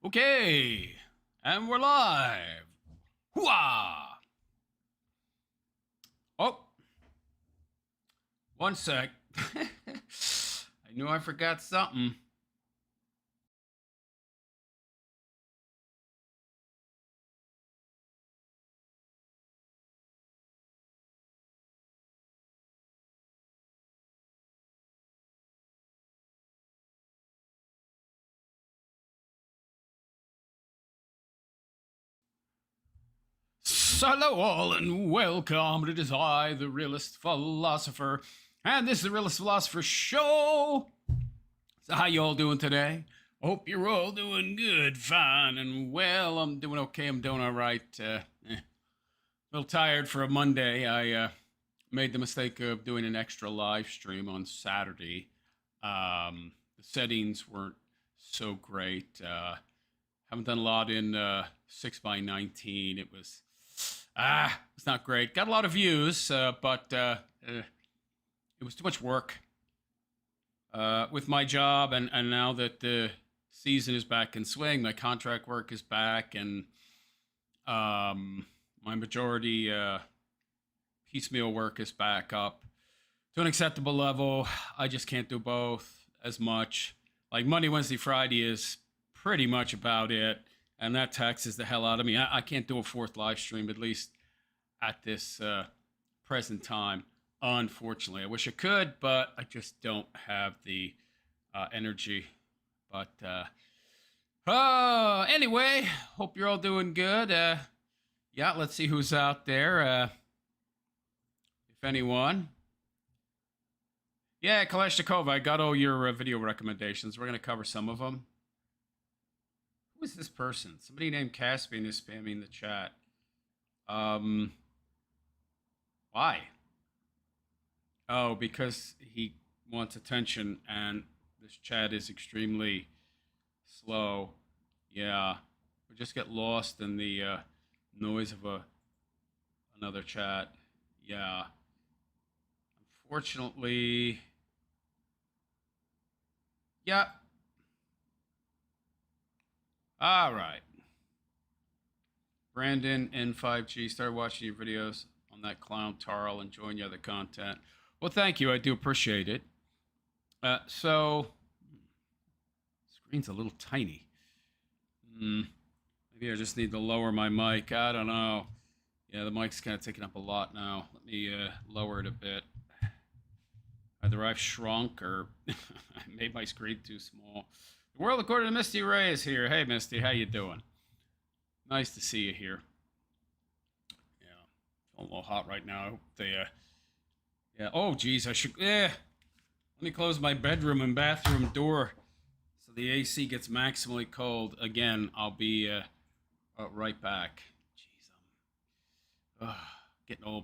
Okay, and we're live. Hooah! Oh, one sec. I knew I forgot something. So hello all, and welcome. It is I, the Realist Philosopher, and this is the Realist Philosopher Show. So how you all doing today? Hope you're all doing good, fine, and well. I'm doing okay. I'm doing all right. A little tired for a Monday. I made the mistake of doing an extra live stream on Saturday. The settings weren't so great. Haven't done a lot in 6x19. It's not great. Got a lot of views, but it was too much work with my job, and now that the season is back in swing, my contract work is back, and my majority piecemeal work is back up to an acceptable level. I just can't do both as much. Like Monday, Wednesday, Friday is pretty much about it, and that taxes the hell out of me. I can't do a fourth live stream, at least at this present time. Unfortunately, I wish I could, but I just don't have the energy. But anyway, hope you're all doing good. Yeah, let's see who's out there. If anyone. Yeah, Kalashnikova, I got all your video recommendations. We're going to cover some of them. Who is this person? Somebody named Caspian is spamming the chat. Why? Oh, because he wants attention, and this chat is extremely slow. Yeah, we just get lost in the noise of another chat. Yeah. Unfortunately, yeah. All right. Brandon N5G, started watching your videos on that clown Tarl, enjoying your other content. Well, thank you. I do appreciate it. So, screen's a little tiny. Maybe I just need to lower my mic. I don't know. Yeah, the mic's kind of taking up a lot now. Let me lower it a bit. Either I've shrunk or I made my screen too small. The world according to Misty Ray is here. Hey, Misty, how you doing? Nice to see you here. Yeah, feeling a little hot right now. I hope they, yeah. Oh, geez, I should. Let me close my bedroom and bathroom door so the AC gets maximally cold. Again, I'll be right back. Jeez, I'm getting old.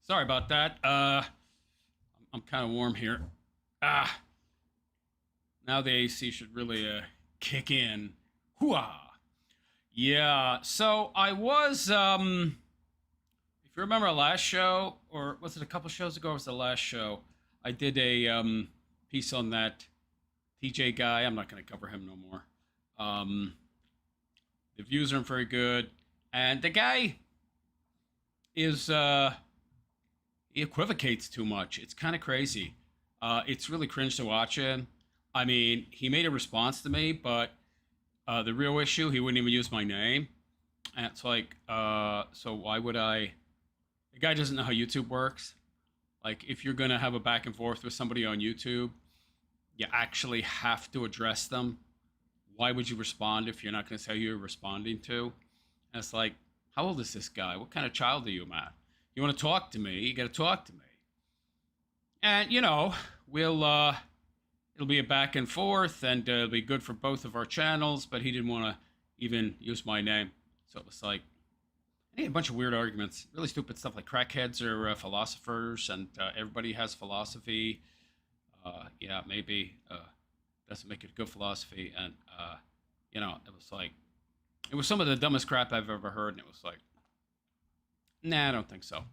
Sorry about that. I'm kind of warm here. Ah, now the AC should really kick in. Hooah! Yeah. So I was, if you remember our last show, or was it a couple shows ago? Or was the last show? I did a piece on that TJ guy. I'm not going to cover him no more. The views aren't very good, and the guy is he equivocates too much. It's kind of crazy. It's really cringe to watch him. I mean, he made a response to me, but the real issue, he wouldn't even use my name. And it's like, so why would I? The guy doesn't know how YouTube works. Like, if you're going to have a back and forth with somebody on YouTube, you actually have to address them. Why would you respond if you're not going to say who you're responding to? And it's like, how old is this guy? What kind of child are you, Matt? You want to talk to me? You got to talk to me. And, you know, it'll be a back and forth, and it'll be good for both of our channels, but he didn't want to even use my name. So it was like, he had a bunch of weird arguments, really stupid stuff like crackheads are philosophers and everybody has philosophy. Yeah, maybe doesn't make it a good philosophy. And, it was like, it was some of the dumbest crap I've ever heard. And it was like, nah, I don't think so.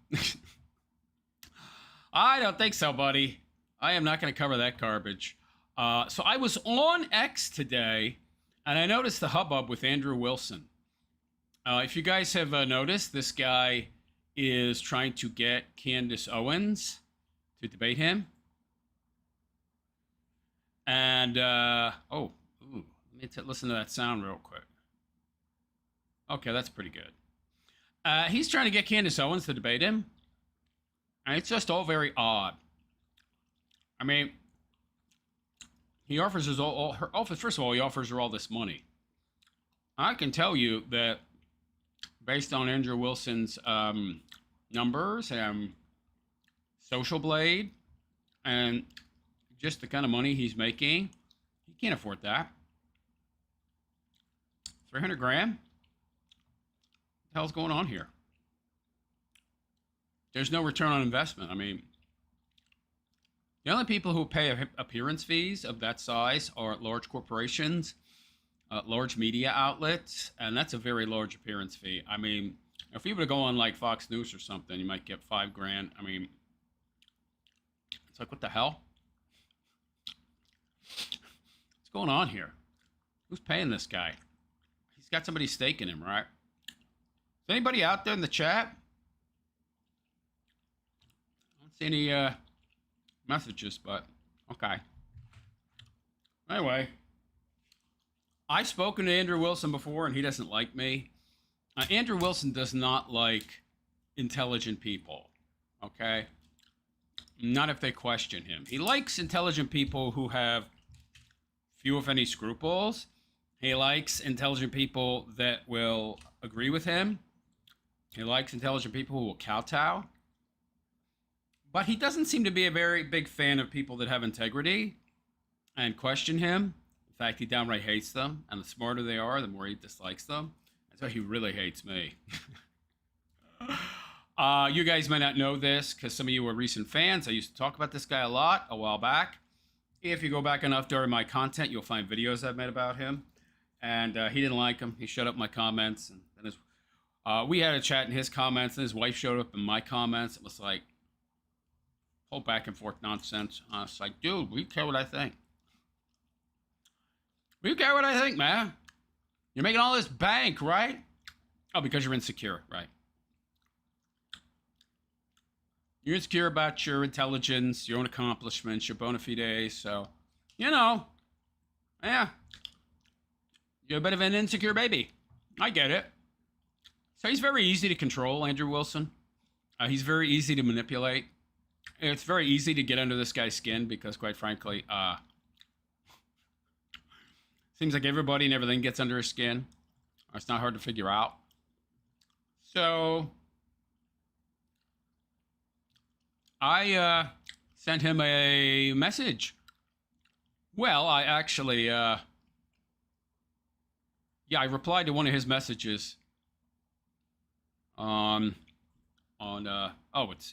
I don't think so, buddy. I am not going to cover that garbage. So I was on X today, and I noticed the hubbub with Andrew Wilson. If you guys have noticed, this guy is trying to get Candace Owens to debate him. And, let me listen to that sound real quick. Okay, that's pretty good. He's trying to get Candace Owens to debate him. And it's just all very odd. I mean, he offers us all her office. First of all, he offers her all this money. I can tell you that based on Andrew Wilson's numbers and Social Blade and just the kind of money he's making, he can't afford that. 300 grand? What the hell's going on here? There's no return on investment. I mean, the only people who pay appearance fees of that size are large corporations, large media outlets, and that's a very large appearance fee. I mean, if you were to go on like Fox News or something, you might get $5 grand. I mean, it's like, what the hell? What's going on here? Who's paying this guy? He's got somebody staking him, right? Is anybody out there in the chat? I don't see any messages, but okay. Anyway, I've spoken to Andrew Wilson before, and he doesn't like me. Andrew Wilson does not like intelligent people, okay? Not if they question him. He likes intelligent people who have few, if any, scruples. He likes intelligent people that will agree with him. He likes intelligent people who will kowtow. But he doesn't seem to be a very big fan of people that have integrity and question him. In fact, he downright hates them. And the smarter they are, the more he dislikes them. That's why he really hates me. You guys might not know this because some of you are recent fans. I used to talk about this guy a lot a while back. If you go back enough during my content, you'll find videos I've made about him. And he didn't like him. He shut up my comments. And then we had a chat in his comments, and his wife showed up in my comments. It was like, whole back and forth nonsense. It's like, dude, we care what I think. We care what I think, man. You're making all this bank, right? Oh, because you're insecure, right? You're insecure about your intelligence, your own accomplishments, your bona fides. So, yeah. You're a bit of an insecure baby. I get it. So he's very easy to control, Andrew Wilson. He's very easy to manipulate. It's very easy to get under this guy's skin because, quite frankly, seems like everybody and everything gets under his skin. It's not hard to figure out. So I sent him a message. Well, I actually, I replied to one of his messages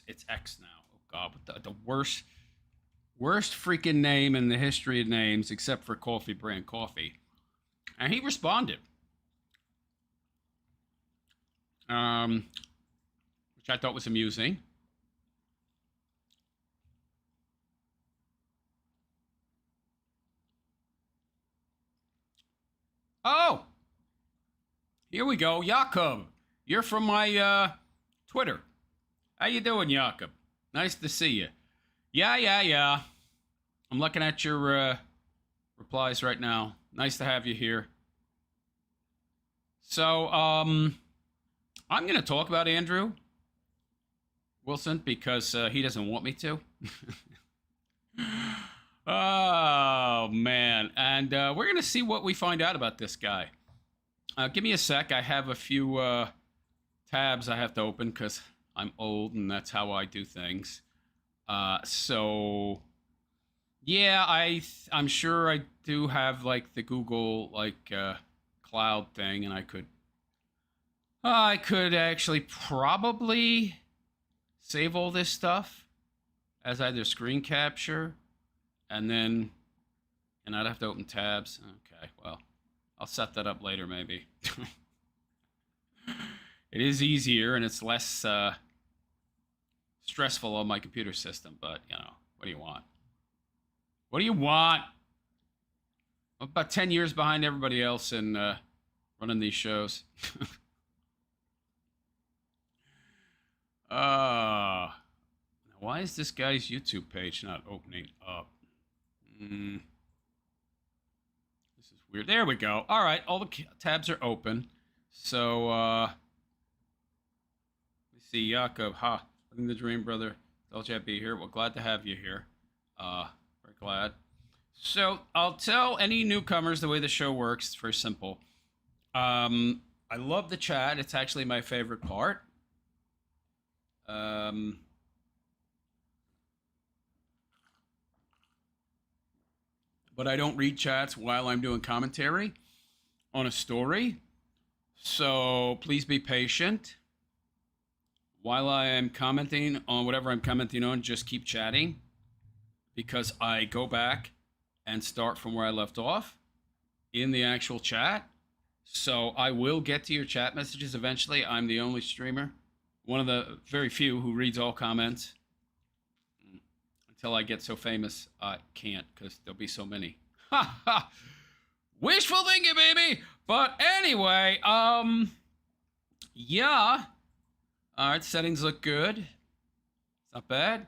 it's X now. God, the worst freaking name in the history of names, except for Coffee Brand Coffee. And he responded, which I thought was amusing. Oh, here we go, Jakob. You're from my Twitter. How you doing, Jakob? Nice to see you. Yeah. I'm looking at your replies right now. Nice to have you here. So, I'm going to talk about Andrew Wilson because he doesn't want me to. Oh, man. And we're going to see what we find out about this guy. Give me a sec. I have a few tabs I have to open because I'm old and that's how I do things. So yeah, I'm sure I do have like the Google like cloud thing, and I could I could actually probably save all this stuff as either screen capture and then, and I'd have to open tabs. Okay, well, I'll set that up later maybe. It is easier and it's less stressful on my computer system, but you know, what do you want? What do you want? I'm about 10 years behind everybody else in running these shows. Why is this guy's YouTube page not opening up? This is weird. There we go. All right, all the tabs are open. So, let's see, Jakob, living the dream, brother. LJ be here. Well, glad to have you here. Very glad. So, I'll tell any newcomers the way the show works. It's very simple. I love the chat. It's actually my favorite part. But I don't read chats while I'm doing commentary on a story. So please be patient. While I am commenting on whatever I'm commenting on, just keep chatting because I go back and start from where I left off in the actual chat. So I will get to your chat messages eventually. I'm the only streamer, one of the very few who reads all comments. Until I get so famous, I can't because there'll be so many. Ha ha! Wishful thinking, baby! But anyway, yeah. All right, settings look good. It's not bad.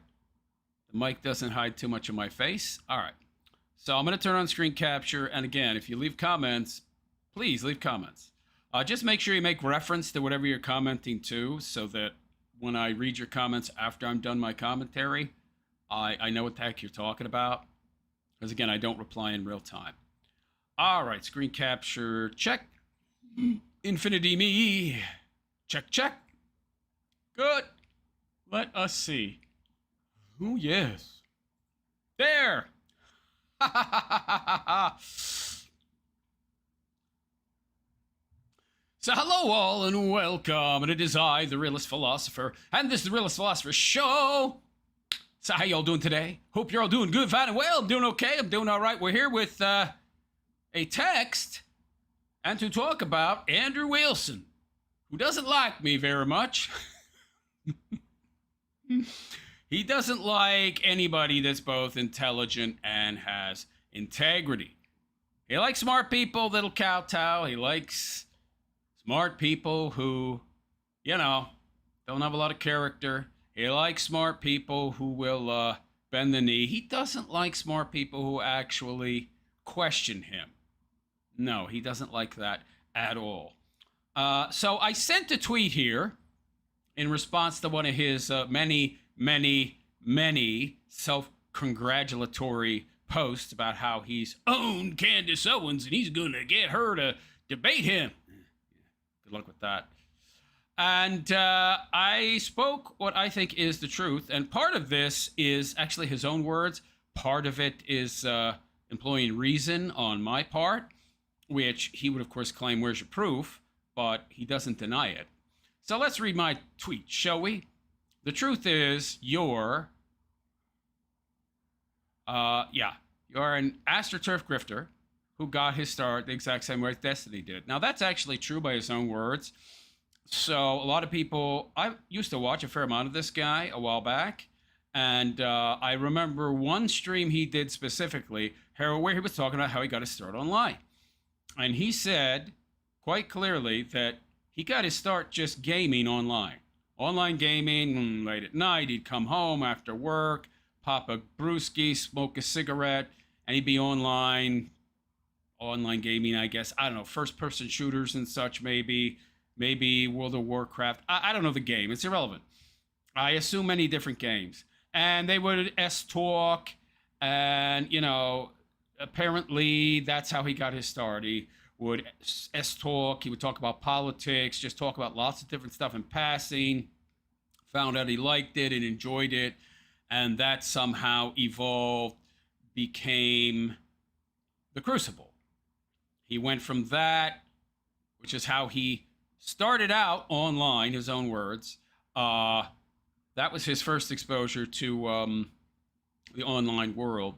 The mic doesn't hide too much of my face. All right. So I'm going to turn on screen capture. And again, if you leave comments, please leave comments. Just make sure you make reference to whatever you're commenting to so that when I read your comments after I'm done my commentary, I know what the heck you're talking about. Because again, I don't reply in real time. All right, screen capture, check. Infinity me, check, check. Good. Let us see. Oh, yes. There. So hello all and welcome. And it is I, the Realist Philosopher. And this is the Realist Philosopher Show. So how y'all doing today? Hope you're all doing good, fine, and well. I'm doing okay. I'm doing all right. We're here with a text and to talk about Andrew Wilson, who doesn't like me very much. He doesn't like anybody that's both intelligent and has integrity. He likes smart people that'll kowtow. He likes smart people who, you know, don't have a lot of character. He likes smart people who will bend the knee. He doesn't like smart people who actually question him. No, he doesn't like that at all. So I sent a tweet here in response to one of his many self-congratulatory posts about how he's owned Candace Owens and he's going to get her to debate him. Good luck with that. And I spoke what I think is the truth. And part of this is actually his own words. Part of it is employing reason on my part, which he would, of course, claim, where's your proof? But he doesn't deny it. So let's read my tweet, shall we? The truth is you're an AstroTurf grifter who got his start the exact same way Destiny did. Now, that's actually true by his own words. So a lot of people, I used to watch a fair amount of this guy a while back. And I remember one stream he did specifically where he was talking about how he got his start online. And he said quite clearly that he got his start just gaming online. Online gaming, late at night, he'd come home after work, pop a brewski, smoke a cigarette, and he'd be online gaming, I guess. I don't know, first-person shooters and such, maybe World of Warcraft. I don't know the game. It's irrelevant. I assume many different games. And they would S-talk, and, you know, apparently that's how he got his start. He would S-talk. He would talk about politics, just talk about lots of different stuff in passing. Found out he liked it and enjoyed it. And that somehow evolved, became the Crucible. He went from that, which is how he started out online, his own words. That was his first exposure to the online world.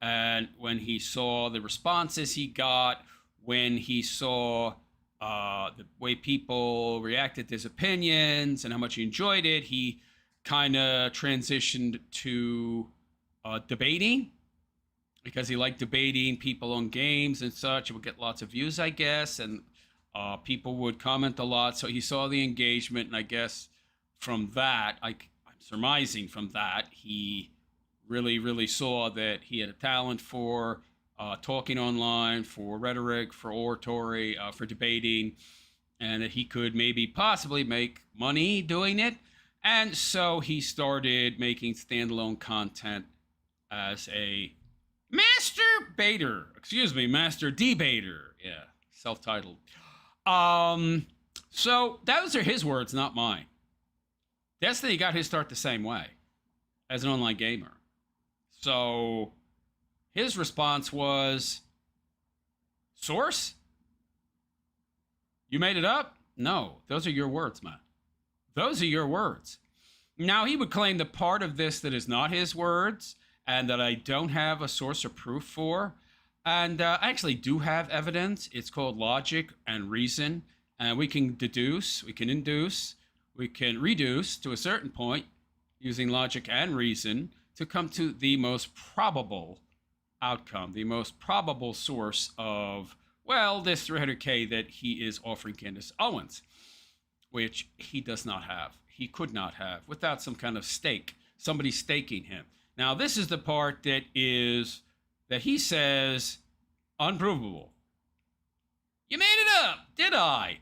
And when he saw the responses he got, when he saw the way people reacted to his opinions and how much he enjoyed it, he kind of transitioned to debating because he liked debating people on games and such. It would get lots of views, I guess, and people would comment a lot. So he saw the engagement, and I guess from that, I'm surmising from that, he really saw that he had a talent for talking online, for rhetoric, for oratory, for debating, and that he could maybe possibly make money doing it. And so he started making standalone content as a master debater. Yeah, self-titled. So those are his words, not mine. Destiny got his start the same way as an online gamer. So his response was, source? You made it up? No, those are your words, man. Those are your words. Now, he would claim that part of this that is not his words and that I don't have a source or proof for. And I actually do have evidence. It's called logic and reason. And we can deduce, we can induce, we can reduce to a certain point using logic and reason to come to the most probable outcome, the most probable source of, well, this 300K that he is offering Candace Owens, which he does not have. He could not have without some kind of stake, somebody staking him. Now, this is the part that he says unprovable. You made it up. Did I?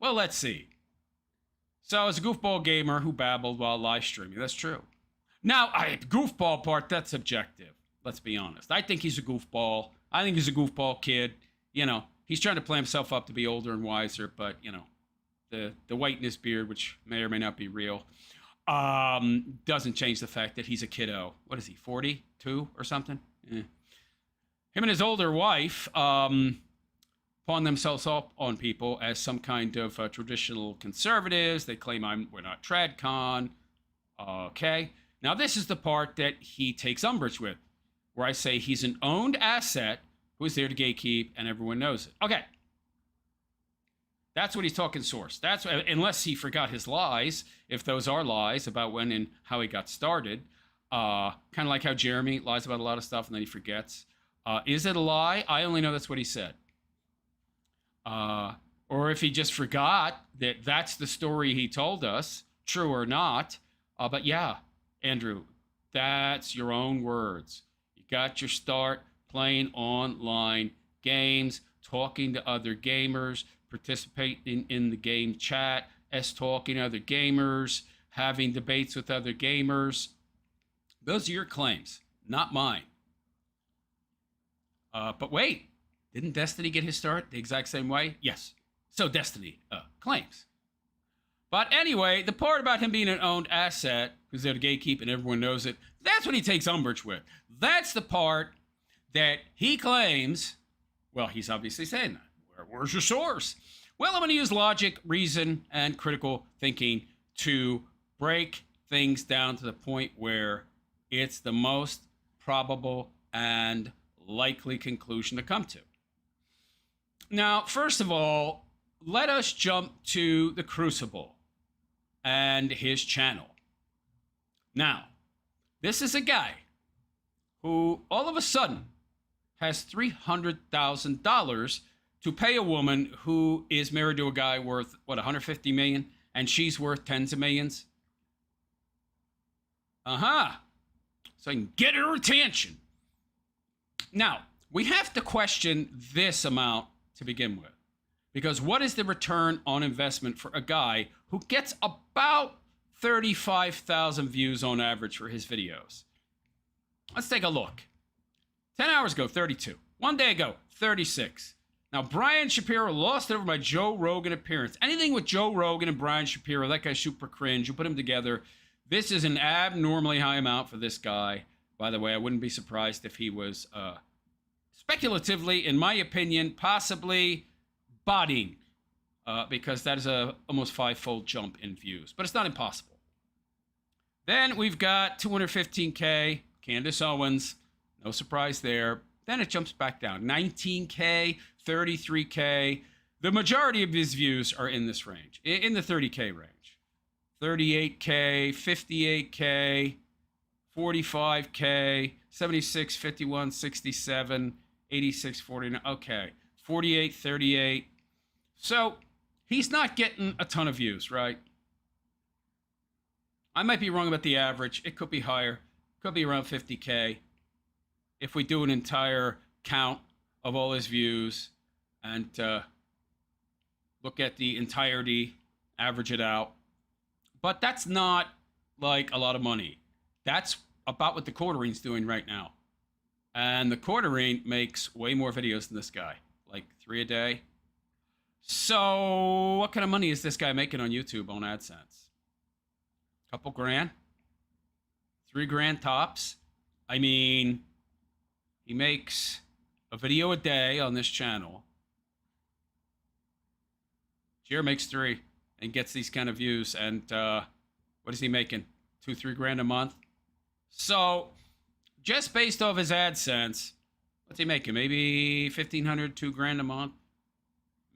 Well, let's see. So as a goofball gamer who babbled while live streaming, that's true. Now, goofball part, that's subjective. Let's be honest. I think he's a goofball. I think he's a goofball kid. You know, he's trying to play himself up to be older and wiser, but, you know, the white in his beard, which may or may not be real, doesn't change the fact that he's a kiddo. What is he, 42 or something? Him and his older wife pawn themselves up on people as some kind of traditional conservatives. They claim we're not TradCon. Okay. Now, this is the part that he takes umbrage with, where I say he's an owned asset who is there to gatekeep, and everyone knows it. Okay. That's what he's talking source. That's unless he forgot his lies, if those are lies about when and how he got started. Kind of like how Jeremy lies about a lot of stuff and then he forgets. Is it a lie? I only know that's what he said. Or if he just forgot that that's the story he told us, true or not. But yeah, Andrew, that's your own words. You got your start playing online games, talking to other gamers, participating in the game chat, talking to other gamers, having debates with other gamers. Those are your claims, not mine. But wait, didn't Destiny get his start the exact same way? Yes. So Destiny claims. But anyway, the part about him being an owned asset, who's there to gatekeep and everyone knows it, that's what he takes umbrage with. That's the part that he claims, well, he's obviously saying that. Where's your source? Well, I'm going to use logic, reason, and critical thinking to break things down to the point where it's the most probable and likely conclusion to come to. Now, first of all, let us jump to the Crucible and his channel. Now, this is a guy who all of a sudden has $300,000 to pay a woman who is married to a guy worth, what, 150 million, and she's worth tens of millions? So I can get her attention. Now, we have to question this amount to begin with, because what is the return on investment for a guy who gets about 35,000 views on average for his videos? Let's take a look. 10 hours ago, 32. 1 day ago, 36. Now, Brian Shapiro lost it over my Joe Rogan appearance. Anything with Joe Rogan and Brian Shapiro, that guy's super cringe. You put them together. This is an abnormally high amount for this guy. By the way, I wouldn't be surprised if he was speculatively, in my opinion, possibly botting because that is a almost 5-fold jump in views, but it's not impossible. Then we've got 215K, Candace Owens, no surprise there. Then it jumps back down, 19K, 33K. The majority of his views are in this range, in the 30K range. 38K, 58K, 45K, 76, 51, 67, 86, 49. Okay, 48, 38. So he's not getting a ton of views, right? I might be wrong about the average. It could be higher. Could be around 50K. If we do an entire count of all his views and look at the entirety, average it out. But that's not like a lot of money. That's about what the Quarterine's doing right now. And the Quarterine makes way more videos than this guy, like 3 a day. So what kind of money is this guy making on YouTube on AdSense? Couple grand? $3,000 tops? I mean, he makes a video a day on this channel. Jer makes 3 and gets these kind of views. And what is he making? $2-3 a month? So just based off his AdSense, what's he making? Maybe $1,500, $2,000 a month?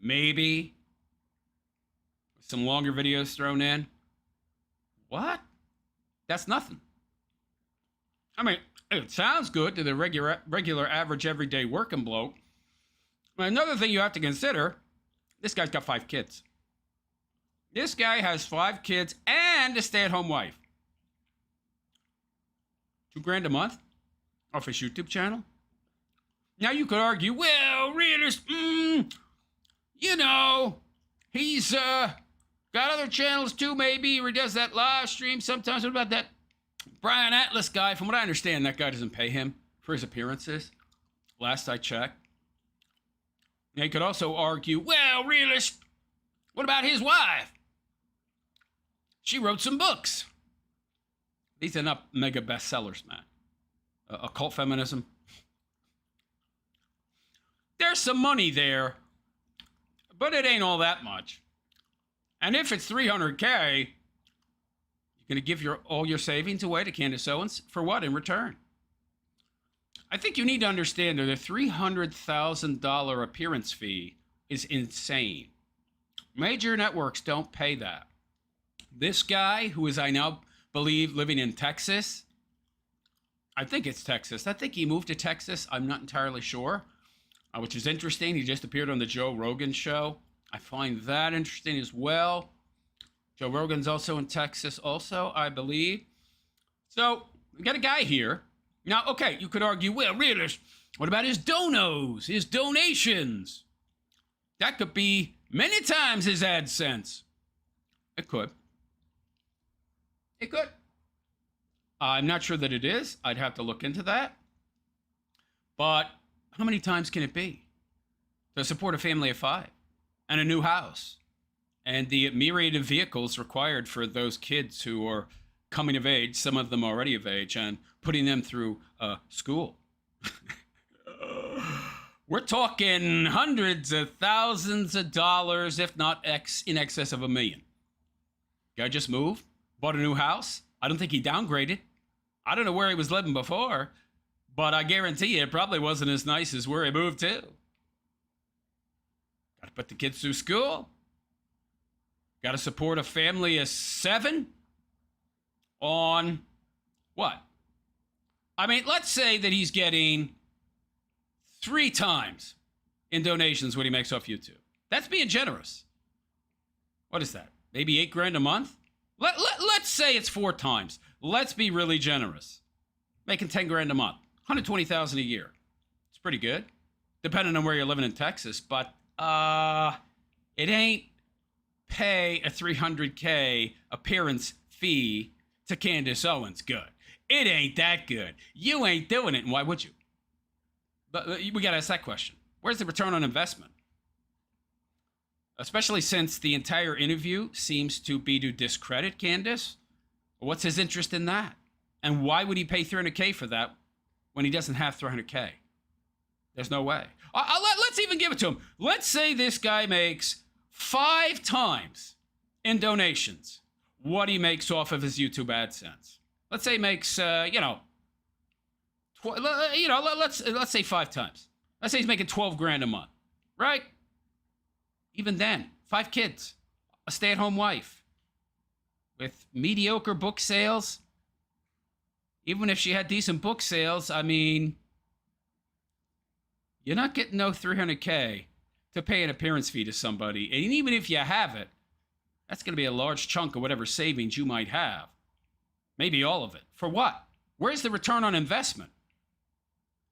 Maybe. With some longer videos thrown in. What? That's nothing. I mean, it sounds good to the regular average everyday working bloke. Another thing you have to consider, this guy's got 5 kids. This guy has 5 kids and a stay-at-home wife. $2,000 a month off his YouTube channel. Now you could argue, well, realist, you know, he's got other channels too, maybe, where he does that live stream sometimes. What about that Brian Atlas guy? From what I understand, that guy doesn't pay him for his appearances. Last I checked. Now you could also argue, well, realist, what about his wife? She wrote some books. These are not mega bestsellers, man. Occult feminism. There's some money there, but it ain't all that much. And if it's $300K, you're going to give all your savings away to Candace Owens? For what in return? I think you need to understand that a $300,000 appearance fee is insane. Major networks don't pay that. This guy, who is, I now believe, living in Texas. I think it's Texas. I think he moved to Texas. I'm not entirely sure, which is interesting. He just appeared on the Joe Rogan show. I find that interesting as well. Joe Rogan's also in Texas also, I believe. So we got a guy here. Now, okay, you could argue, well, realist, what about his donos, his donations? That could be many times his AdSense. It could. It could. I'm not sure that it is. I'd have to look into that. But how many times can it be to support a family of 5 and a new house and the myriad of vehicles required for those kids who are coming of age, some of them already of age, and putting them through school? We're talking hundreds of thousands of dollars, if not in excess of $1 million. Guy just moved, bought a new house. I don't think he downgraded. I don't know where he was living before, but I guarantee you it probably wasn't as nice as where he moved to. Got to put the kids through school. Got to support a family of 7 on what? I mean, let's say that he's getting 3 times in donations what he makes off YouTube. That's being generous. What is that? Maybe $8,000 a month? Let's say it's 4 times. Let's be really generous. Making $10,000 a month, $120,000 a year. It's pretty good, depending on where you're living in Texas. But it ain't pay a $300K appearance fee to Candace Owens good. It ain't that good. You ain't doing it, and why would you? But we got to ask that question. Where's the return on investment? Especially since the entire interview seems to be to discredit Candace. What's his interest in that? And why would he pay $300K for that when he doesn't have $300K? There's no way. Let's even give it to him. Let's say this guy makes 5 times in donations what he makes off of his YouTube AdSense. Let's say he makes, let's say 5 times. Let's say he's making 12 grand a month, right? Even then, 5 kids, a stay-at-home wife, with mediocre book sales. Even if she had decent book sales, I mean, you're not getting no $300K to pay an appearance fee to somebody. And even if you have it, that's going to be a large chunk of whatever savings you might have. Maybe all of it. For what? Where's the return on investment?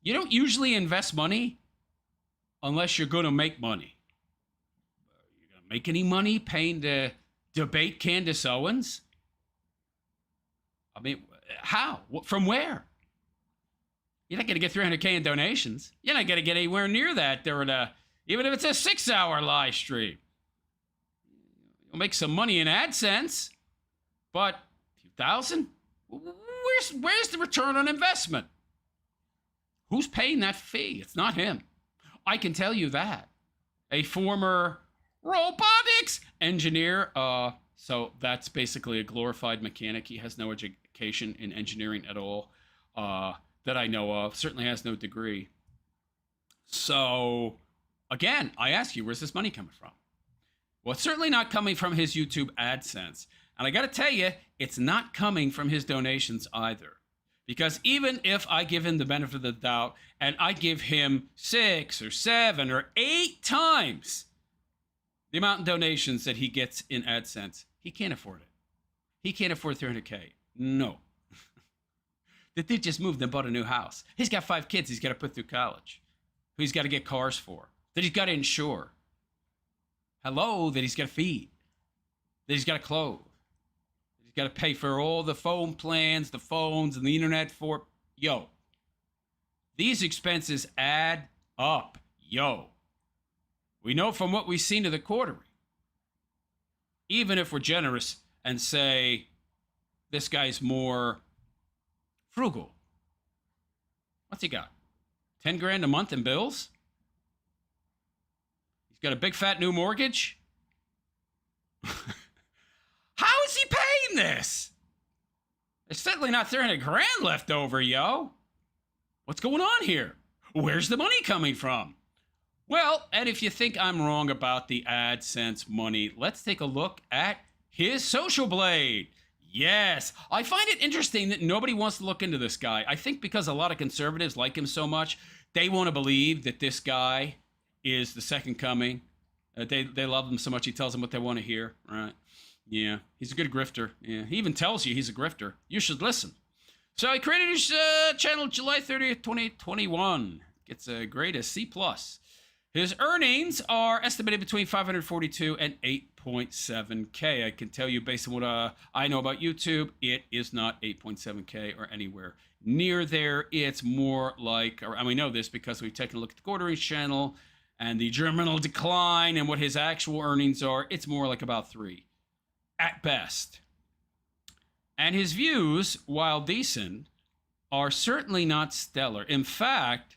You don't usually invest money unless you're going to make money. You're going to make any money paying to debate Candace Owens? I mean, how? From where? You're not going to get $300K in donations. You're not going to get anywhere near that during even if it's a 6-hour live stream. You'll make some money in AdSense, but a few thousand? Where's the return on investment? Who's paying that fee? It's not him. I can tell you that. A former robotics engineer, so that's basically a glorified mechanic. He has no education in engineering at all that I know of. Certainly has no degree. So, again, I ask you, where's this money coming from? Well, it's certainly not coming from his YouTube AdSense. And I got to tell you, it's not coming from his donations either. Because even if I give him the benefit of the doubt and I give him 6 or 7 or 8 times the amount in donations that he gets in AdSense, he can't afford it. He can't afford $300K. No. The dude just moved and bought a new house. He's got 5 kids he's got to put through college. Who he's got to get cars for. That he's got to insure. Hello, that he's got to feed. That he's got to clothe. He's got to pay for all the phone plans, the phones, and the internet for. Yo. These expenses add up. Yo. We know from what we've seen of the quarterly. Even if we're generous and say this guy's more frugal. What's he got? 10 grand a month in bills? He's got a big fat new mortgage? How is he paying this? There's certainly not 300 grand left over, yo. What's going on here? Where's the money coming from? Well, and if you think I'm wrong about the AdSense money, let's take a look at his social blade. Yes, I find it interesting that nobody wants to look into this guy. I think because a lot of conservatives like him so much, they want to believe that this guy is the second coming. They love him so much, he tells them what they want to hear, right? Yeah, he's a good grifter. Yeah, he even tells you he's a grifter. You should listen. So he created his channel July 30th, 2021. Gets a grade of C+. His earnings are estimated between 542 and 8.7K. I can tell you based on what I know about YouTube, it is not 8.7K or anywhere near there. It's more like, and we know this because we've taken a look at the quarter-inch channel and the germinal decline and what his actual earnings are. It's more like about 3 at best. And his views, while decent, are certainly not stellar. In fact,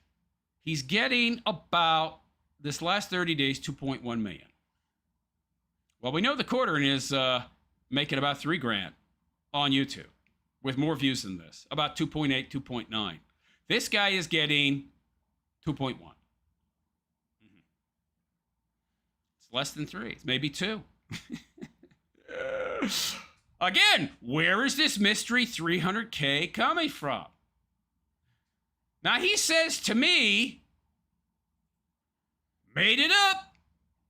he's getting about this last 30 days, 2.1 million. Well, we know the quartering is making about 3 grand on YouTube with more views than this, about 2.8, 2.9. This guy is getting 2.1. It's less than 3. It's maybe 2. Again, where is this mystery 300K coming from? Now, he says to me, made it up.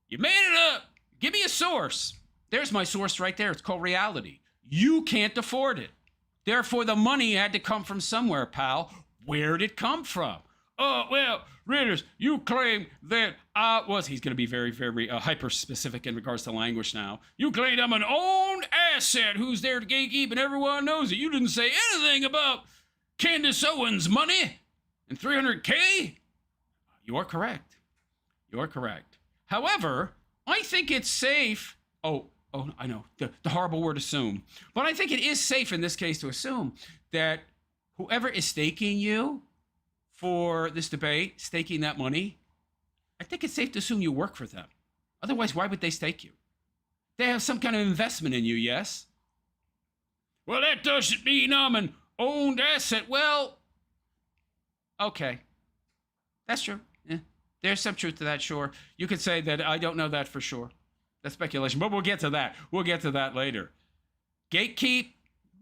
You made it up. Give me a source. There's my source right there. It's called reality. You can't afford it. Therefore, the money had to come from somewhere, pal. Where'd it come from? Oh, well, Readers, you claim that I was... He's going to be very, very hyper-specific in regards to language now. You claimed I'm an owned asset who's there to gatekeep and everyone knows it. You didn't say anything about Candace Owens' money and 300K? You are correct. You are correct. However, I think it's safe... Oh, I know, the horrible word assume. But I think it is safe in this case to assume that whoever is staking you for this debate, staking that money, I think it's safe to assume you work for them. Otherwise, why would they stake you? They have some kind of investment in you, yes? Well, that doesn't mean I'm an owned asset. Well, okay. That's true. Yeah. There's some truth to that, sure. You could say that I don't know that for sure. That's speculation, but we'll get to that. We'll get to that later. Gatekeep?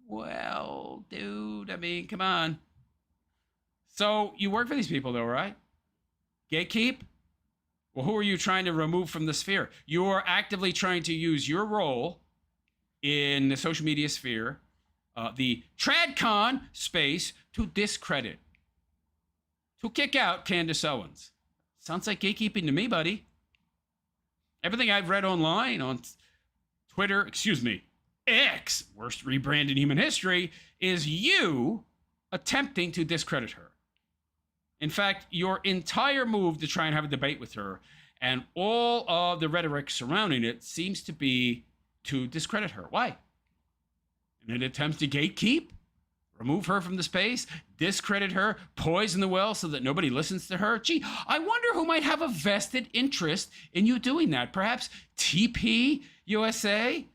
Well, dude, I mean, come on. So you work for these people, though, right? Gatekeep? Well, who are you trying to remove from the sphere? You are actively trying to use your role in the social media sphere, the TradCon space, to discredit, to kick out Candace Owens. Sounds like gatekeeping to me, buddy. Everything I've read online on Twitter, X, worst rebrand in human history, is you attempting to discredit her. In fact, your entire move to try and have a debate with her and all of the rhetoric surrounding it seems to be to discredit her. Why? In an attempt to gatekeep, remove her from the space, discredit her, poison the well so that nobody listens to her. Gee, I wonder who might have a vested interest in you doing that. Perhaps TP USA?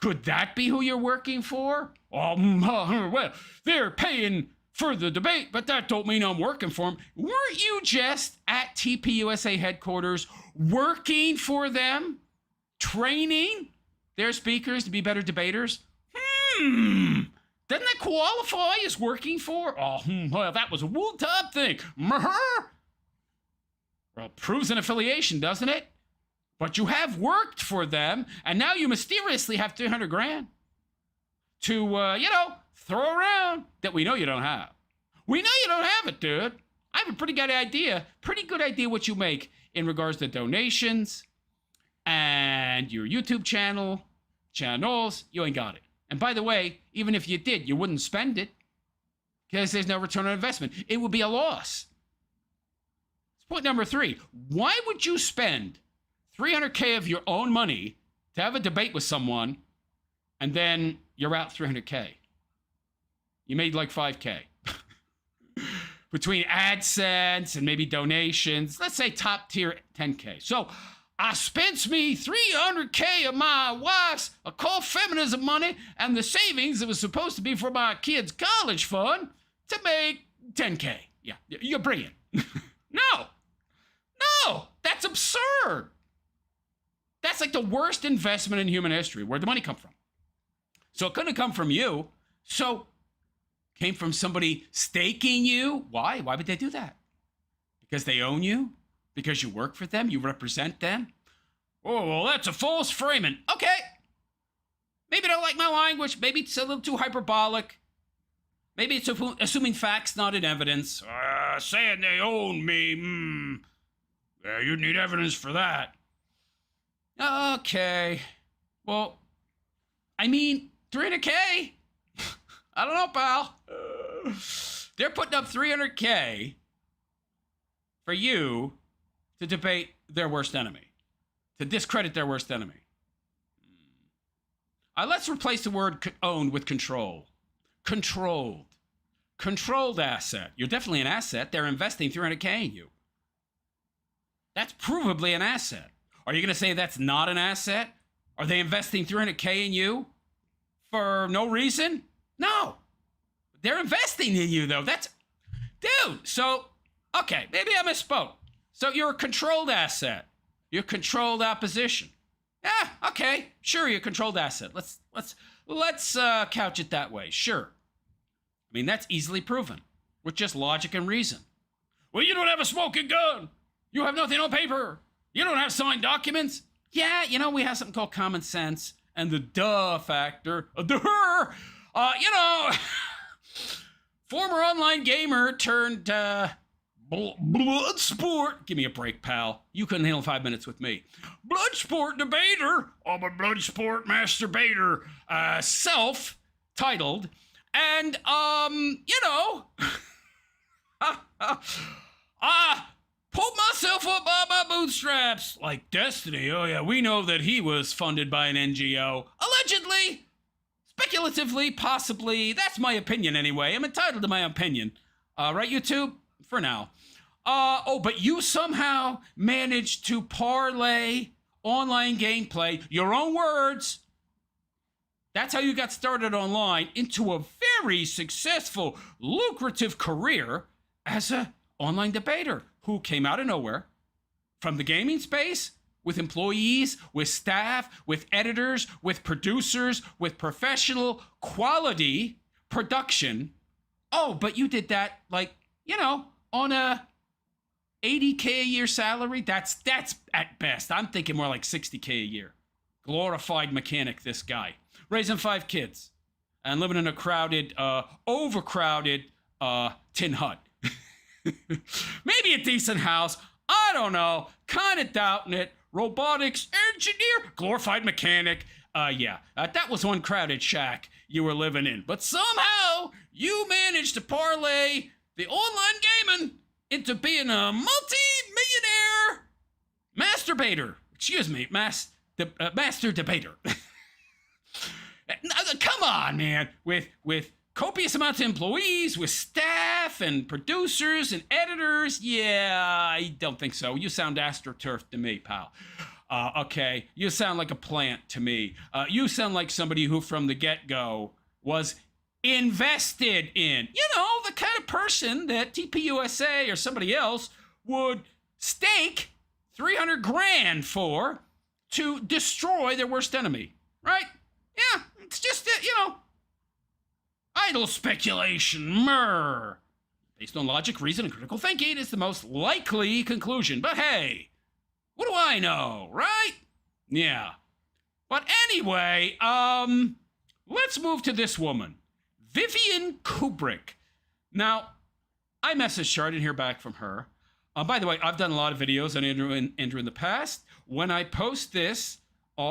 Could that be who you're working for? Well, they're paying for the debate, but that don't mean I'm working for them. Weren't you just at TP USA headquarters working for them? Training their speakers to be better debaters? Doesn't that qualify as working for? Well, that was a wool-top thing. Well, proves an affiliation, doesn't it? But you have worked for them, and now you mysteriously have 300 grand to, throw around that we know you don't have. We know you don't have it, dude. I have a pretty good idea what you make in regards to donations and your YouTube channels. You ain't got it. And by the way, even if you did, you wouldn't spend it because there's no return on investment. It would be a loss. Point number 3. Why would you spend $300K of your own money to have a debate with someone and then you're out $300K? You made like $5K. Between AdSense and maybe donations, let's say top tier $10K. So I spent me $300K of my wife's occult feminism money and the savings that was supposed to be for my kids' college fund to make $10K. Yeah, you're brilliant. No, that's absurd. That's like the worst investment in human history. Where'd the money come from? So it couldn't have come from you. So it came from somebody staking you. Why? Why would they do that? Because they own you? Because you work for them? You represent them? Oh, well, that's a false framing. Okay. Maybe they don't like my language. Maybe it's a little too hyperbolic. Maybe it's assuming facts, not in evidence. Saying they own me. Yeah, you'd need evidence for that. Okay. Well, I mean, 300K? I don't know, pal. They're putting up 300K for you to debate their worst enemy, to discredit their worst enemy. Let's replace the word owned with control. Controlled. Controlled asset. You're definitely an asset. They're investing 300K in you. That's provably an asset. Are you going to say that's not an asset? Are they investing 300K in you for no reason? No. They're investing in you, though. Dude, so, okay, maybe I misspoke. So you're a controlled asset. You're controlled opposition. Yeah, okay, sure, you're a controlled asset. Let's couch it that way, sure. I mean, that's easily proven with just logic and reason. Well, you don't have a smoking gun. You have nothing on paper. You don't have signed documents. Yeah, we have something called common sense and the duh factor. Former online gamer turned blood sport. Give me a break, pal. You couldn't handle 5 minutes with me. Blood sport debater. I'm a blood sport masturbator. Self-titled. And, pulled myself up by my bootstraps like Destiny. Oh, yeah, we know that he was funded by an NGO. Allegedly. Speculatively, possibly. That's my opinion anyway. I'm entitled to my opinion. Right, YouTube? For now. But you somehow managed to parlay online gameplay, your own words. That's how you got started online, into a very successful, lucrative career as an online debater who came out of nowhere from the gaming space with employees, with staff, with editors, with producers, with professional quality production. Oh, but you did that on a 80K a year salary. That's at best. I'm thinking more like 60K a year. Glorified mechanic, this guy. Raising 5 kids and living in a crowded, overcrowded tin hut. Maybe a decent house. I don't know. Kind of doubting it. Robotics engineer, glorified mechanic. That was one crowded shack you were living in. But somehow you managed to parlay the online gaming into being a multi-millionaire masturbator. Excuse me, master debater. Come on, man. With copious amounts of employees, with staff and producers and editors. Yeah, I don't think so. You sound astroturf to me, pal. Okay, you sound like a plant to me. You sound like somebody who from the get-go was invested in. You know, the kind of person that TPUSA or somebody else would stake 300 grand for to destroy their worst enemy, right? Yeah, it's just, idle speculation, based on logic, reason, and critical thinking is the most likely conclusion. But hey, what do I know, right? Yeah. But anyway, let's move to this woman, Vivian Kubrick. Now, I messaged her, I didn't hear back from her. By the way, I've done a lot of videos on Andrew in the past. When I post this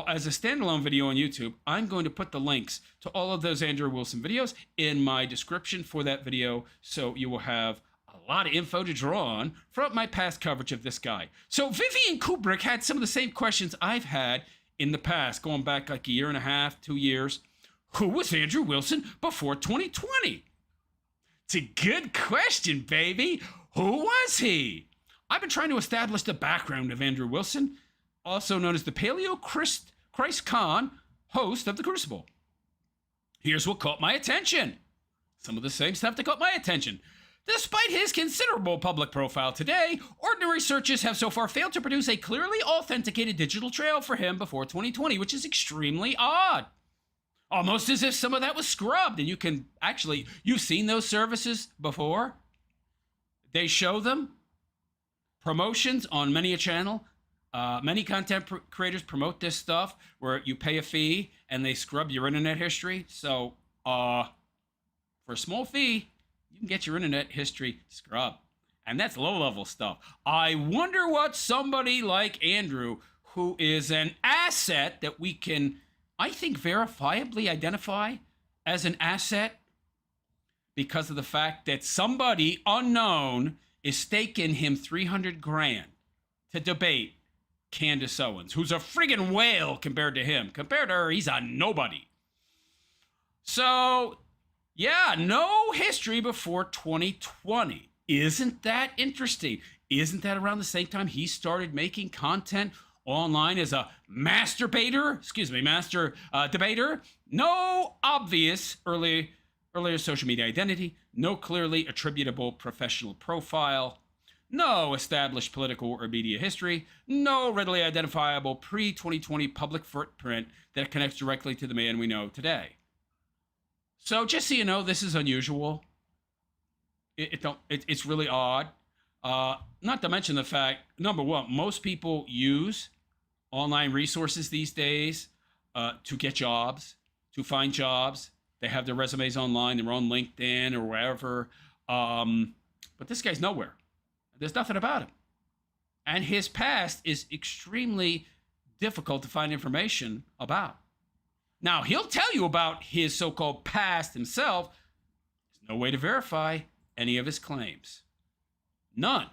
as a standalone video on YouTube, I'm going to put the links to all of those Andrew Wilson videos in my description for that video, so you will have a lot of info to draw on from my past coverage of this guy. So Vivian Kubrick had some of the same questions I've had in the past, going back like a year and a half, 2 years. Who was Andrew Wilson before 2020? It's a good question, baby. Who was he? I've been trying to establish the background of Andrew Wilson, also known as the Paleo Christ Khan, host of The Crucible. Here's what caught my attention. Some of the same stuff that caught my attention. Despite his considerable public profile today, ordinary searches have so far failed to produce a clearly authenticated digital trail for him before 2020, which is extremely odd. Almost as if some of that was scrubbed, and you've seen those services before. They show them. Promotions on many a channel. Many content creators promote this stuff where you pay a fee and they scrub your internet history. So, for a small fee, you can get your internet history scrubbed. And that's low-level stuff. I wonder what somebody like Andrew, who is an asset that we can, I think, verifiably identify as an asset because of the fact that somebody unknown is staking him 300 grand to debate Candace Owens, who's a friggin' whale compared to him. Compared to her, he's a nobody. So, yeah, no history before 2020. Isn't that interesting? Isn't that around the same time he started making content online as a master debater? No obvious earlier social media identity, no clearly attributable professional profile, no established political or media history, no readily identifiable pre-2020 public footprint that connects directly to the man we know today. So just so you know, this is unusual. It's really odd. Not to mention the fact, number one, most people use online resources these days to get jobs, to find jobs. They have their resumes online. They're on LinkedIn or wherever. But this guy's nowhere. There's nothing about him. And his past is extremely difficult to find information about. Now, he'll tell you about his so-called past himself. There's no way to verify any of his claims. None.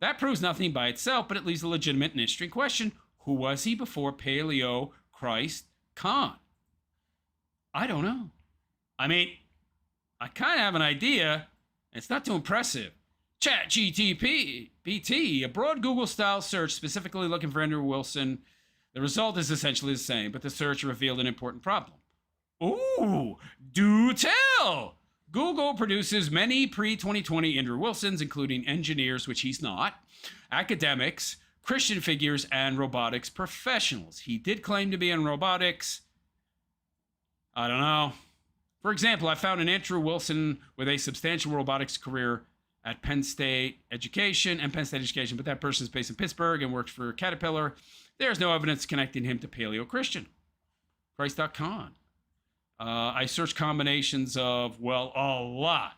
That proves nothing by itself, but it leaves a legitimate and interesting question. Who was he before Paleo Christ Khan? I don't know. I mean, I kind of have an idea. It's not too impressive. ChatGPT, a broad Google-style search specifically looking for Andrew Wilson. The result is essentially the same, but the search revealed an important problem. Ooh, do tell! Google produces many pre-2020 Andrew Wilsons, including engineers, which he's not, academics, Christian figures, and robotics professionals. He did claim to be in robotics. I don't know. For example, I found an Andrew Wilson with a substantial robotics career at Penn State Education, but that person is based in Pittsburgh and works for Caterpillar. There's no evidence connecting him to Paleo-Christian. Christ.con. I searched combinations of, well, a lot.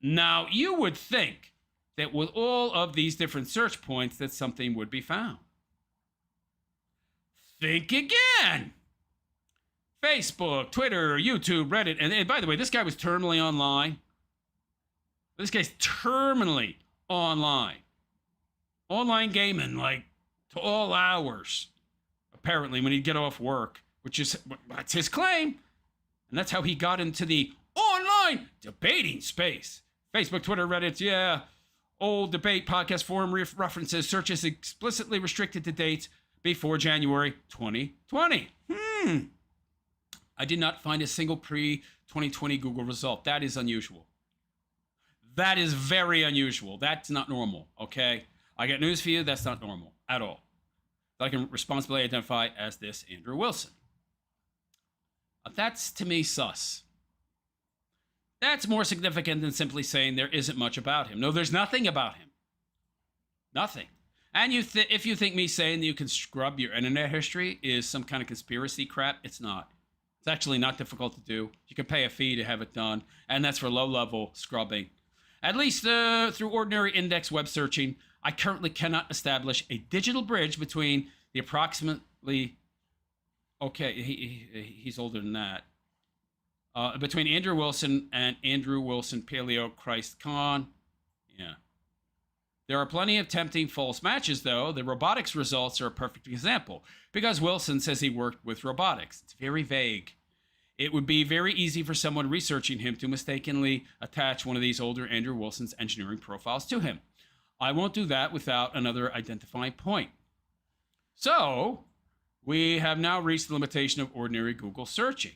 Now, you would think that with all of these different search points that something would be found. Think again. Facebook, Twitter, YouTube, Reddit. And by the way, this guy was terminally online. This guy's terminally online. Online gaming, like, to all hours, apparently, when he'd get off work, that's his claim. And that's how he got into the online debating space. Facebook, Twitter, Reddit, yeah. Old debate podcast forum references, searches explicitly restricted to dates before January 2020. I did not find a single pre-2020 Google result. That is unusual. That is very unusual. That's not normal, okay? I got news for you. That's not normal at all. I can responsibly identify as this Andrew Wilson. That's, to me, sus. That's more significant than simply saying there isn't much about him. No, there's nothing about him. Nothing. And if you think me saying that you can scrub your internet history is some kind of conspiracy crap, it's not. It's actually not difficult to do. You can pay a fee to have it done, and that's for low-level scrubbing. At least through ordinary index web searching, I currently cannot establish a digital bridge between the approximately... Okay, he's older than that. Between Andrew Wilson and Andrew Wilson Paleo Christ Con. Yeah. There are plenty of tempting false matches, though. The robotics results are a perfect example, because Wilson says he worked with robotics. It's very vague. It would be very easy for someone researching him to mistakenly attach one of these older Andrew Wilson's engineering profiles to him. I won't do that without another identifying point. So, we have now reached the limitation of ordinary Google searching.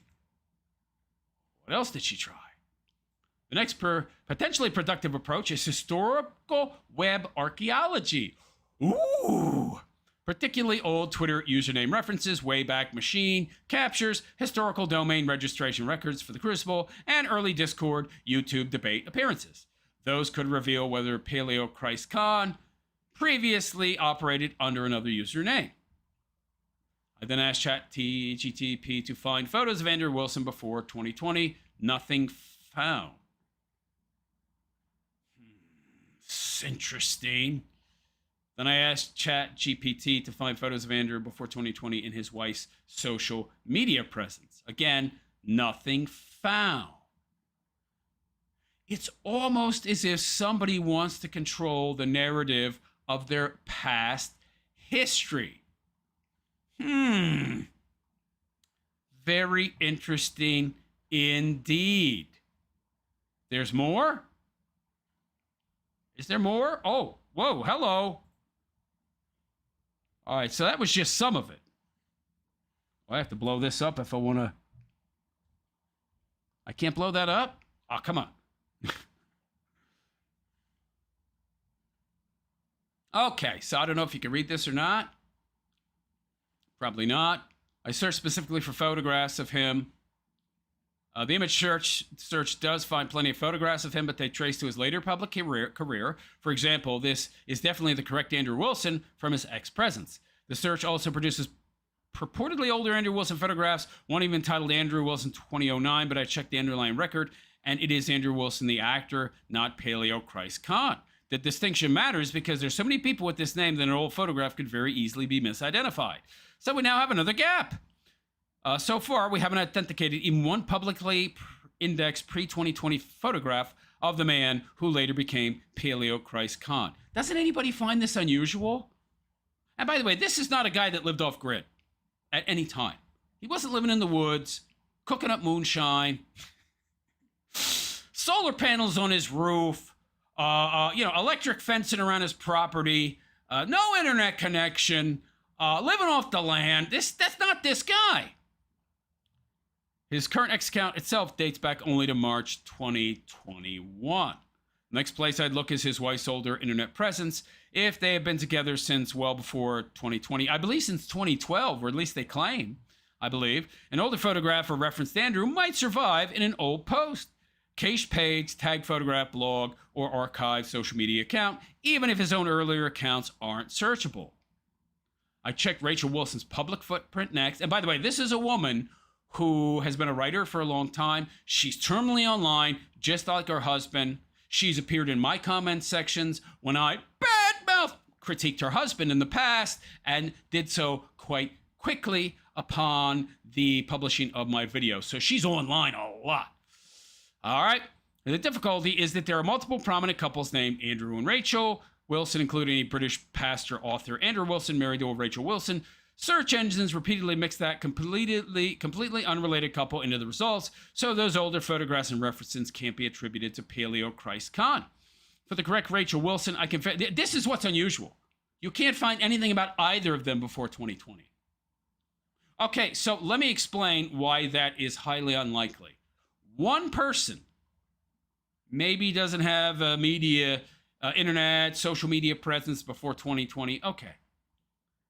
What else did she try? The next potentially productive approach is historical web archaeology. Ooh! Particularly old Twitter username references, Wayback Machine, captures, historical domain registration records for the Crucible, and early Discord YouTube debate appearances. Those could reveal whether Paleo Christ Con previously operated under another username. I then asked ChatGPT to find photos of Andrew Wilson before 2020. Nothing found. It's interesting. Then I asked ChatGPT to find photos of Andrew before 2020 in his wife's social media presence. Again, nothing found. It's almost as if somebody wants to control the narrative of their past history. Very interesting indeed. There's more? Is there more? Oh, whoa, hello. All right, so that was just some of it. I have to blow this up if I want to. I can't blow that up? Oh, come on. Okay, so I don't know if you can read this or not. Probably not. I searched specifically for photographs of him. The image search does find plenty of photographs of him, but they trace to his later public career. For example, this is definitely the correct Andrew Wilson from his ex-presence. The search also produces purportedly older Andrew Wilson photographs, one even titled Andrew Wilson 2009, but I checked the underlying record, and it is Andrew Wilson, the actor, not Paleo Christ Con. The distinction matters because there's so many people with this name that an old photograph could very easily be misidentified. So we now have another gap. So far, we haven't authenticated even one publicly indexed pre-2020 photograph of the man who later became Paleo Christ Con. Doesn't anybody find this unusual? And by the way, this is not a guy that lived off grid at any time. He wasn't living in the woods, cooking up moonshine, solar panels on his roof, Electric fencing around his property, no internet connection, living off the land. That's not this guy. His current X account itself dates back only to March 2021. Next place I'd look is his wife's older internet presence. If they have been together since well before 2020, I believe since 2012, or at least they claim, I believe, an older photograph or referenced Andrew might survive in an old post, cached page, tagged photograph, blog, or archived social media account, even if his own earlier accounts aren't searchable. I checked Rachel Wilson's public footprint next. And by the way, this is a woman who has been a writer for a long time. She's terminally online, just like her husband. She's appeared in my comment sections when I badmouth critiqued her husband in the past and did so quite quickly upon the publishing of my video. So she's online a lot. All right. The difficulty is that there are multiple prominent couples named Andrew and Rachel Wilson, including a British pastor author Andrew Wilson, married to Rachel Wilson. Search engines repeatedly mix that completely unrelated couple into the results, so those older photographs and references can't be attributed to Paleo Christ Khan. For the correct Rachel Wilson, I confess, this is what's unusual. You can't find anything about either of them before 2020. Okay, so let me explain why that is highly unlikely. One person maybe doesn't have a internet, social media presence before 2020. Okay.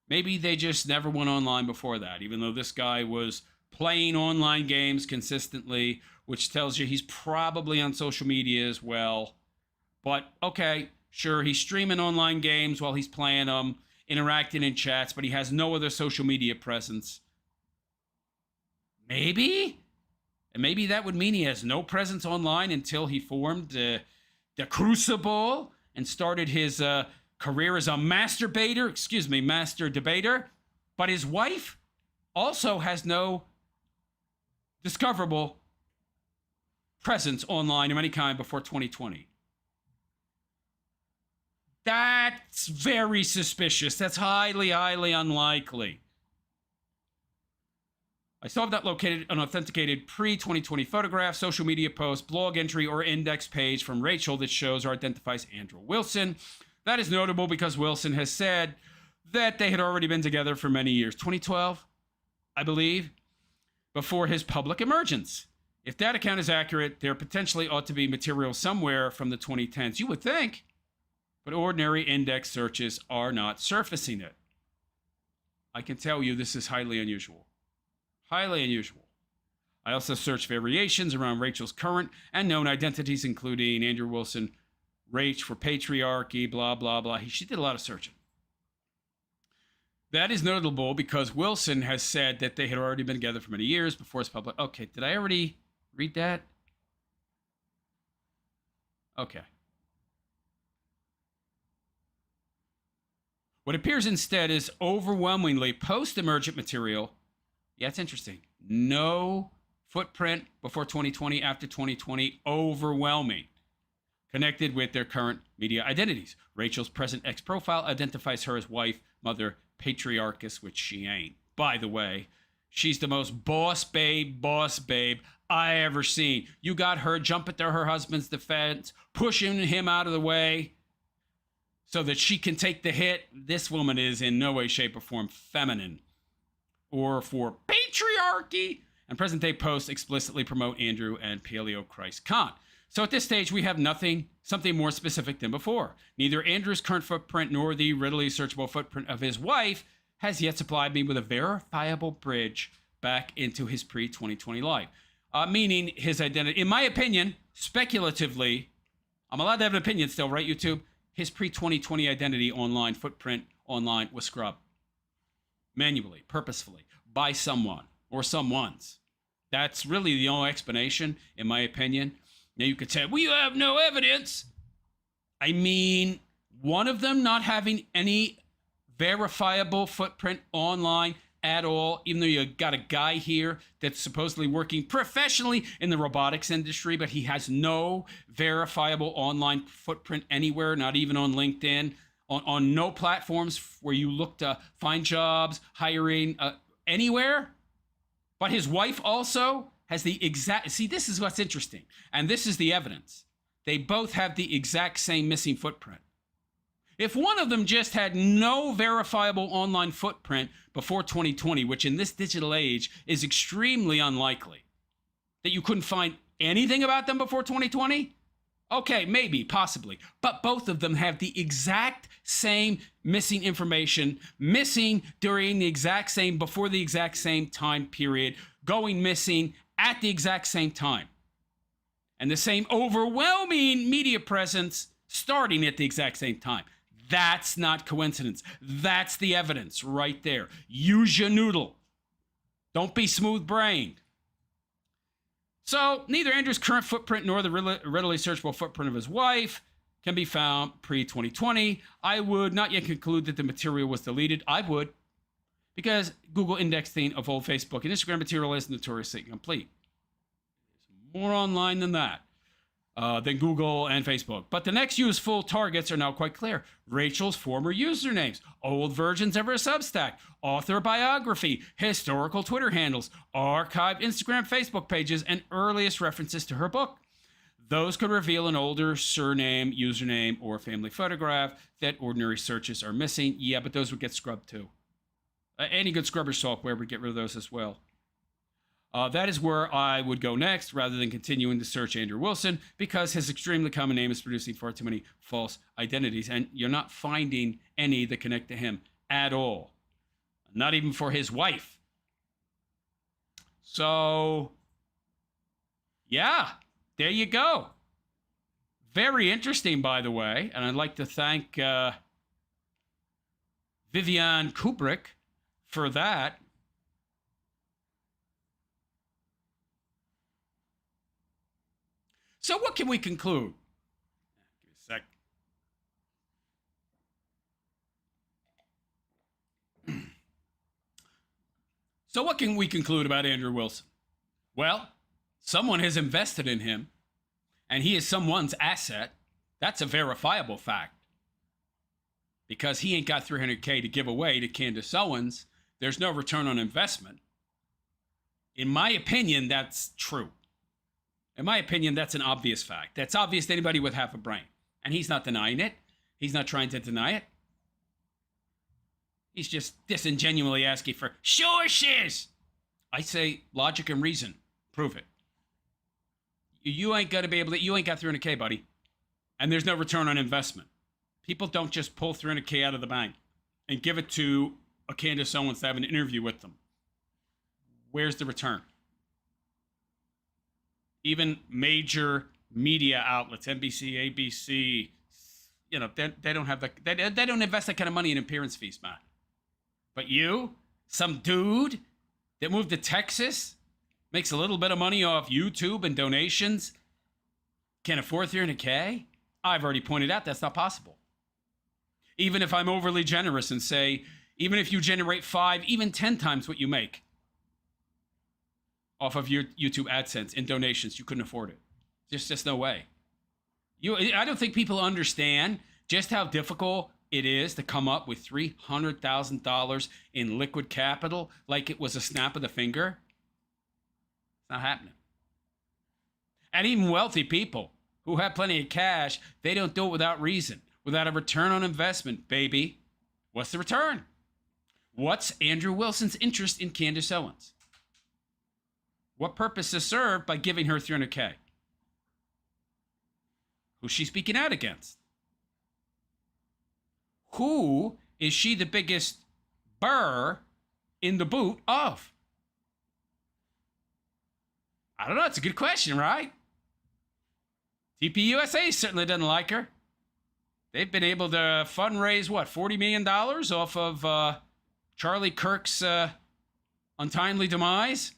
Maybe they just never went online before that, even though this guy was playing online games consistently, which tells you he's probably on social media as well. But okay, sure, he's streaming online games while he's playing them, interacting in chats, but he has no other social media presence. Maybe? And maybe that would mean he has no presence online until he formed the Crucible and started his career as a master debater. But his wife also has no discoverable presence online of any kind before 2020. That's very suspicious. That's highly, highly unlikely. I still have not located an authenticated pre-2020 photograph, social media post, blog entry, or index page from Rachel that shows or identifies Andrew Wilson. That is notable because Wilson has said that they had already been together for many years. 2012, I believe, before his public emergence. If that account is accurate, there potentially ought to be material somewhere from the 2010s. You would think, but ordinary index searches are not surfacing it. I can tell you this is highly unusual. Highly unusual. I also searched variations around Rachel's current and known identities, including Andrew Wilson, Rach for patriarchy, blah, blah, blah. She did a lot of searching. That is notable because Wilson has said that they had already been together for many years before his public. Okay, did I already read that? Okay. What appears instead is overwhelmingly post-emergent material. Yeah, it's interesting. No footprint before 2020, after 2020, overwhelming. Connected with their current media identities. Rachel's present X profile identifies her as wife, mother, patriarchess, which she ain't. By the way, she's the most boss babe I ever seen. You got her jumping to her husband's defense, pushing him out of the way so that she can take the hit. This woman is in no way, shape, or form feminine or for patriarchy. And present-day posts explicitly promote Andrew and Paleo Christ Khan. So at this stage, we have something more specific than before. Neither Andrew's current footprint nor the readily searchable footprint of his wife has yet supplied me with a verifiable bridge back into his pre-2020 life. Meaning his identity, in my opinion, speculatively, I'm allowed to have an opinion still, right, YouTube? His pre-2020 identity online, footprint online was scrubbed. Manually, purposefully, by someone or someones. That's really the only explanation, in my opinion. Now you could say, well, you have no evidence. I mean, one of them not having any verifiable footprint online at all, even though you got a guy here that's supposedly working professionally in the robotics industry, but he has no verifiable online footprint anywhere, not even on LinkedIn, on no platforms where you look to find jobs, hiring, anywhere. But his wife also has the exact, see, this is what's interesting. And this is the evidence. They both have the exact same missing footprint. If one of them just had no verifiable online footprint before 2020, which in this digital age is extremely unlikely, that you couldn't find anything about them before 2020? Okay, maybe, possibly. But both of them have the exact same missing information, missing during the exact same, before the exact same time period, going missing at the exact same time. And the same overwhelming media presence starting at the exact same time. That's not coincidence. That's the evidence right there. Use your noodle. Don't be smooth-brained. So neither Andrew's current footprint nor the readily searchable footprint of his wife can be found pre-2020. I would not yet conclude that the material was deleted. I would, because Google indexing of old Facebook and Instagram material is notoriously incomplete. There's more online than that, than Google and Facebook. But the next useful targets are now quite clear. Rachel's former usernames, old versions of her Substack, author biography, historical Twitter handles, archived Instagram, Facebook pages, and earliest references to her book. Those could reveal an older surname, username, or family photograph that ordinary searches are missing. Yeah, but those would get scrubbed too. Any good scrubber software would get rid of those as well. That is where I would go next, rather than continuing to search Andrew Wilson, because his extremely common name is producing far too many false identities, and you're not finding any that connect to him at all. Not even for his wife. So, yeah, there you go. Very interesting, by the way, and I'd like to thank Vivian Kubrick for that. So what can we conclude? Give me a sec. So what can we conclude about Andrew Wilson? Well, someone has invested in him, and he is someone's asset. That's a verifiable fact. Because he ain't got $300K to give away to Candace Owens, there's no return on investment. In my opinion, that's true. In my opinion, that's an obvious fact. That's obvious to anybody with half a brain. And he's not denying it. He's not trying to deny it. He's just disingenuously asking for, sure, shiz. I say logic and reason. Prove it. You ain't going to be able to, you ain't got $300K, buddy. And there's no return on investment. People don't just pull $300K out of the bank and give it to a Candace Owens to have an interview with them. Where's the return? Even major media outlets, NBC, ABC, you know, they don't have that. They don't invest that kind of money in appearance fees, man. But you, some dude that moved to Texas, makes a little bit of money off YouTube and donations, can afford $300K? I've already pointed out that's not possible. Even if I'm overly generous and say, even if you generate 5, even 10 times what you make off of your YouTube AdSense in donations, you couldn't afford it. There's just no way. I don't think people understand just how difficult it is to come up with $300,000 in liquid capital like it was a snap of the finger. It's not happening. And even wealthy people who have plenty of cash, they don't do it without reason, without a return on investment, baby. What's the return? What's Andrew Wilson's interest in Candace Owens? What purpose is served by giving her $300K? Who's she speaking out against? Who is she the biggest burr in the boot of? I don't know. It's a good question, right? TPUSA certainly doesn't like her. They've been able to fundraise, what, $40 million off of Charlie Kirk's untimely demise?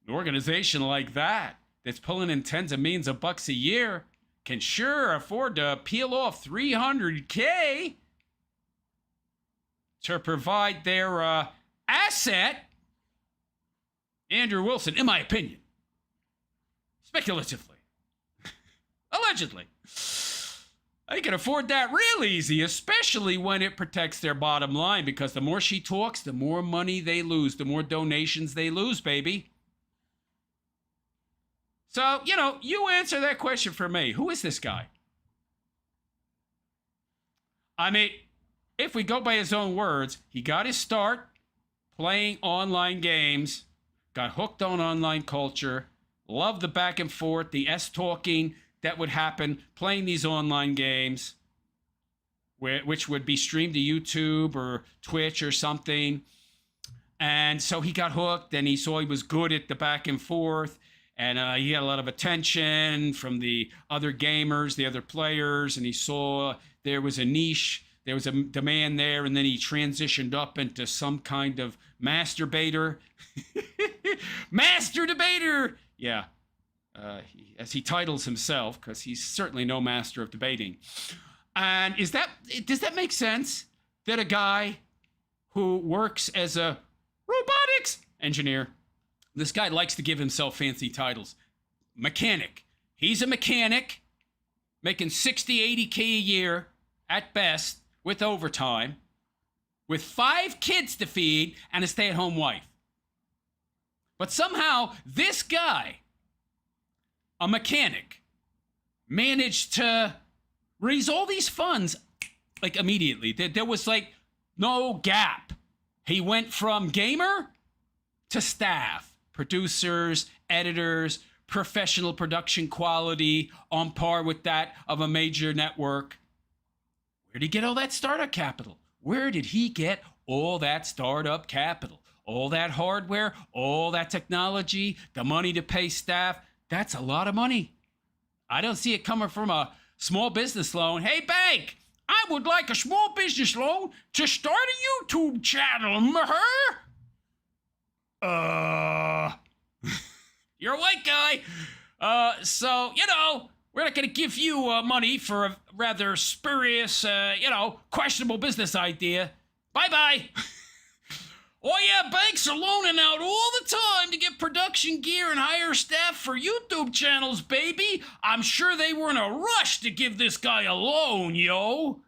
An organization like that, that's pulling in tens of millions of bucks a year, can sure afford to peel off $300K to provide their asset, Andrew Wilson, in my opinion, speculatively, allegedly. They can afford that real easy, especially when it protects their bottom line, because the more she talks, the more money they lose, the more donations they lose, baby. So, you answer that question for me. Who is this guy? I mean, if we go by his own words, he got his start playing online games, got hooked on online culture, loved the back and forth, the S-talking that would happen playing these online games, which would be streamed to YouTube or Twitch or something. And so he got hooked, and he saw he was good at the back and forth, and he had a lot of attention from the other gamers, the other players, and he saw there was a niche, there was a demand there, and then he transitioned up into some kind of masturbator. Master debater! Yeah, as he titles himself, because he's certainly no master of debating. And does that make sense? That a guy who works as a robotics engineer, this guy likes to give himself fancy titles. Mechanic. He's a mechanic, making 60, 80K a year at best, with overtime, with 5 kids to feed and a stay-at-home wife. But somehow, this guy, a mechanic, managed to raise all these funds, like, immediately. There was, like, no gap. He went from gamer to staff, producers, editors, professional production quality on par with that of a major network. Where did he get all that startup capital? Where did he get all that startup capital? All that hardware, all that technology, the money to pay staff. That's a lot of money. I don't see it coming from a small business loan. Hey, bank, I would like a small business loan to start a YouTube channel. You're a white guy. So, we're not going to give you money for a rather spurious, questionable business idea. Bye-bye. Oh, yeah, banks are loaning out all the time to get production gear and hire staff for YouTube channels, baby. I'm sure they were in a rush to give this guy a loan, yo.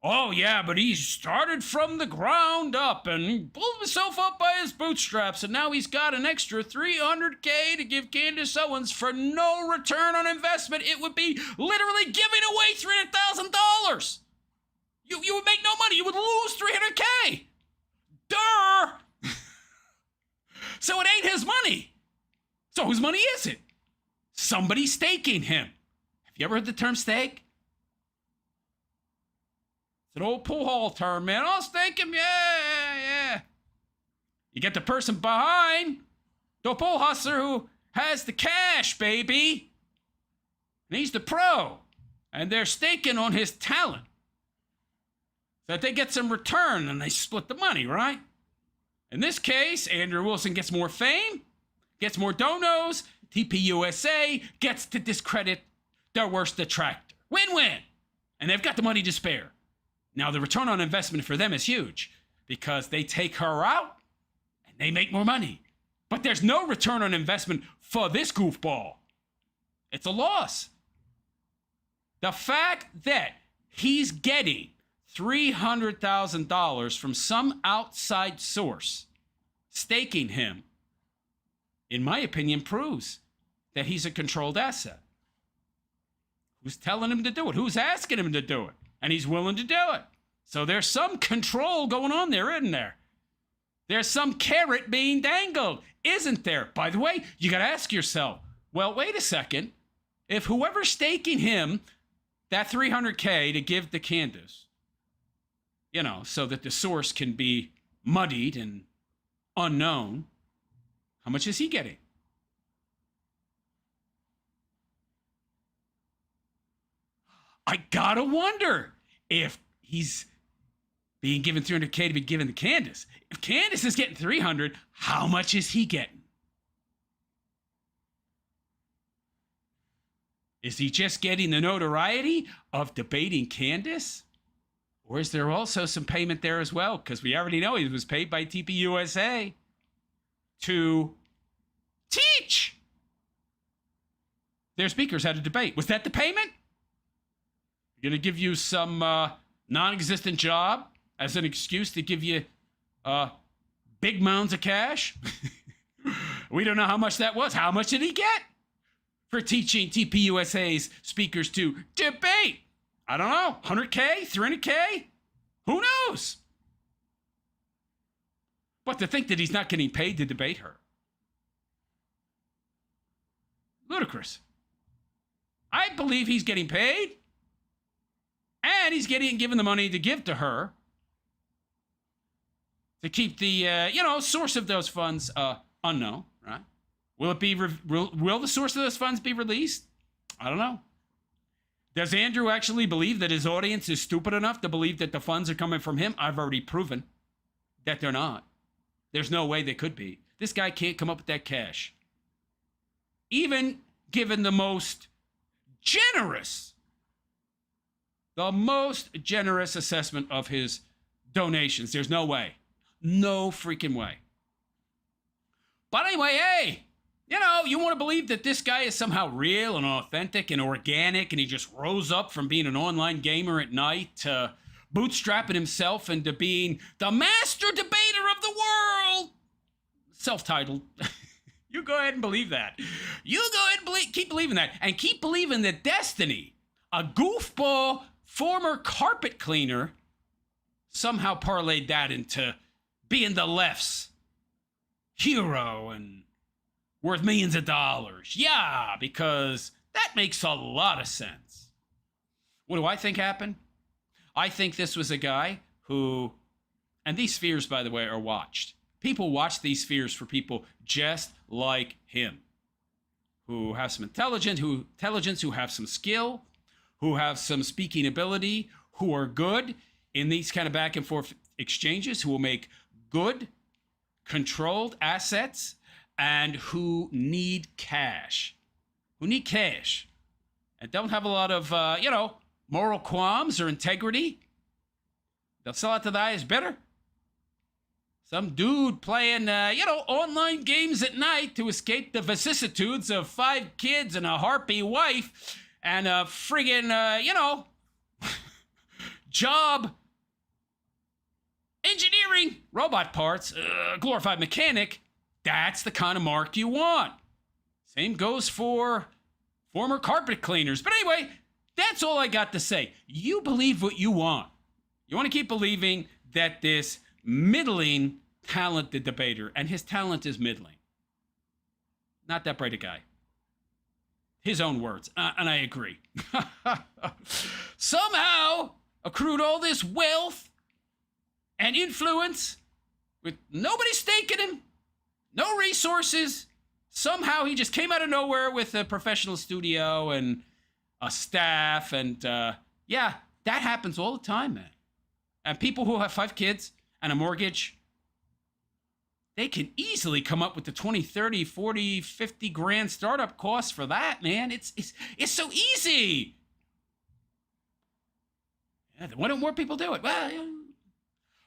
Oh, yeah, but he started from the ground up and pulled himself up by his bootstraps, and now he's got an extra $300K to give Candace Owens for no return on investment. It would be literally giving away $300,000. You would make no money. You would lose $300K. Duh! So it ain't his money. So whose money is it? Somebody staking him. Have you ever heard the term stake? It's an old pool hall term, man. I'll stake him. Yeah. You get the person behind the pool hustler who has the cash, baby. And he's the pro. And they're staking on his talent. So that they get some return and they split the money, right? In this case, Andrew Wilson gets more fame, gets more donos, TPUSA gets to discredit their worst detractor. Win-win. And they've got the money to spare. Now, the return on investment for them is huge because they take her out and they make more money. But there's no return on investment for this goofball. It's a loss. The fact that he's getting $300,000 from some outside source staking him, in my opinion, proves that he's a controlled asset. Who's telling him to do it? Who's asking him to do it? And he's willing to do it. So there's some control going on there, isn't there? There's some carrot being dangled, isn't there? By the way, you got to ask yourself, well, wait a second. If whoever's staking him that $300K to give to Candace, so that the source can be muddied and unknown, how much is he getting? I gotta wonder if he's being given $300K to be given to Candace. If Candace is getting $300, how much is he getting? Is he just getting the notoriety of debating Candace? Or is there also some payment there as well? Because we already know he was paid by TPUSA to teach their speakers how to debate. Was that the payment? Going to give you some non-existent job as an excuse to give you big mounds of cash? We don't know how much that was. How much did he get for teaching TPUSA's speakers to debate? I don't know. 100K? 300K? Who knows? But to think that he's not getting paid to debate her. Ludicrous. I believe he's getting paid, and he's given the money to give to her to keep the source of those funds unknown, right? Will the source of those funds be released? I don't know. Does Andrew actually believe that his audience is stupid enough to believe that the funds are coming from him? I've already proven that they're not. There's no way they could be. This guy can't come up with that cash. Even given the most generous assessment of his donations. There's no way. No freaking way. But anyway, hey, you want to believe that this guy is somehow real and authentic and organic and he just rose up from being an online gamer at night to bootstrapping himself into being the master debater of the world. Self-titled. You go ahead and believe that. You go ahead and keep believing that. And keep believing that Destiny, a goofball former carpet cleaner, somehow parlayed that into being the left's hero and worth millions of dollars. Yeah, because that makes a lot of sense. What do I think happened? I think this was a guy who, and these spheres, by the way, are watched. People watch these spheres for people just like him, who have some intelligence, who have some skill, who have some speaking ability, who are good in these kind of back and forth exchanges, who will make good, controlled assets, and who need cash. And don't have a lot of, moral qualms or integrity. They'll sell it to the highest bidder. Some dude playing, online games at night to escape the vicissitudes of 5 kids and a harpy wife and a friggin', job engineering robot parts, glorified mechanic. That's the kind of mark you want. Same goes for former carpet cleaners. But anyway, that's all I got to say. You believe what you want. You want to keep believing that this middling talented debater, and his talent is middling. Not that bright a guy. His own words, and I agree. Somehow accrued all this wealth and influence with nobody staking him, no resources. Somehow he just came out of nowhere with a professional studio and a staff, and that happens all the time, man. And people who have 5 kids and a mortgage, they can easily come up with the 20, 30, 40, 50 grand startup costs for that, man. It's so easy. Yeah, why don't more people do it? Well, yeah.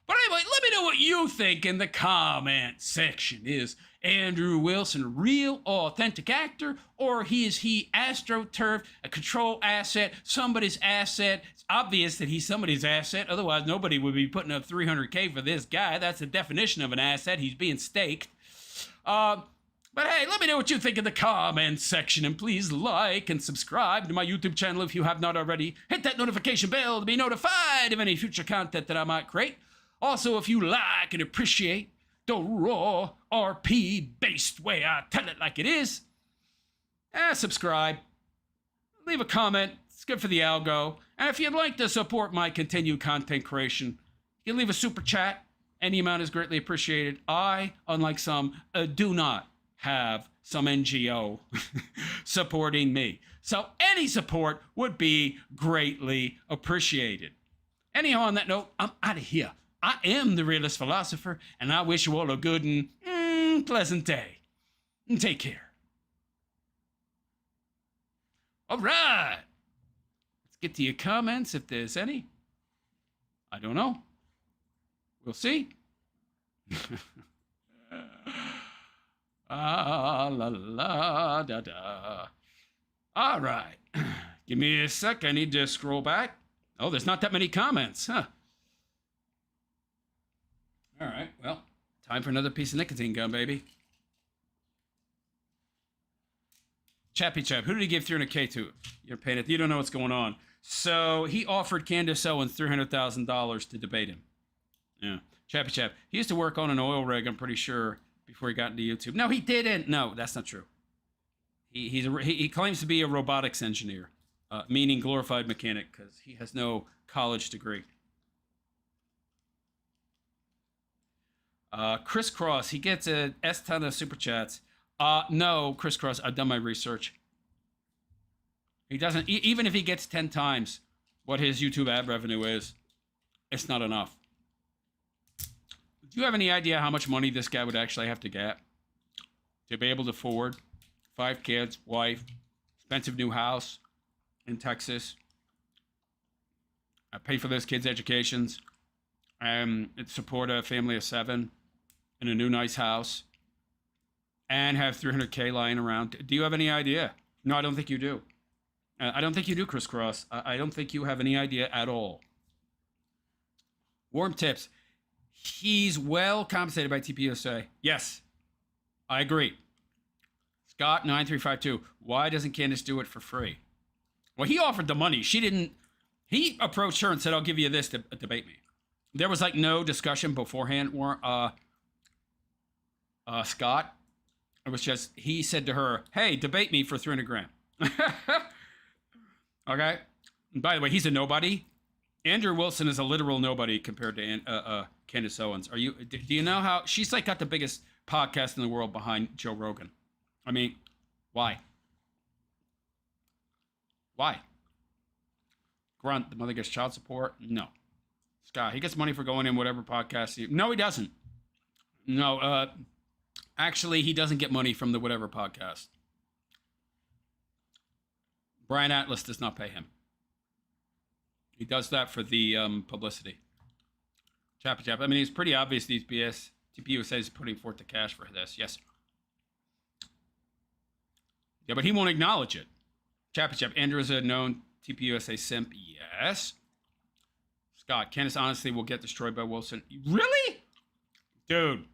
But anyway, let me know what you think in the comment section. Is Andrew Wilson a real, authentic actor, or is he astroturf, a control asset, somebody's asset? It's obvious that he's somebody's asset. Otherwise, nobody would be putting up $300K for this guy. That's the definition of an asset. He's being staked. But hey, let me know what you think in the comment section, and please like and subscribe to my YouTube channel if you have not already. Hit that notification bell to be notified of any future content that I might create. Also, if you like and appreciate the raw RP-based way I tell it like it is, subscribe, leave a comment. It's good for the algo. And if you'd like to support my continued content creation, you can leave a super chat. Any amount is greatly appreciated. I, unlike some, do not have some NGO supporting me. So any support would be greatly appreciated. Anyhow, on that note, I'm out of here. I am the realist philosopher, and I wish you all a good and pleasant day. And take care. All right. Let's get to your comments if there's any. I don't know. We'll see. La la da da. All right. Give me a sec. I need to scroll back. Oh, there's not that many comments, huh? All right, well, time for another piece of nicotine gum, baby. Chappy Chap, who did he give 300K to? You're paying it. You don't know what's going on. So he offered Candace Owens $300,000 to debate him. Yeah. Chappy Chap, he used to work on an oil rig, I'm pretty sure, before he got into YouTube. No, he didn't. No, that's not true. He claims to be a robotics engineer, meaning glorified mechanic, because he has no college degree. Chris Cross, he gets a ton of super chats. No, Chris Cross, I've done my research. He doesn't, even if he gets 10 times what his YouTube ad revenue is, it's not enough. Do you have any idea how much money this guy would actually have to get to be able to afford 5 kids, wife, expensive new house in Texas, pay for those kids' educations, support a family of 7 in a new nice house, and have 300K lying around? Do you have any idea? No, I don't think you do. I don't think you do, Chris Cross. I don't think you have any idea at all. Warm tips. He's well compensated by TPUSA. Yes, I agree. Scott 9352. Why doesn't Candace do it for free? Well, he offered the money. She didn't. He approached her and said, "I'll give you this to debate me." There was like no discussion beforehand. Scott. It was just he said to her, "Hey, debate me for 300 grand." Okay. And by the way, he's a nobody. Andrew Wilson is a literal nobody compared to Candace Owens. Do you know how she's like got the biggest podcast in the world behind Joe Rogan? I mean, why? Why? Grunt, the mother gets child support? No. Scott, he gets money for going in whatever podcast. No, he doesn't. No, actually, he doesn't get money from the whatever podcast. Brian Atlas does not pay him. He does that for the publicity. Chappy Chap. I mean, it's pretty obvious these BS. TPUSA is putting forth the cash for this. Yes. Yeah, but he won't acknowledge it. Chappy Chap. Andrew is a known TPUSA simp. Yes. Scott. Candace honestly will get destroyed by Wilson. Really? Dude.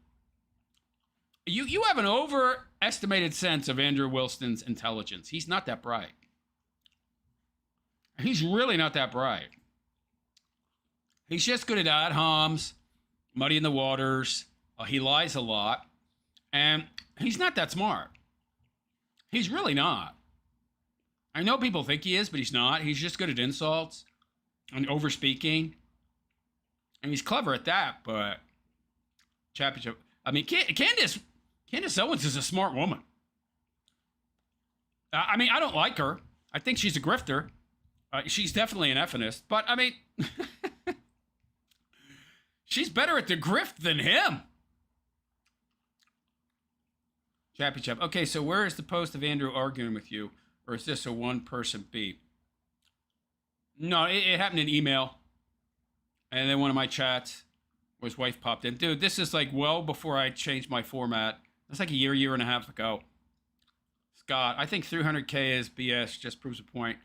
You have an overestimated sense of Andrew Wilson's intelligence. He's not that bright. He's really not that bright. He's just good at ad homs, muddying the waters. He lies a lot. And he's not that smart. He's really not. I know people think he is, but he's not. He's just good at insults and overspeaking. And he's clever at that, but... I mean, Candace Owens is a smart woman. I mean, I don't like her. I think she's a grifter. She's definitely an F-inist, but I mean, she's better at the grift than him. Chappy Chap. Okay, so where is the post of Andrew arguing with you, or is this a one-person beat? No, it happened in email, and then one of my chats, his wife popped in. Dude, this is like well before I changed my format. That's like a year and a half ago. Scott, I think 300K is BS. Just proves a point.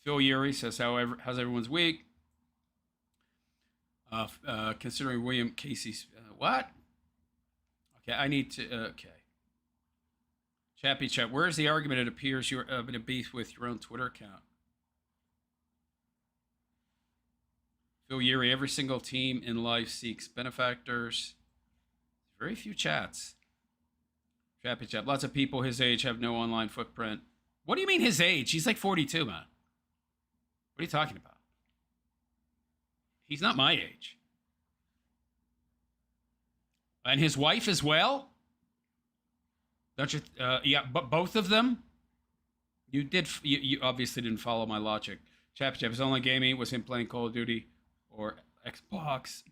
Phil Urey says, however, how's everyone's week? Considering William Casey's... what? Okay, I need to... okay. Chappy Chat, where's the argument it appears you're in a beef with your own Twitter account? Phil Urey, every single team in life seeks benefactors. Very few chats. Chappy Chat, lots of people his age have no online footprint. What do you mean his age? He's like 42, man. What are you talking about? He's not my age. And his wife as well? Don't you? Yeah, but both of them? You obviously didn't follow my logic. Chappy Chat, his only gaming was him playing Call of Duty or Xbox.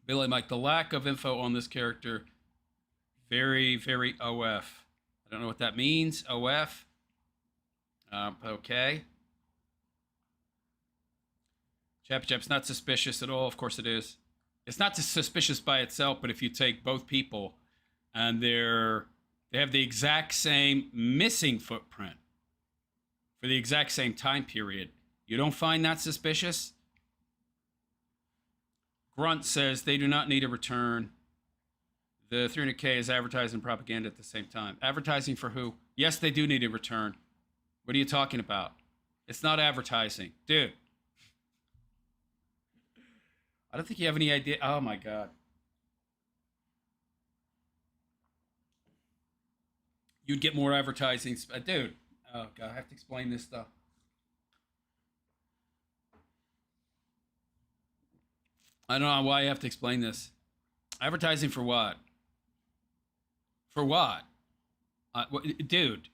Billy Mike, the lack of info on this character, very, very OF. I don't know what that means, OF. Okay. Chappy Chap's not suspicious at all. Of course it is. It's not suspicious by itself, but if you take both people and they have the exact same missing footprint for the exact same time period, you don't find that suspicious? Grunt says they do not need a return. The 300K is advertising and propaganda at the same time. Advertising for who? Yes, they do need a return. What are you talking about? It's not advertising. Dude. I don't think you have any idea. Oh, my God. You'd get more advertising. Dude. Oh, God. I have to explain this stuff. I don't know why I have to explain this. Advertising for what? For what? Dude,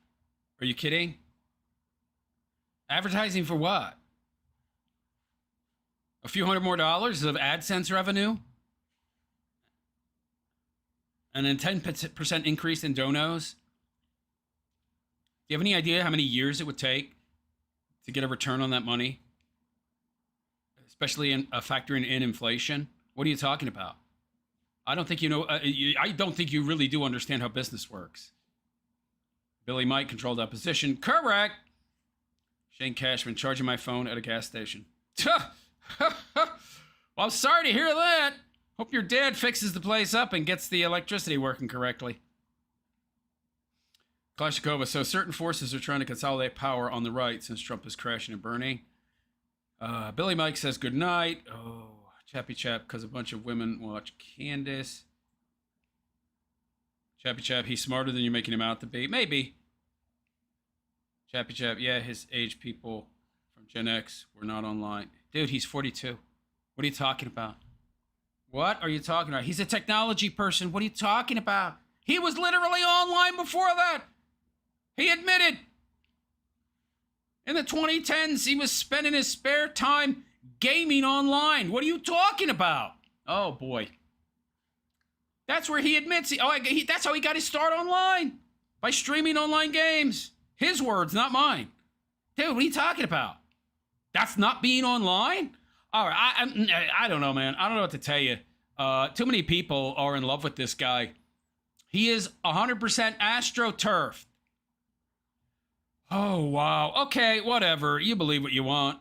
are you kidding? Advertising for what? A few $100 more of AdSense revenue? And then 10% increase in donos? Do you have any idea how many years it would take to get a return on that money? Especially in factoring in inflation? What are you talking about? I don't think you know. I don't think you really do understand how business works. Billy Mike controlled opposition. Correct. Shane Cashman charging my phone at a gas station. Well, I'm sorry to hear that. Hope your dad fixes the place up and gets the electricity working correctly. Kalashnikova. So certain forces are trying to consolidate power on the right since Trump is crashing and burning. Billy Mike says good night. Oh. Chappy Chap, because a bunch of women watch Candace. Chappy Chap, he's smarter than you're making him out to be. Maybe. Chappy Chap, yeah, his age people from Gen X were not online. Dude, he's 42. What are you talking about? What are you talking about? He's a technology person. What are you talking about? He was literally online before that. He admitted. In the 2010s, he was spending his spare time gaming online. What are you talking about? Oh, boy. That's where he admits. That's how he got his start online. By streaming online games. His words, not mine. Dude, what are you talking about? That's not being online? All right, I don't know, man. I don't know what to tell you. Too many people are in love with this guy. He is 100% AstroTurf. Oh, wow. Okay, whatever. You believe what you want.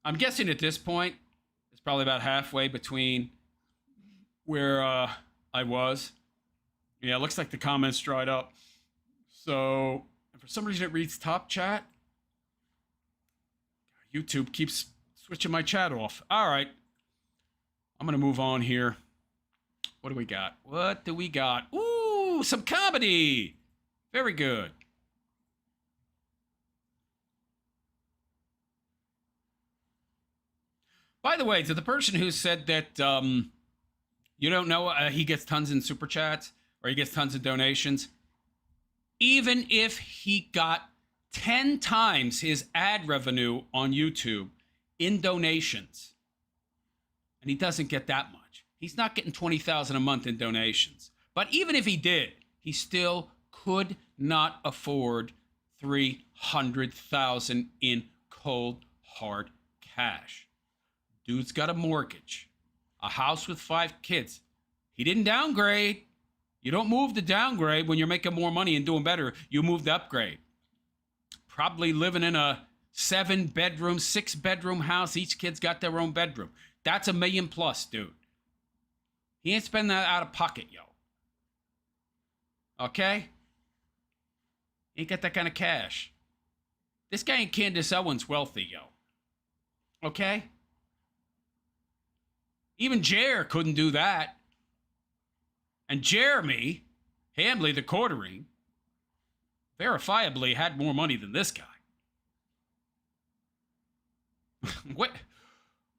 I'm guessing at this point, it's probably about halfway between where I was. Yeah, it looks like the comments dried up. So, for some reason it reads top chat. YouTube keeps switching my chat off. All right. I'm going to move on here. What do we got? What do we got? Ooh, some comedy. Very good. By the way, to the person who said that you don't know he gets tons in super chats or he gets tons of donations, even if he got 10 times his ad revenue on YouTube in donations, and he doesn't get that much. He's not getting $20,000 a month in donations. But even if he did, he still could not afford $300,000 in cold, hard cash. Dude's got a mortgage, a house with 5 kids. He didn't downgrade. You don't move to downgrade when you're making more money and doing better. You move to upgrade. Probably living in a 7-bedroom, 6-bedroom house. Each kid's got their own bedroom. That's $1 million plus, dude. He ain't spending that out of pocket, yo. Okay? He ain't got that kind of cash. This guy ain't Candace Owens wealthy, yo. Okay? Even Jer couldn't do that. And Jeremy Hambley, the quartering, verifiably had more money than this guy. What?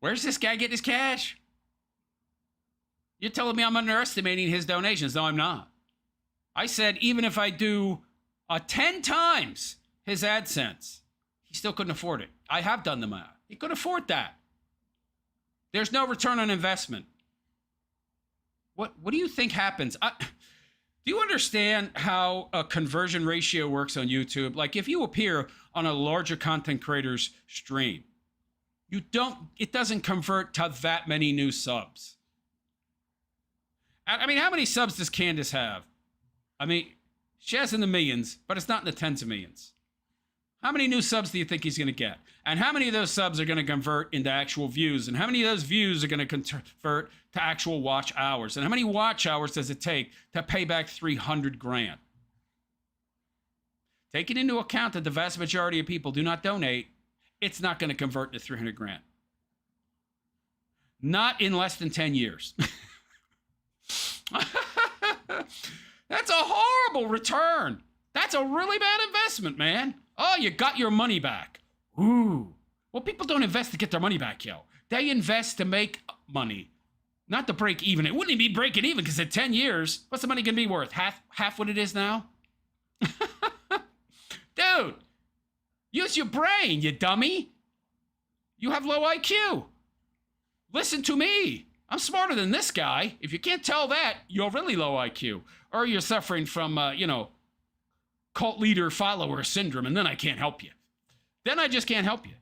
Where's this guy getting his cash? You're telling me I'm underestimating his donations. No, I'm not. I said even if I do 10 times his AdSense, he still couldn't afford it. I have done the math. He couldn't afford that. There's no return on investment. What do you think happens? Do you understand how a conversion ratio works on YouTube? Like if you appear on a larger content creator's stream, it doesn't convert to that many new subs. I mean, how many subs does Candace have? I mean, she has in the millions, but it's not in the tens of millions. How many new subs do you think he's going to get? And how many of those subs are going to convert into actual views? And how many of those views are going to convert to actual watch hours? And how many watch hours does it take to pay back 300 grand? Taking into account that the vast majority of people do not donate, it's not going to convert to 300 grand. Not in less than 10 years. That's a horrible return. That's a really bad investment, man. Oh, you got your money back. Ooh. Well, people don't invest to get their money back, yo. They invest to make money, not to break even. It wouldn't even be breaking even because in 10 years, what's the money going to be worth? Half what it is now? Dude, use your brain, you dummy. You have low IQ. Listen to me. I'm smarter than this guy. If you can't tell that, you're really low IQ. Or you're suffering from, cult leader follower syndrome, and then I can't help you. Then I just can't help you.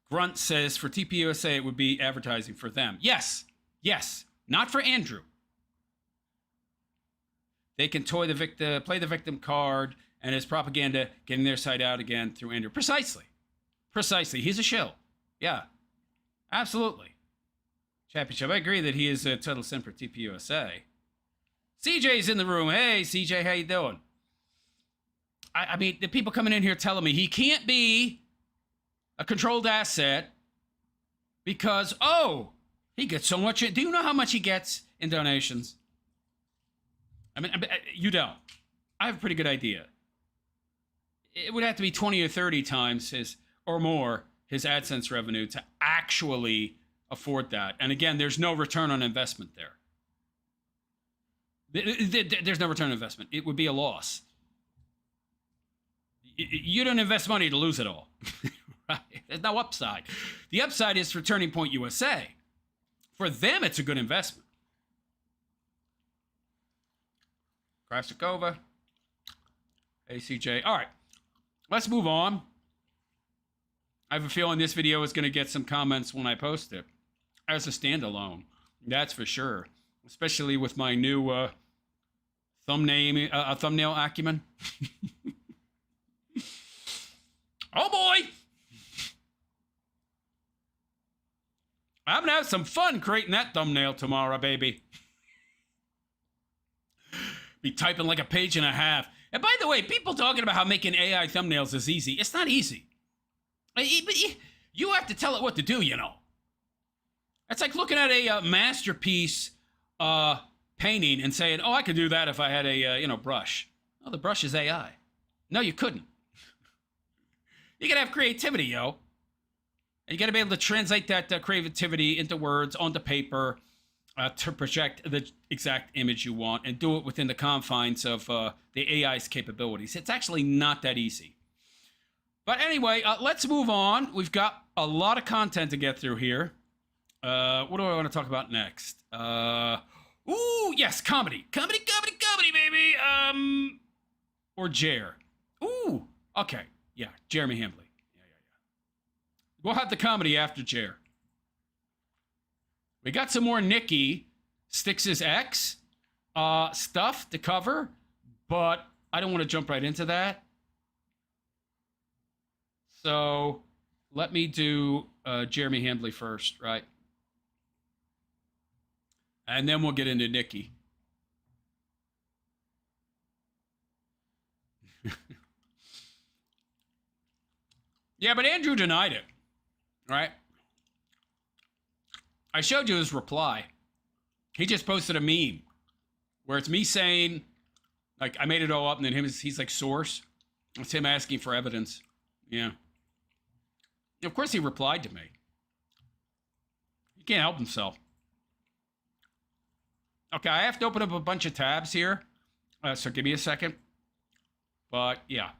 Grunt says, for TPUSA, it would be advertising for them. Yes. Not for Andrew. They can play the victim card, and it's propaganda getting their side out again through Andrew. Precisely. He's a shill. Yeah. Absolutely. Championship. I agree that he is a total sin for TPUSA. CJ's in the room. Hey, CJ, how you doing? I mean, the people coming in here telling me he can't be a controlled asset because, he gets so much. Do you know how much he gets in donations? I mean, you don't. I have a pretty good idea. It would have to be 20 or 30 times his AdSense revenue to actually afford that. And again, there's no return on investment there. There's no return on investment. It would be a loss. You don't invest money to lose it all. Right? There's no upside. The upside is for Turning Point USA. For them, it's a good investment. Krasnikova. Hey, CJ. All right. Let's move on. I have a feeling this video is going to get some comments when I post it. As a standalone. That's for sure. Especially with my new thumbnail acumen. Oh boy! I'm gonna have some fun creating that thumbnail tomorrow, baby. Be typing like a page and a half. And by the way, people talking about how making AI thumbnails is easy. It's not easy. You have to tell it what to do, you know. It's like looking at a masterpiece painting and saying, I could do that if I had a brush. Oh, the brush is AI. No, you couldn't. You gotta have creativity, yo. And you gotta be able to translate that creativity into words, onto paper, to project the exact image you want and do it within the confines of the AI's capabilities. It's actually not that easy. But anyway, let's move on. We've got a lot of content to get through here. What do I want to talk about next? Yes, comedy. Comedy, baby. Or Jer. Okay. Yeah, Jeremy Hambley. Yeah. We'll have the comedy after Jer. We got some more Nikki, Styx's ex, stuff to cover, but I don't want to jump right into that. So let me do Jeremy Hambley first, right? And then we'll get into Nikki. Yeah, but Andrew denied it, right? I showed you his reply. He just posted a meme where it's me saying, like, I made it all up, and then he's like, source. It's him asking for evidence. Yeah. Of course he replied to me. He can't help himself. Okay, I have to open up a bunch of tabs here, so give me a second. But, yeah.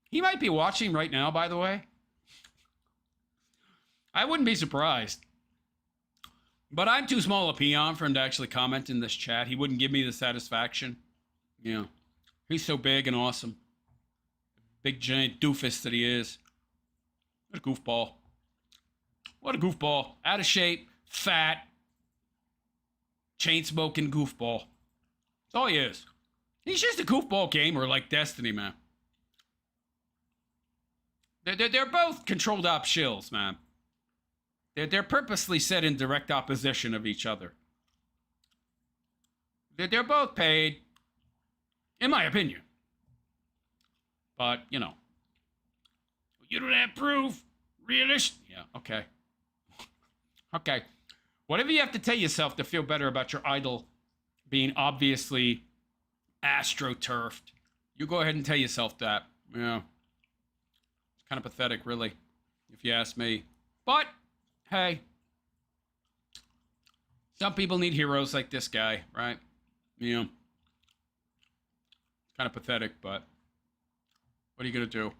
He might be watching right now, by the way. I wouldn't be surprised. But I'm too small a peon for him to actually comment in this chat. He wouldn't give me the satisfaction. Yeah. He's so big and awesome. Big, giant doofus that he is. What a goofball. What a goofball. Out of shape, fat, chain-smoking goofball. That's all he is. He's just a goofball gamer like Destiny, man. They're both controlled op shills, man. They're purposely set in direct opposition of each other. They're both paid, in my opinion. But, you know. You don't have proof. Realist? Yeah, okay. Okay. Whatever you have to tell yourself to feel better about your idol being obviously astroturfed, you go ahead and tell yourself that. Yeah. It's kind of pathetic, really, if you ask me. But, hey. Some people need heroes like this guy, right? You know. It's kind of pathetic, but what are you going to do?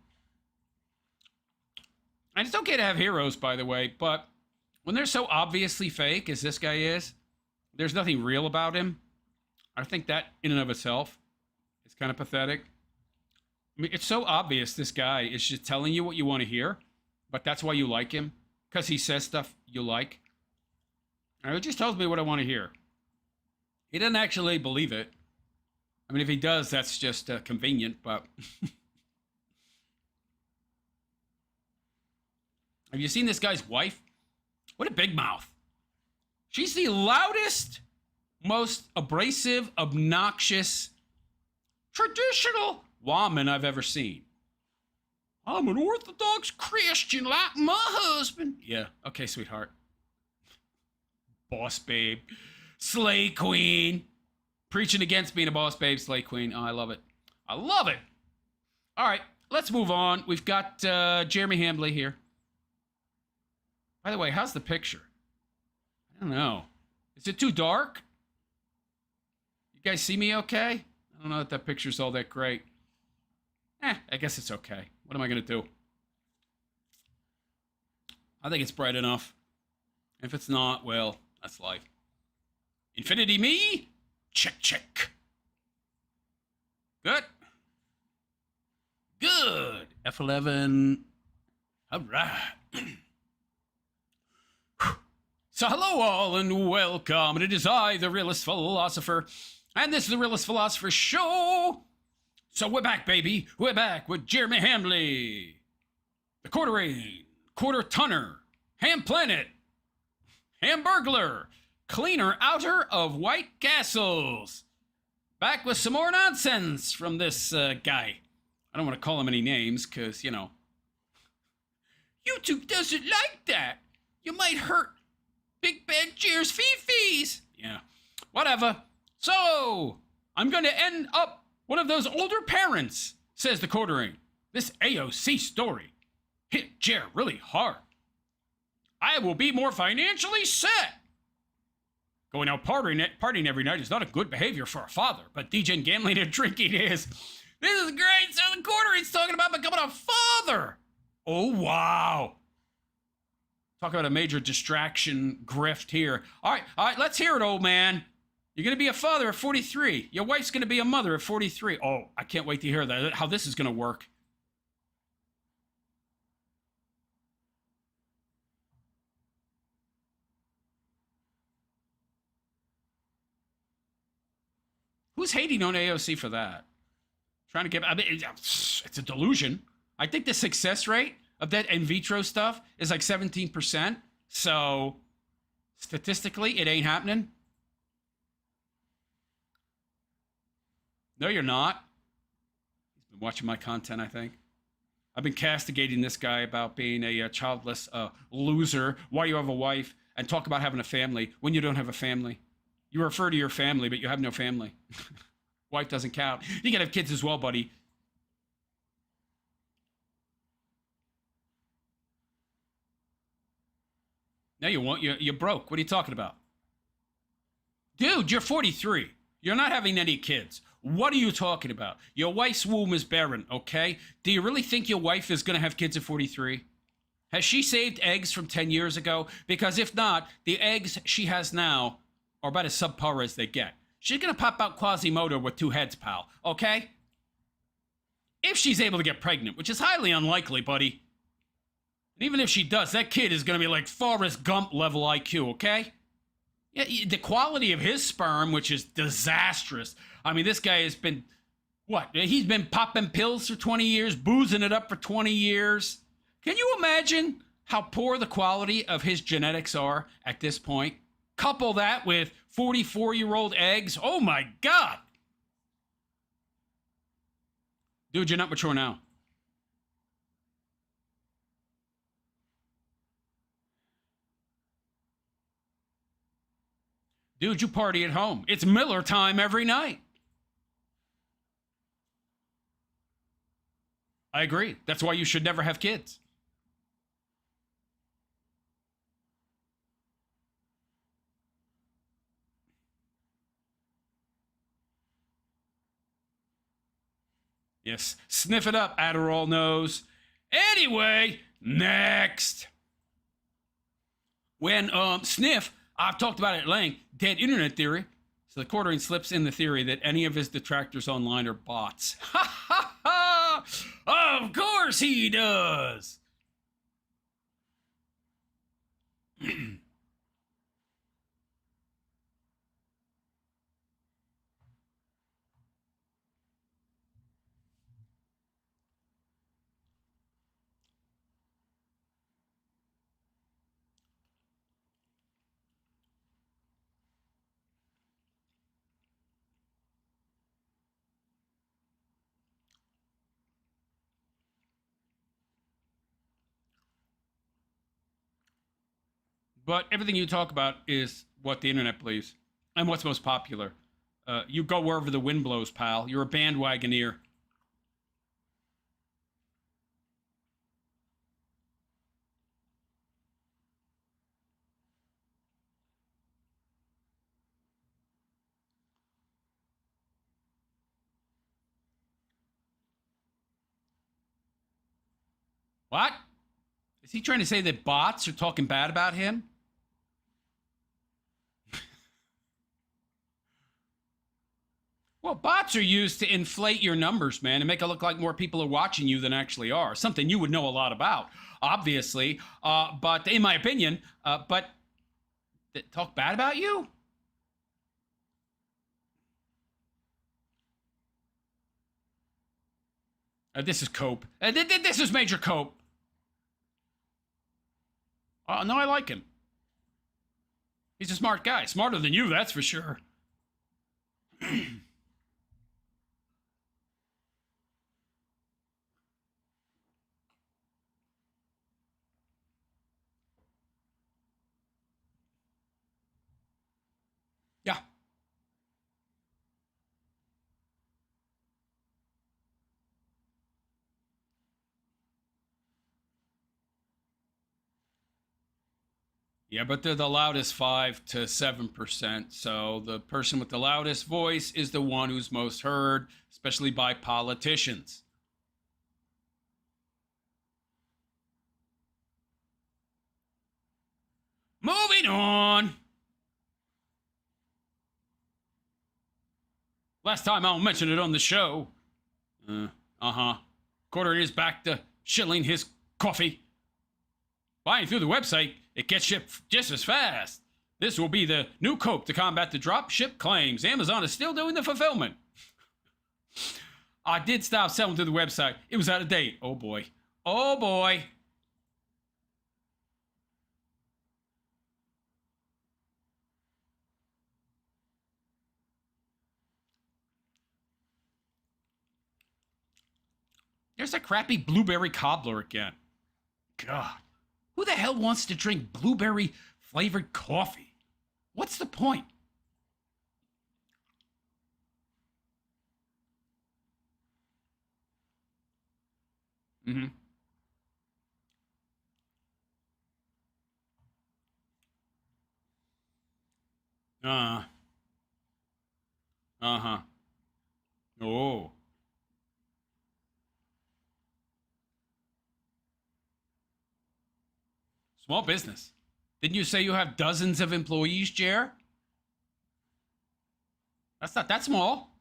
And it's okay to have heroes, by the way, but when they're so obviously fake as this guy is, there's nothing real about him. I think that in and of itself is kind of pathetic. I mean, it's so obvious this guy is just telling you what you want to hear, but that's why you like him, because he says stuff you like. And it just tells me what I want to hear. He doesn't actually believe it. I mean, if he does, that's just convenient, but... Have you seen this guy's wife? What a big mouth. She's the loudest, most abrasive, obnoxious, traditional woman I've ever seen. I'm an Orthodox Christian like my husband. Yeah, okay, sweetheart. Boss babe. Slay queen. Preaching against being a boss babe, slay queen. Oh, I love it. I love it. All right, let's move on. We've got Jeremy Hambley here. By the way, how's the picture? I don't know. Is it too dark? You guys see me okay? I don't know if that picture's all that great. I guess it's okay. What am I going to do? I think it's bright enough. If it's not, well, that's life. Infinity me? Check, check. Good. Good. F11. All right. So hello all and welcome. It is I, the Realist Philosopher, and this is the Realist Philosopher Show. So we're back, baby. We're back with Jeremy Hambley, the Quartering, Quarter Tonner, Ham Planet, Hamburglar, Cleaner Outer of White Castles. Back with some more nonsense from this guy. I don't want to call him any names because, you know, YouTube doesn't like that. You might hurt Big Bad Cheers Fifis. Yeah, whatever. So, I'm going to end up one of those older parents, says the Quartering. This AOC story hit Jer really hard. I will be more financially set. Going out partying every night is not a good behavior for a father, but DJing, gambling, and drinking is. This is great. So the Quartering's talking about becoming a father. Oh, wow. Talk about a major distraction grift here. All right, let's hear it, old man. You're going to be a father at 43. Your wife's going to be a mother at 43. Oh, I can't wait to hear that, how this is going to work. Who's hating on AOC for that? Trying to get, I mean, it's a delusion. I think the success rate of that in vitro stuff is like 17%. So statistically, it ain't happening. No, you're not. He's been watching my content, I think. I've been castigating this guy about being a childless loser. Why you have a wife and talk about having a family when you don't have a family. You refer to your family, but you have no family. Wife doesn't count. You can have kids as well, buddy. No, you won't. You're broke. What are you talking about? Dude, you're 43. You're not having any kids. What are you talking about? Your wife's womb is barren, okay? Do you really think your wife is going to have kids at 43? Has she saved eggs from 10 years ago? Because if not, the eggs she has now are about as subpar as they get. She's going to pop out Quasimodo with 2 heads, pal, okay? If she's able to get pregnant, which is highly unlikely, buddy. And even if she does, that kid is going to be like Forrest Gump level IQ, okay? Yeah, the quality of his sperm, which is disastrous. I mean, this guy has been, what? He's been popping pills for 20 years, boozing it up for 20 years. Can you imagine how poor the quality of his genetics are at this point? Couple that with 44-year-old eggs. Oh, my God. Dude, you're not mature now. Dude, you party at home. It's Miller time every night. I agree. That's why you should never have kids. Yes, sniff it up, Adderall nose. Anyway, next. When Sniff, I've talked about it at length, dead internet theory. So the quartering slips in the theory that any of his detractors online are bots. Ha ha ha! Of course he does! But everything you talk about is what the internet believes and what's most popular. You go wherever the wind blows, pal. You're a bandwagoneer. What? Is he trying to say that bots are talking bad about him? Well, bots are used to inflate your numbers, man, and make it look like more people are watching you than actually are. Something you would know a lot about, obviously. But in my opinion, but talk bad about you? This is Cope. This is Major Cope. No, I like him. He's a smart guy. Smarter than you, that's for sure. Yeah. Yeah, but they're the loudest 5 to 7%. So the person with the loudest voice is the one who's most heard, especially by politicians. Moving on. Last time I'll mention it on the show. Uh-huh. Quarter is back to shilling his coffee. Buying through the website, it gets shipped just as fast. This will be the new cope to combat the drop ship claims. Amazon is still doing the fulfillment. I did stop selling through the website. It was out of date. Oh boy. Oh boy. There's that crappy blueberry cobbler again. God. Who the hell wants to drink blueberry flavored coffee? What's the point? Mm-hmm. Uh, uh-huh. Oh. Small business. Didn't you say you have dozens of employees, Jer? That's not that small.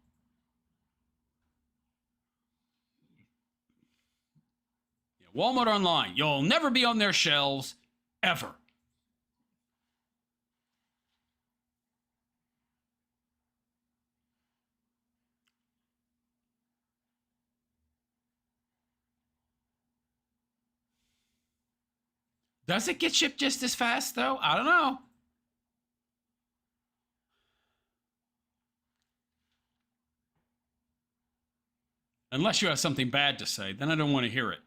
Yeah, Walmart online. You'll never be on their shelves, ever. Does it get shipped just as fast, though? I don't know. Unless you have something bad to say, then I don't want to hear it.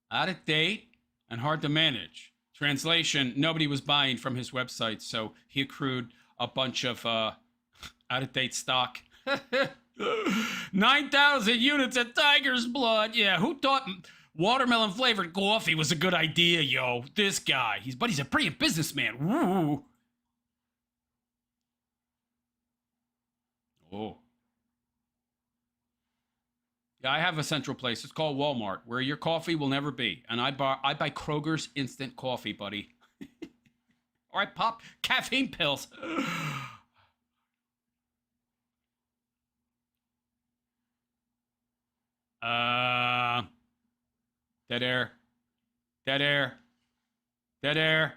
Out of date and hard to manage. Translation, nobody was buying from his website, so he accrued a bunch of out-of-date stock. 9,000 units of tiger's blood. Yeah, who thought watermelon-flavored coffee was a good idea, yo? This guy. He's a brilliant businessman. Woo. Oh. Yeah, I have a central place. It's called Walmart, where your coffee will never be. And I buy Kroger's instant coffee, buddy. Or I pop caffeine pills. Dead air. Dead air. Dead air.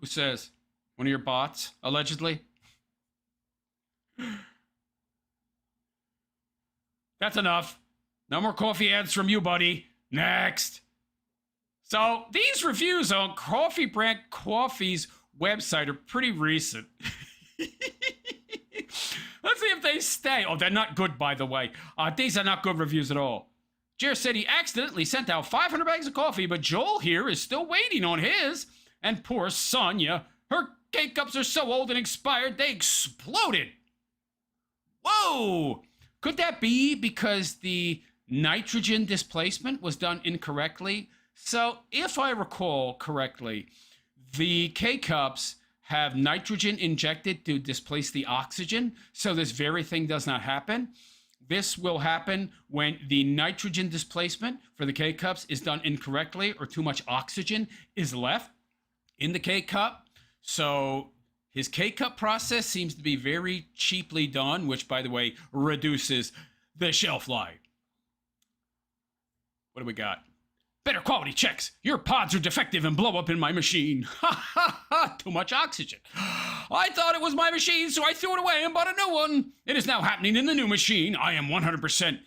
Who says? One of your bots, allegedly? That's enough. No more coffee ads from you, buddy. Next. So these reviews on Coffee Brand Coffee's website are pretty recent. Let's see if they stay. Oh, they're not good, by the way. These are not good reviews at all. Jer said he accidentally sent out 500 bags of coffee, but Joel here is still waiting on his. And poor Sonia, her K-cups are so old and expired, they exploded. Whoa! Could that be because the nitrogen displacement was done incorrectly? So if I recall correctly, the K-cups have nitrogen injected to displace the oxygen, so this very thing does not happen. This will happen when the nitrogen displacement for the K-cups is done incorrectly or too much oxygen is left in the K-cup. So his K-cup process seems to be very cheaply done, which, by the way, reduces the shelf life. What do we got? Better quality checks. Your pods are defective and blow up in my machine. Ha ha ha, too much oxygen. I thought it was my machine, so I threw it away and bought a new one. It is now happening in the new machine. I am 100%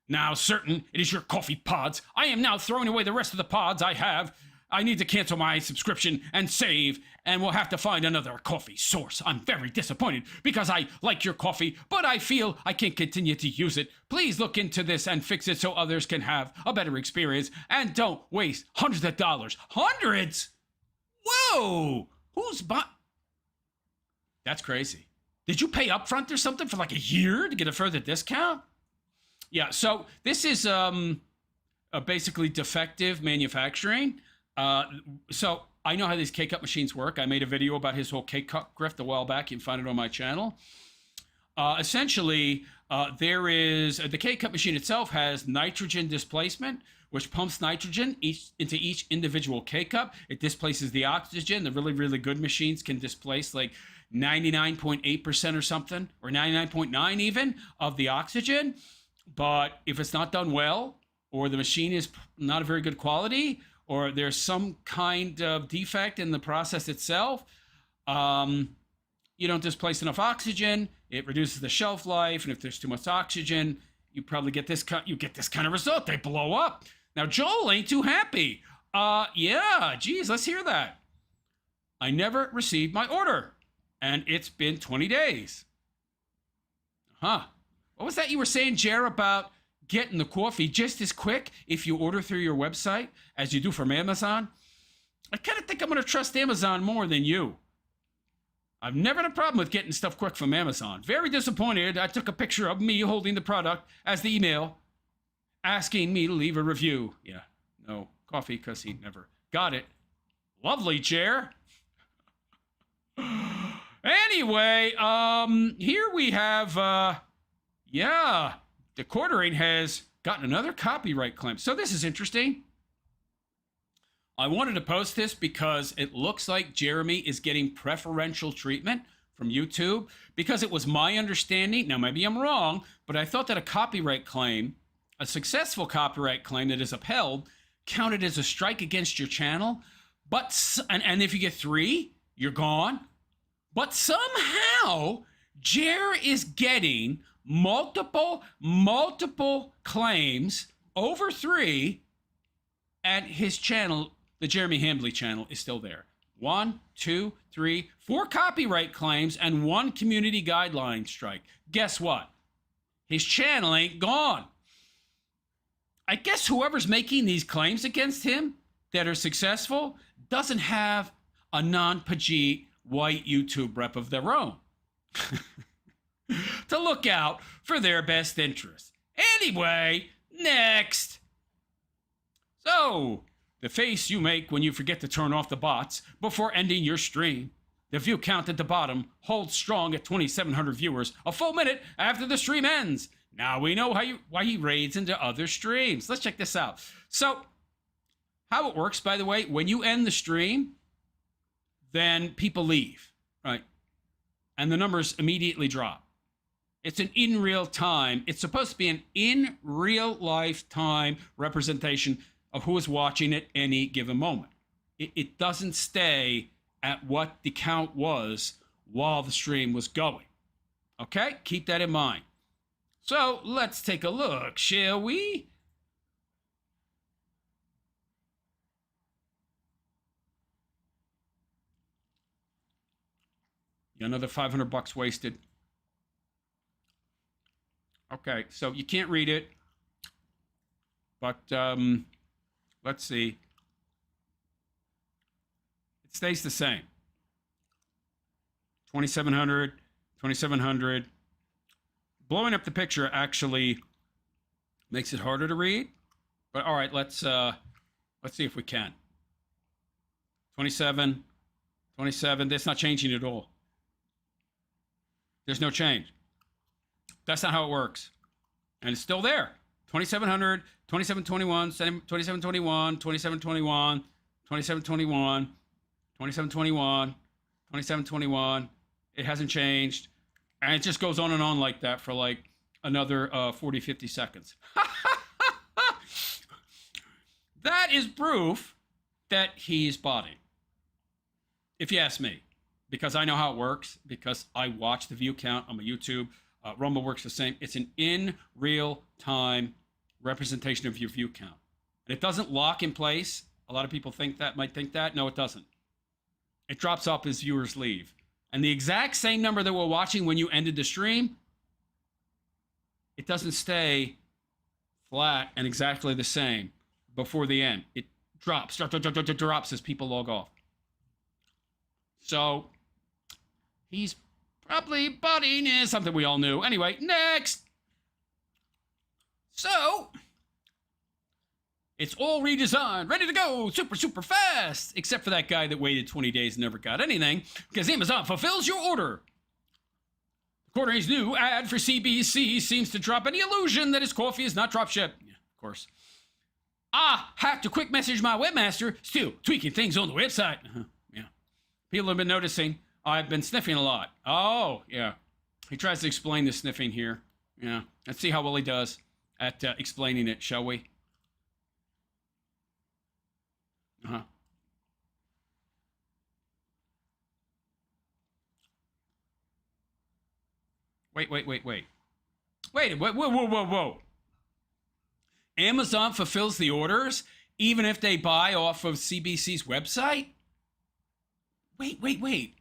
now certain it is your coffee pods. I am now throwing away the rest of the pods I have. I need to cancel my subscription and save, and we'll have to find another coffee source. I'm very disappointed because I like your coffee, but I feel I can't continue to use it. Please look into this and fix it so others can have a better experience, and don't waste hundreds of dollars. Hundreds? Whoa! Who's That's crazy. Did you pay upfront or something for like a year to get a further discount? Yeah, so this is a basically defective manufacturing. So I know how these K-cup machines work. I made a video about his whole K-cup grift a while back. You can find it on my channel. Essentially, there is the K-cup machine itself has nitrogen displacement, which pumps nitrogen into each individual K-cup. It displaces the oxygen. The really, really good machines can displace like 99.8% or something, or 99.9 even of the oxygen. But if it's not done well, or the machine is not a very good quality, or there's some kind of defect in the process itself, you don't displace enough oxygen, it reduces the shelf life, and if there's too much oxygen, you probably get this kind of result. They blow up. Now, Joel ain't too happy. Yeah, geez, let's hear that. I never received my order, and it's been 20 days. Huh. What was that you were saying, Jer, about getting the coffee just as quick if you order through your website as you do from Amazon? I kind of think I'm going to trust Amazon more than you. I've never had a problem with getting stuff quick from Amazon. Very disappointed. I took a picture of me holding the product as the email asking me to leave a review. Yeah, no coffee because he never got it. Lovely, Jer. Anyway, here we have, yeah, the Quartering has gotten another copyright claim. So this is interesting. I wanted to post this because it looks like Jeremy is getting preferential treatment from YouTube, because it was my understanding, now maybe I'm wrong, but I thought that a copyright claim, a successful copyright claim that is upheld, counted as a strike against your channel. But and if you get 3, you're gone. But somehow Jer is getting multiple claims over 3, and his channel, the Jeremy Hambley channel, is still there. 1, 2, 3, 4 copyright claims and 1 community guideline strike. Guess what? His channel ain't gone. I guess whoever's making these claims against him that are successful doesn't have a non-Pajit white YouTube rep of their own to look out for their best interests. Anyway, next. So, the face you make when you forget to turn off the bots before ending your stream. The view count at the bottom holds strong at 2,700 viewers a full minute after the stream ends. Now we know why he raids into other streams. Let's check this out. So, how it works, by the way, when you end the stream, then people leave, right? And the numbers immediately drop. It's an in real time. It's supposed to be an in real life time representation of who is watching at any given moment. It doesn't stay at what the count was while the stream was going. Okay? Keep that in mind. So let's take a look, shall we? Another $500 wasted. Okay, so you can't read it, but let's see. It stays the same. 2,700, 2,700. Blowing up the picture actually makes it harder to read. But all right, let's see if we can. 27, 27. That's not changing at all. There's no change. That's not how it works. And it's still there. 2,700, 2,721, 2,721, 2,721, 2,721, 2,721, 2,721. It hasn't changed. And it just goes on and on like that for like another 40, 50 seconds. That is proof that he's botting. If you ask me. Because I know how it works. Because I watch the view count on my YouTube. Rumble works the same. It's an in real time representation of your view count. And it doesn't lock in place. A lot of people might think that. No, it doesn't. It drops off as viewers leave. And the exact same number that we're watching when you ended the stream, it doesn't stay flat and exactly the same before the end. It drops as people log off. So he's probably botting is something we all knew. Anyway, next. So, it's all redesigned, ready to go, super fast. Except for that guy that waited 20 days and never got anything, because Amazon fulfills your order. According's new ad for CBC seems to drop any illusion that his coffee is not drop shipped. Yeah, of course. Have to quick message my webmaster, still tweaking things on the website. Yeah. People have been noticing I've been sniffing a lot. Oh, yeah. He tries to explain the sniffing here. Yeah. Let's see how well he does at explaining it, shall we? Uh-huh. Wait. Whoa. Amazon fulfills the orders even if they buy off of CBC's website? Wait.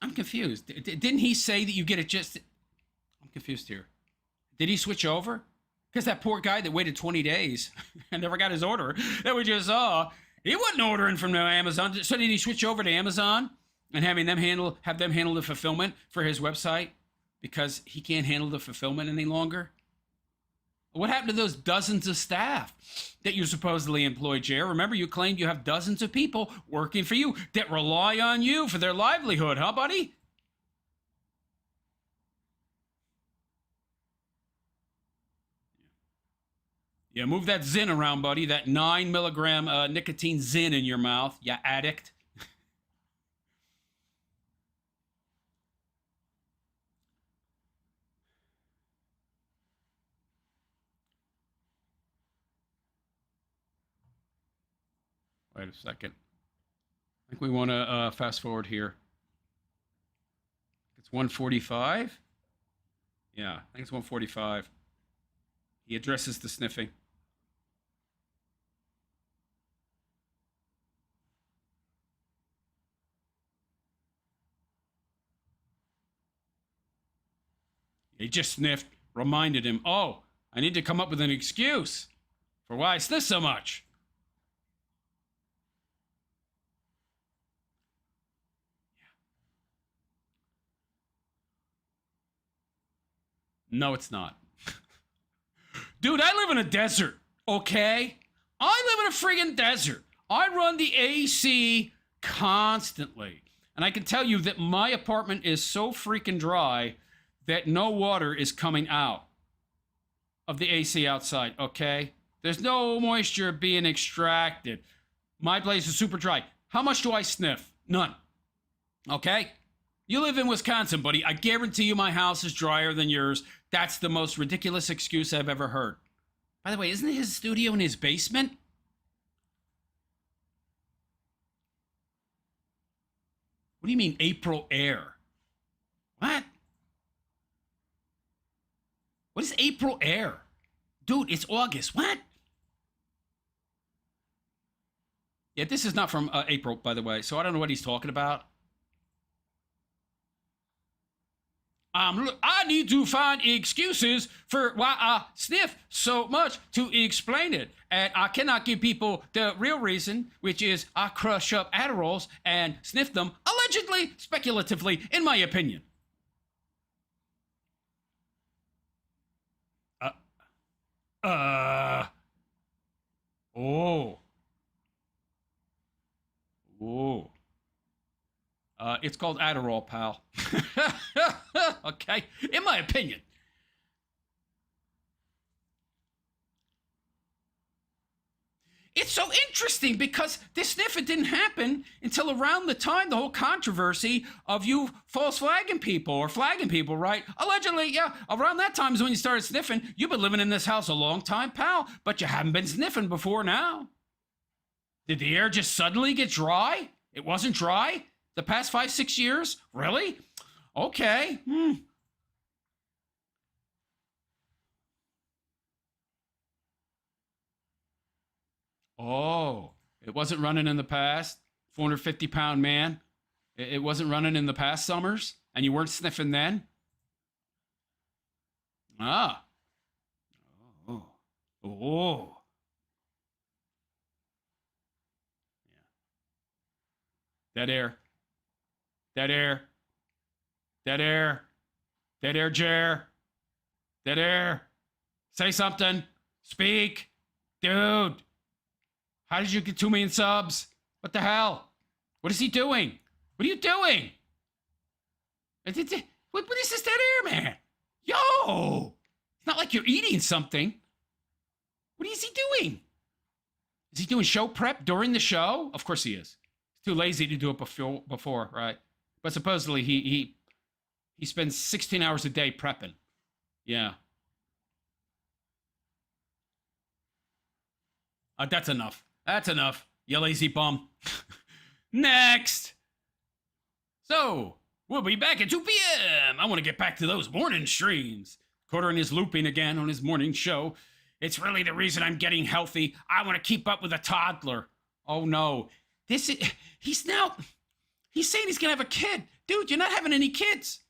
I'm confused. Didn't he say that you get it just... I'm confused here. Did he switch over? Because that poor guy that waited 20 days and never got his order that we just saw, he wasn't ordering from Amazon. So did he switch over to Amazon and have them handle the fulfillment for his website because he can't handle the fulfillment any longer? What happened to those dozens of staff that you supposedly employed, Jer? Remember, you claimed you have dozens of people working for you that rely on you for their livelihood, huh, buddy? Yeah, move that Zyn around, buddy. That 9 milligram nicotine Zyn in your mouth, you addict. Wait a second. I think we want to fast forward here. It's 1:45. Yeah, I think it's 145. He addresses the sniffing. He just sniffed, reminded him, oh, I need to come up with an excuse for why I sniff so much. No, it's not. Dude, I live in a desert, okay? I live in a friggin' desert. I run the AC constantly. And I can tell you that my apartment is so freaking dry that no water is coming out of the AC outside, okay? There's no moisture being extracted. My place is super dry. How much do I sniff? None. Okay? You live in Wisconsin, buddy. I guarantee you my house is drier than yours. That's the most ridiculous excuse I've ever heard. By the way, isn't his studio in his basement? What do you mean April air? What? What is April air? Dude, it's August. What? Yeah, this is not from April, by the way, so I don't know what he's talking about. Look, I need to find excuses for why I sniff so much to explain it. And I cannot give people the real reason, which is I crush up Adderalls and sniff them, allegedly, speculatively, in my opinion. Oh. Oh. It's called Adderall, pal. Okay? In my opinion. It's so interesting because this sniffing didn't happen until around the time the whole controversy of you false flagging people or flagging people, right? Allegedly, yeah, around that time is when you started sniffing. You've been living in this house a long time, pal, but you haven't been sniffing before now. Did the air just suddenly get dry? It wasn't dry the past 5-6 years? Really? Okay. Oh, it wasn't running in the past? 450-pound man? It wasn't running in the past summers? And you weren't sniffing then? Ah. Oh. Oh. Yeah. Dead air. Dead air. Dead air. Dead air, Jer. Dead air. Say something. Speak. Dude. How did you get 2 million subs? What the hell? What is he doing? What are you doing? What is this dead air, man? Yo! It's not like you're eating something. What is he doing? Is he doing show prep during the show? Of course he is. He's too lazy to do it before, right? But supposedly he spends 16 hours a day prepping. Yeah. That's enough. That's enough, you lazy bum. Next. So, we'll be back at 2 p.m. I want to get back to those morning streams. Quartering is looping again on his morning show. It's really the reason I'm getting healthy. I want to keep up with a toddler. Oh no. He's saying he's going to have a kid. Dude, you're not having any kids.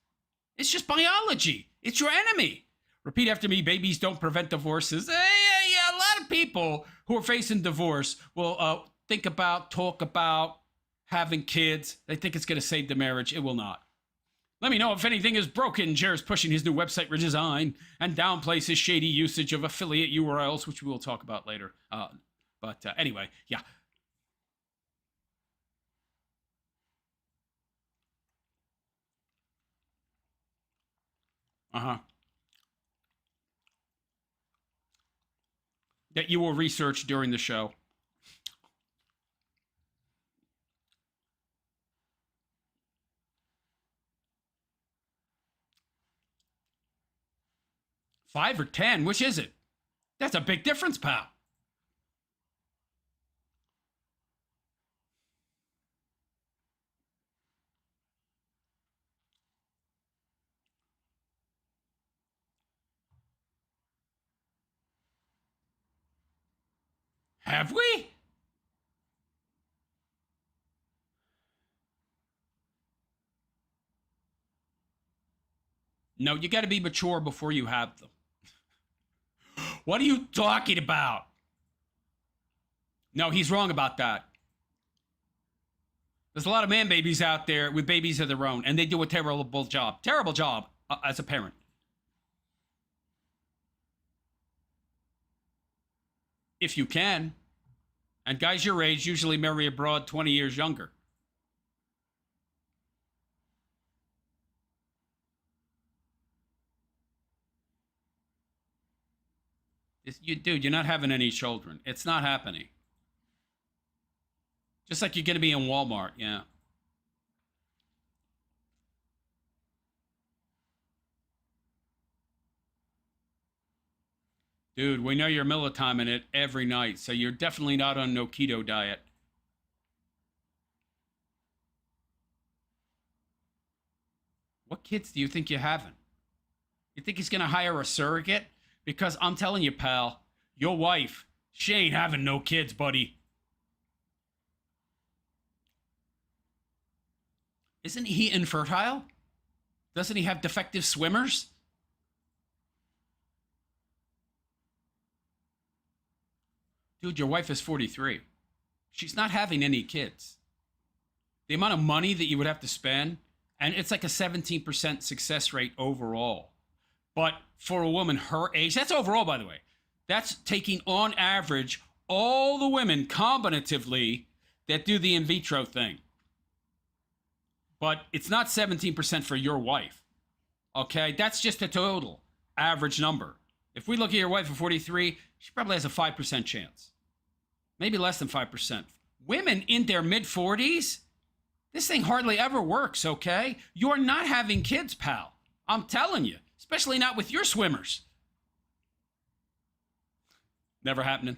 It's just biology. It's your enemy. Repeat after me, babies don't prevent divorces. Yeah, a lot of people who are facing divorce will talk about having kids. They think it's going to save the marriage. It will not. Let me know if anything is broken. Jer's pushing his new website redesign and downplays his shady usage of affiliate URLs, which we will talk about later. But anyway, yeah. Uh-huh. That you will research during the show. $5 or $10? Which is it? That's a big difference, pal. Have we? No, you got to be mature before you have them. What are you talking about? No, he's wrong about that. There's a lot of man babies out there with babies of their own, and they do a terrible job. Terrible job as a parent. If you can. And guys your age usually marry abroad 20 years younger. Dude, you're not having any children. It's not happening. Just like you're going to be in Walmart, yeah. Dude, we know you're millitiming it every night, so you're definitely not on no keto diet. What kids do you think you're having? You think he's going to hire a surrogate? Because I'm telling you, pal, your wife, she ain't having no kids, buddy. Isn't he infertile? Doesn't he have defective swimmers? Dude, your wife is 43. She's not having any kids. The amount of money that you would have to spend, and it's like a 17% success rate overall. But for a woman her age, that's overall, by the way. That's taking on average all the women combinatively that do the in vitro thing. But it's not 17% for your wife. Okay? That's just a total average number. If we look at your wife at 43, she probably has a 5% chance. Maybe less than 5%. Women in their mid-40s, this thing hardly ever works, okay? You're not having kids, pal. I'm telling you. Especially not with your swimmers. Never happening.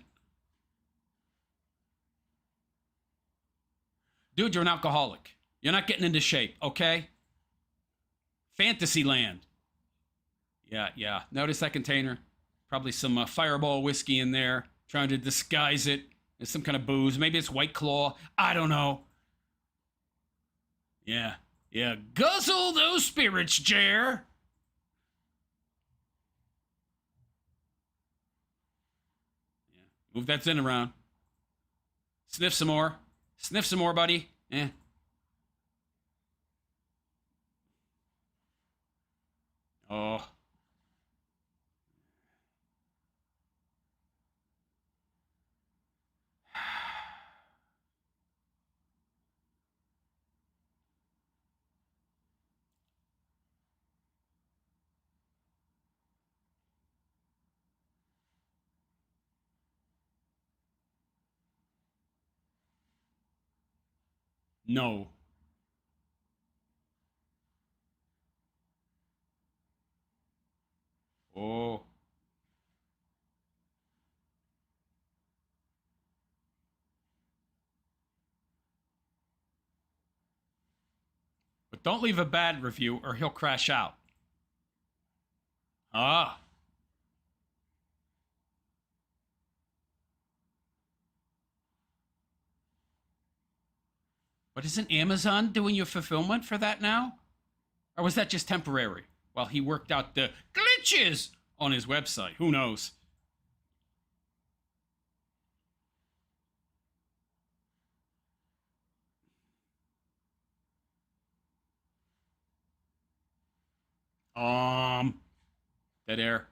Dude, you're an alcoholic. You're not getting into shape, okay? Fantasy land. Yeah. Notice that container? Probably some Fireball whiskey in there, trying to disguise it as some kind of booze. Maybe it's White Claw. I don't know. Yeah. Guzzle those spirits, Jer. Move that Zin around. Sniff some more. Sniff some more, buddy. Eh. Oh. No. Oh. But don't leave a bad review or he'll crash out. Ah. But isn't Amazon doing your fulfillment for that now? Or was that just temporary while he worked out the glitches on his website? Who knows? Dead air.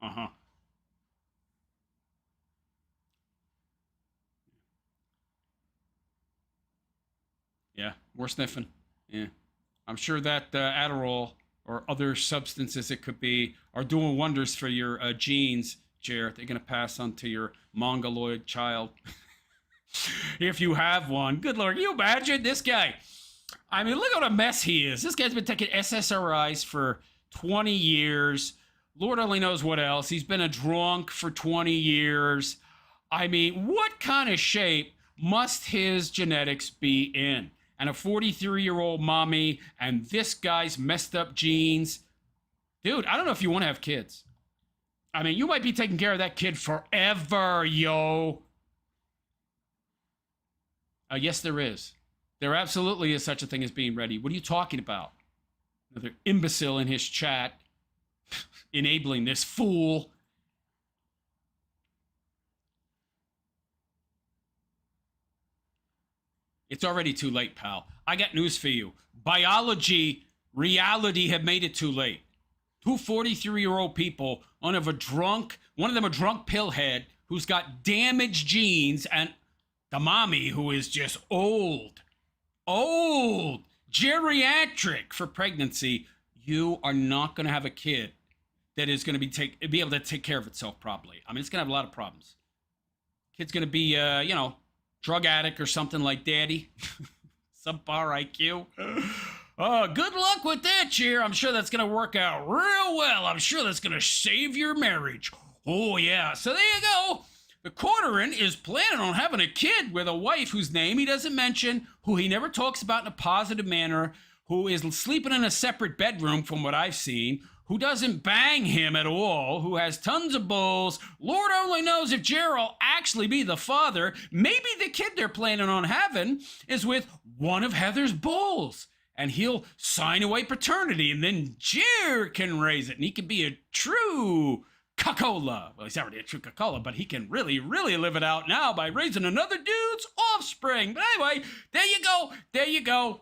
Uh-huh. Yeah, we're sniffing. Yeah. I'm sure that Adderall or other substances it could be are doing wonders for your genes, Jared. They're going to pass on to your mongoloid child. If you have one. Good Lord, can you imagine this guy? I mean, look what a mess he is. This guy's been taking SSRIs for 20 years. Lord only knows what else. He's been a drunk for 20 years. I mean, what kind of shape must his genetics be in? And a 43-year-old mommy and this guy's messed up genes. Dude, I don't know if you want to have kids. I mean, you might be taking care of that kid forever, yo. Yes, there is. There absolutely is such a thing as being ready. What are you talking about? Another imbecile in his chat enabling this fool. It's already too late, pal. I got news for you. Biology, reality have made it too late. Two 43-year-old people, one of them a drunk pillhead who's got damaged genes, and the mommy who is just old, geriatric for pregnancy. You are not going to have a kid that is going to be able to take care of itself properly. I mean, it's going to have a lot of problems. Kid's going to be, drug addict or something like daddy. Subpar IQ. Oh, good luck with that, Cheer. I'm sure that's going to work out real well. I'm sure that's going to save your marriage. Oh, yeah. So there you go. The Corderin is planning on having a kid with a wife whose name he doesn't mention, who he never talks about in a positive manner, who is sleeping in a separate bedroom from what I've seen, who doesn't bang him at all, who has tons of bulls. Lord only knows if Gerald actually be the father. Maybe the kid they're planning on having is with one of Heather's bulls, and he'll sign away paternity, and then Jer can raise it, and he can be a true cuckola. Well, he's already a true cuckola, but he can really, really live it out now by raising another dude's offspring. But anyway, there you go. There you go.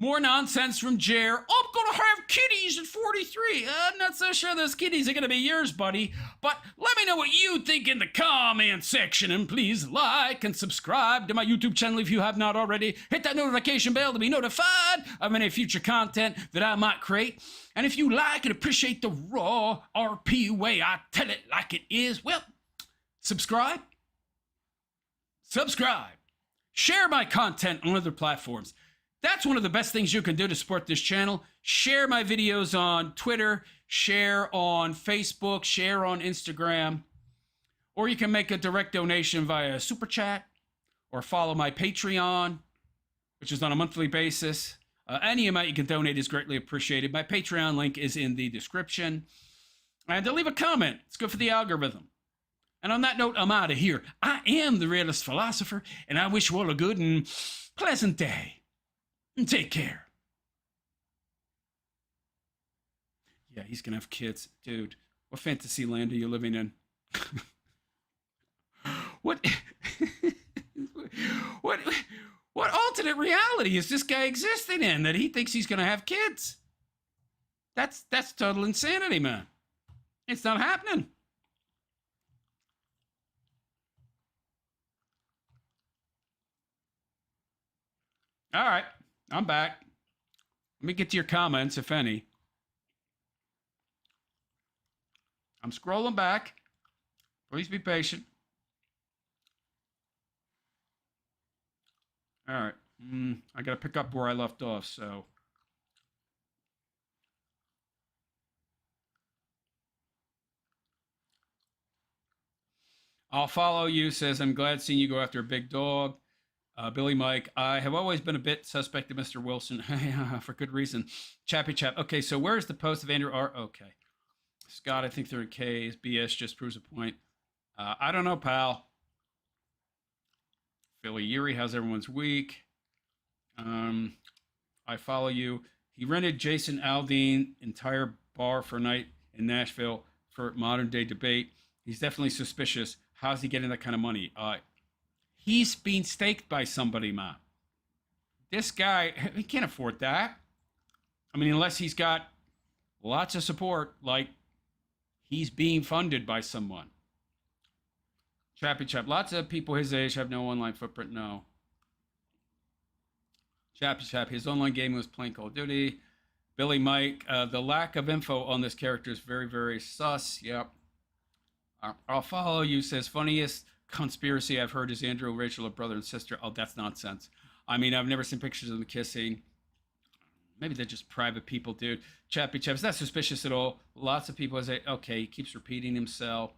More nonsense from Jer. Oh, I'm going to have kitties at 43. I'm not so sure those kitties are going to be yours, buddy. But let me know what you think in the comment section. And please like and subscribe to my YouTube channel if you have not already. Hit that notification bell to be notified of any future content that I might create. And if you like and appreciate the raw RP way I tell it like it is, well, subscribe. Share my content on other platforms. That's one of the best things you can do to support this channel. Share my videos on Twitter, share on Facebook, share on Instagram, or you can make a direct donation via Super Chat or follow my Patreon, which is on a monthly basis. Any amount you can donate is greatly appreciated. My Patreon link is in the description. And to leave a comment, it's good for the algorithm. And on that note, I'm out of here. I am the Realist Philosopher, and I wish you all a good and pleasant day. Take care. Yeah, he's gonna have kids. Dude, what fantasy land are you living in? What what alternate reality is this guy existing in that he thinks he's gonna have kids? That's total insanity, man. It's not happening. All right. I'm back. Let me get to your comments, if any. I'm scrolling back. Please be patient. All right. I got to pick up where I left off, so. I'll follow you, says, I'm glad seeing you go after a big dog. Billy Mike, I have always been a bit suspect of Mr. Wilson, for good reason. Chappy Chap. Okay, so where's the post of Andrew R? Okay. Scott, I think 3K is BS, just proves a point. I don't know, pal. Philly Yuri, how's everyone's week? I follow you. He rented Jason Aldean entire bar for a night in Nashville for modern day debate. He's definitely suspicious. How's he getting that kind of money? He's being staked by somebody, man. This guy, he can't afford that. I mean, unless he's got lots of support, like he's being funded by someone. Chappy Chap, lots of people his age have no online footprint, no. Chappy Chap, his online game was playing Call of Duty. Billy Mike, the lack of info on this character is very, very sus. Yep. I'll follow you, says, funniest conspiracy I've heard is Andrew and Rachel are brother and sister. Oh, that's nonsense. I mean, I've never seen pictures of them kissing. Maybe they're just private people, dude. Chappy Chap, it's not suspicious at all. Lots of people say, okay, he keeps repeating himself.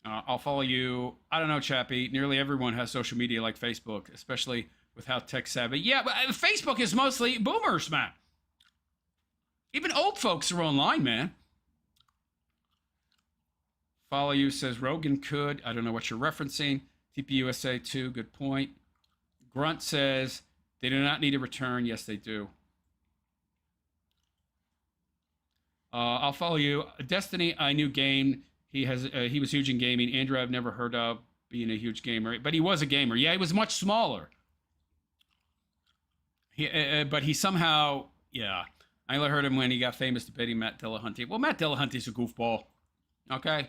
I'll follow you. I don't know, Chappie. Nearly everyone has social media like Facebook, especially with how tech savvy. Yeah, but Facebook is mostly boomers, man. Even old folks are online, man. Follow you says Rogan could. I don't know what you're referencing. TPUSA 2, good point. Grunt says they do not need a return. Yes, they do. I'll follow you. Destiny, I knew game. He was huge in gaming. Andrew, I've never heard of being a huge gamer, but he was a gamer. Yeah, he was much smaller. But he somehow, yeah. I only heard him when he got famous debating Matt Dillahunty. Well, Matt Dillahunty's a goofball. Okay.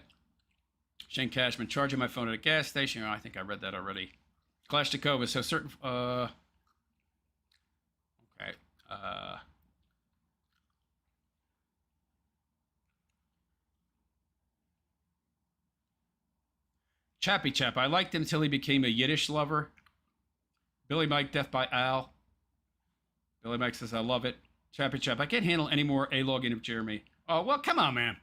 Shane Cashman, charging my phone at a gas station. Oh, I think I read that already. Clash Takova, so certain... okay. Chappy Chap, I liked him until he became a Yiddish lover. Billy Mike, Death by Al. Billy Mike says, I love it. Chappy Chap, I can't handle any more A-logging of Jeremy. Oh, well, come on, man.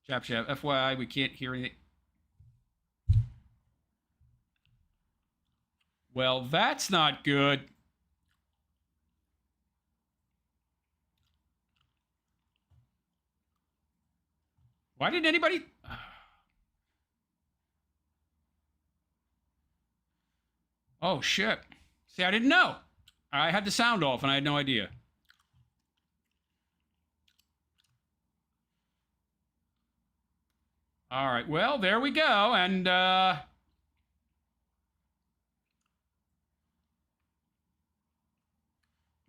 Chap Chap, FYI, we can't hear anything. Well, that's not good. Why didn't anybody... Oh, shit. See, I didn't know. I had the sound off, and I had no idea. All right, well, there we go, and, well,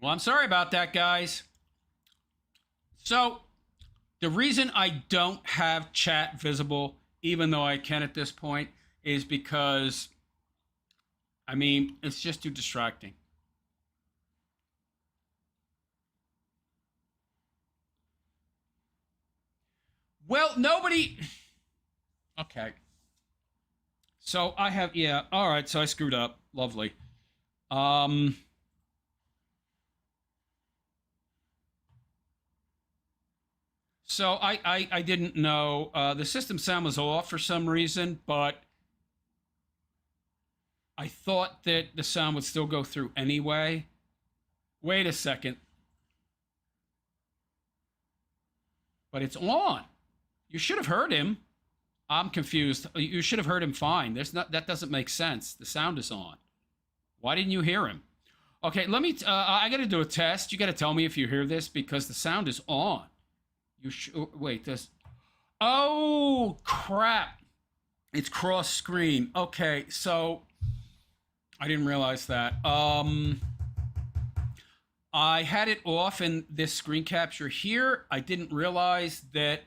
I'm sorry about that, guys. So, the reason I don't have chat visible, even though I can at this point, is because, I mean, it's just too distracting. Well, nobody... Okay. So I have, yeah, all right, so I screwed up. Lovely. So I didn't know. The system sound was off for some reason, but I thought that the sound would still go through anyway. Wait a second. But it's on. You should have heard him. I'm confused. You should have heard him fine. That doesn't make sense. The sound is on. Why didn't you hear him? Okay, let me, I got to do a test. You got to tell me if you hear this because the sound is on. Wait, this, oh, crap. It's cross screen. Okay, so I didn't realize that. I had it off in this screen capture here. I didn't realize that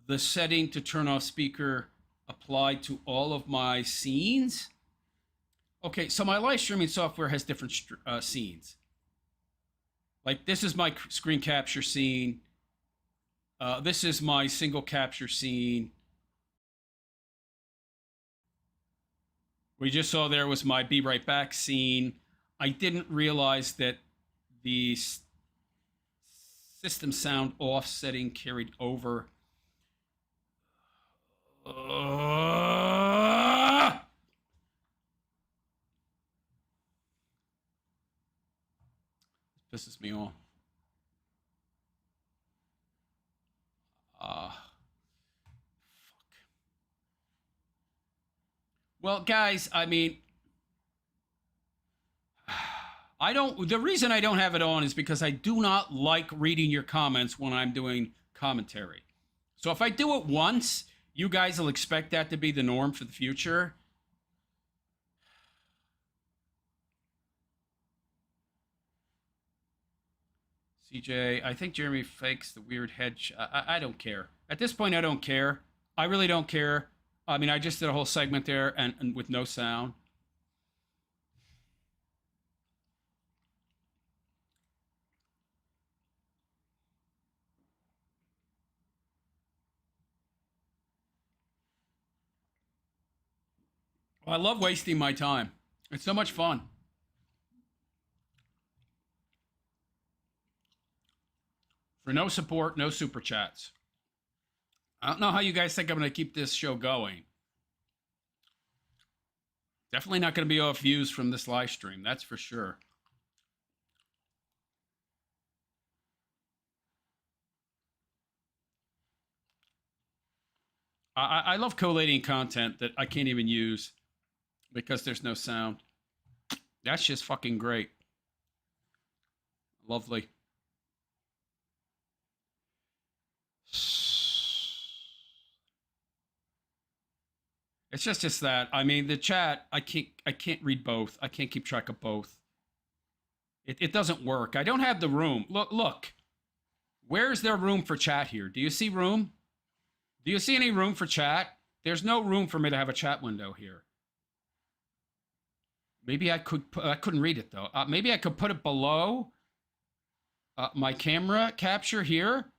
the setting to turn off speaker applied to all of my scenes. Okay, so my live streaming software has different scenes. Like this is my screen capture scene. This is my single capture scene. We just saw there was my Be Right Back scene. I didn't realize that the system sound off setting carried over. This pisses me off. Fuck. Well, guys, I mean, the reason I don't have it on is because I do not like reading your comments when I'm doing commentary. So if I do it once, you guys will expect that to be the norm for the future. CJ, I think Jeremy fakes the weird head. I don't care. At this point, I don't care. I really don't care. I mean, I just did a whole segment there and with no sound. Well, I love wasting my time. It's so much fun. For no support, no super chats. I don't know how you guys think I'm going to keep this show going. Definitely not going to be off views from this live stream. That's for sure. I love collating content that I can't even use because there's no sound. That's just fucking great. Lovely. It's just that. I mean, the chat, I can't read both. I can't keep track of both. It doesn't work. I don't have the room. Look. Where's there room for chat here? Do you see room? Do you see any room for chat? There's no room for me to have a chat window here. Maybe I couldn't read it though. Maybe I could put it below my camera capture here.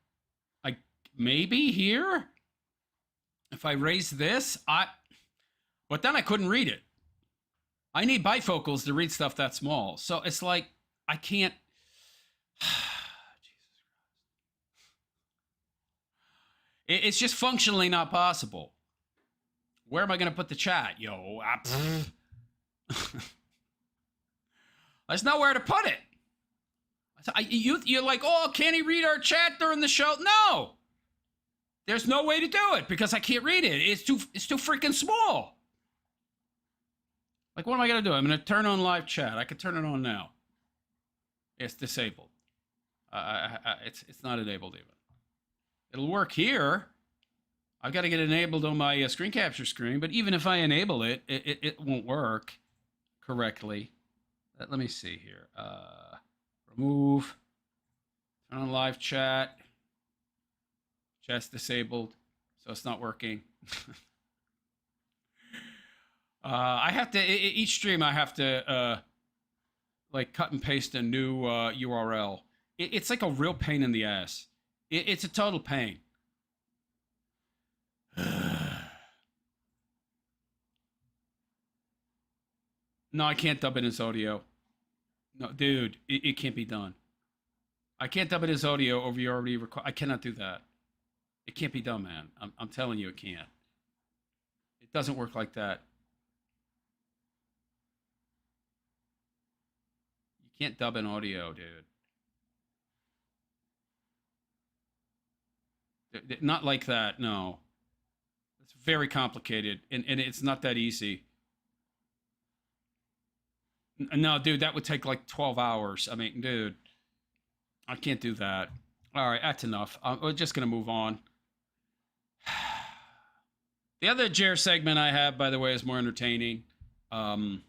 Maybe here. If I raise this, but then I couldn't read it. I need bifocals to read stuff that small. So it's like, I can't. It's just functionally not possible. Where am I going to put the chat? Yo, there's nowhere to put it. You're like, oh, can he read our chat during the show? No. There's no way to do it because I can't read it. It's too freaking small. Like, what am I going to do? I'm going to turn on live chat. I could turn it on now. It's disabled. It's not enabled even. It'll work here. I've got to get it enabled on my screen capture screen, but even if I enable it, it won't work correctly. Let me see here. Remove. Turn on live chat. Chat's disabled, so it's not working. I have to, each stream I have to like cut and paste a new URL. It's like a real pain in the ass. It's a total pain. No, I can't dub in his audio. No, dude, it can't be done. I can't dub in his audio over your already record. I cannot do that. It can't be done, man. I'm telling you, it can't. It doesn't work like that. You can't dub in audio, dude. Not like that, no. It's very complicated, and it's not that easy. No, dude, that would take like 12 hours. I mean, dude, I can't do that. All right, that's enough. We're just going to move on. The other Jer segment I have, by the way, is more entertaining. If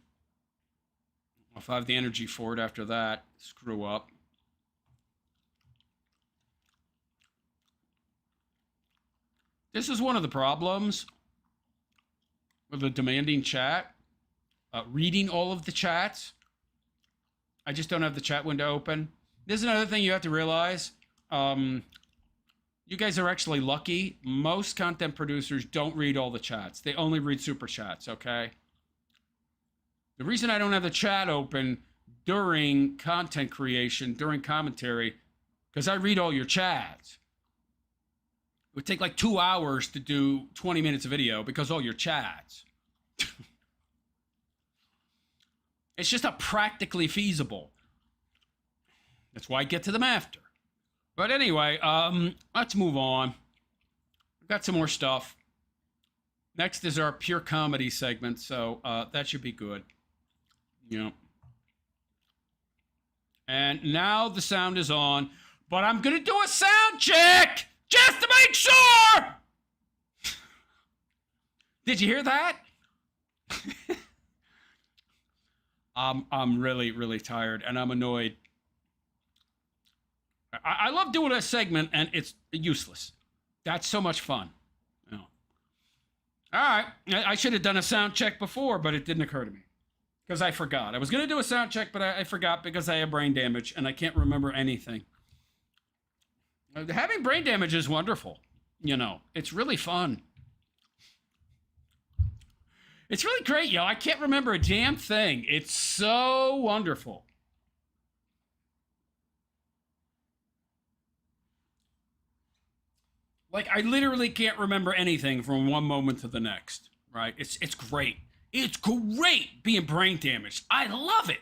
I have the energy for it after that, screw up. This is one of the problems with the demanding chat. Reading all of the chats. I just don't have the chat window open. This is another thing you have to realize. You guys are actually lucky. Most content producers don't read all the chats. They only read super chats, okay? The reason I don't have the chat open during content creation, during commentary, because I read all your chats. It would take like 2 hours to do 20 minutes of video because all your chats. It's just not practically feasible. That's why I get to them after. But anyway, let's move on. We've got some more stuff. Next is our pure comedy segment, so that should be good. Yeah. And now the sound is on, but I'm going to do a sound check just to make sure. Did you hear that? I'm really, really tired, and I'm annoyed. I love doing a segment, and it's useless. That's so much fun. You know. All right. I should have done a sound check before, but it didn't occur to me because I forgot. I was going to do a sound check, but I forgot because I have brain damage, and I can't remember anything. Having brain damage is wonderful. You know, it's really fun. It's really great, yo. I can't remember a damn thing. It's so wonderful. Like, I literally can't remember anything from one moment to the next, right? It's great. It's great being brain damaged. I love it.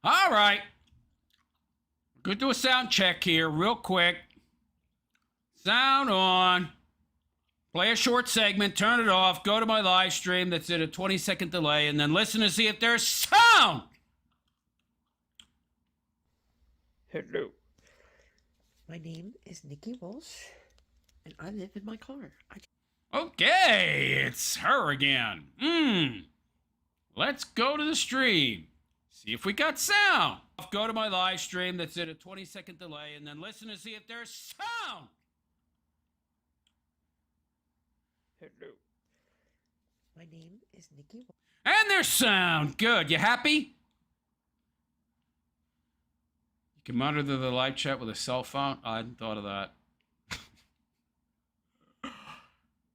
All right. Go do a sound check here real quick. Sound on. Play a short segment, turn it off, go to my live stream that's at a 20-second delay, and then listen to see if there's sound. Hello. My name is Nikki Walsh, and I live in my car. Okay, it's her again. Let's go to the stream. See if we got sound. Go to my live stream that's at a 20-second delay, and then listen to see if there's sound. Hello. My name is Nikki Walsh. And there's sound. Good. You happy? You can monitor the live chat with a cell phone. I hadn't thought of that.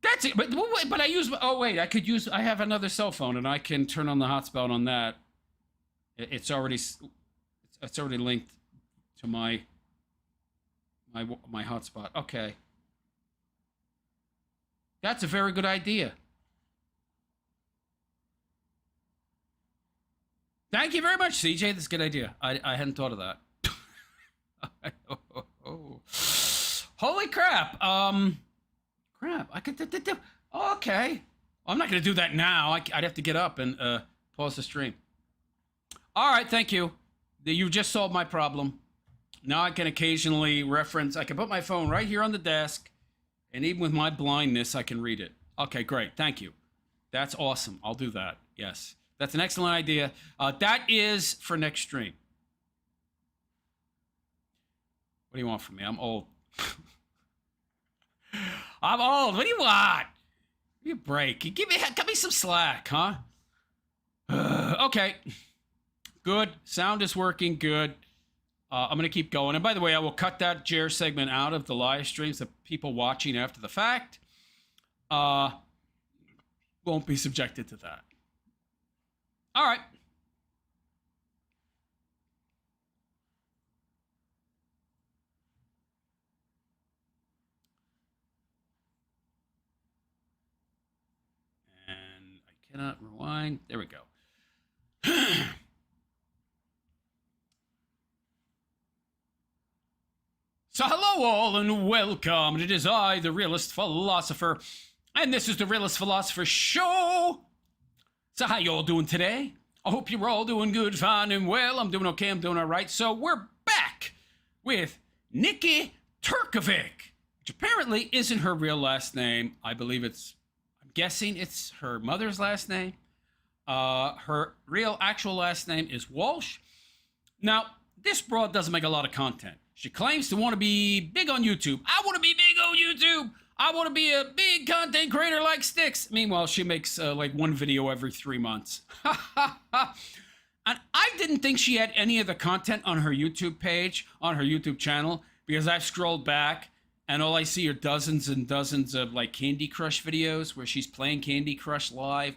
That's it. But I use. Oh wait, I have another cell phone, and I can turn on the hotspot on that. It's already linked to my hotspot. Okay. That's a very good idea. Thank you very much, CJ. That's a good idea. I hadn't thought of that. Holy crap. Crap. I could. Okay. I'm not going to do that now. I'd have to get up and pause the stream. All right. Thank you. You just solved my problem. Now I can occasionally reference. I can put my phone right here on the desk. And even with my blindness, I can read it. Okay, great. Thank you. That's awesome. I'll do that. Yes. That's an excellent idea. That is for next stream. What do you want from me? I'm old. I'm old. What do you want? Give me a break. Give me some slack, huh? Okay. Good. Sound is working. Good. I'm going to keep going. And by the way, I will cut that Jer segment out of the live streams. The people watching after the fact won't be subjected to that. All right. And I cannot rewind. There we go. So hello all and welcome. It is I, the Realist Philosopher, and this is the Realist Philosopher Show. So how you all doing today? I hope you're all doing good, fine, and well. I'm doing okay, I'm doing all right. So we're back with Nikki Turkovic, which apparently isn't her real last name. I'm guessing it's her mother's last name. Her real actual last name is Walsh. Now, this broad doesn't make a lot of content. She claims to want to be big on YouTube. I want to be big on YouTube. I want to be a big content creator like Styx. Meanwhile, she makes like one video every 3 months. And I didn't think she had any of the content on her YouTube page, on her YouTube channel, because I've scrolled back and all I see are dozens and dozens of like Candy Crush videos where she's playing Candy Crush live.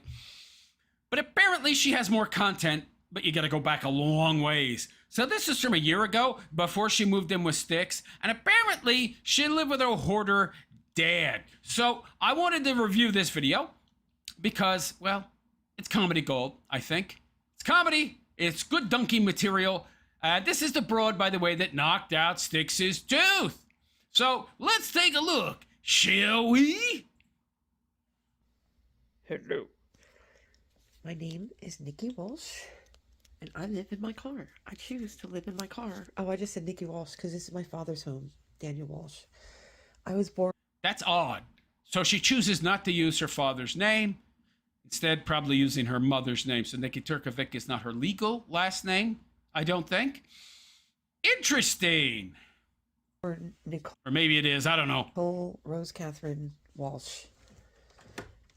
But apparently she has more content, but you got to go back a long ways. So this is from a year ago, before she moved in with Styx, and apparently she lived with her hoarder dad. So I wanted to review this video because, well, it's comedy gold, I think. It's comedy, it's good dunking material. This is the broad, by the way, that knocked out Styx's tooth. So let's take a look, shall we? Hello. My name is Nikki Walsh. And I live in my car. I choose to live in my car. Oh, I just said Nikki Walsh because this is my father's home, Daniel Walsh. I was born. That's odd. So she chooses not to use her father's name, instead probably using her mother's name. So Nikki Turkovic is not her legal last name, I don't think. Interesting. Or Nicole. Or maybe it is, I don't know. Nicole Rose Catherine Walsh.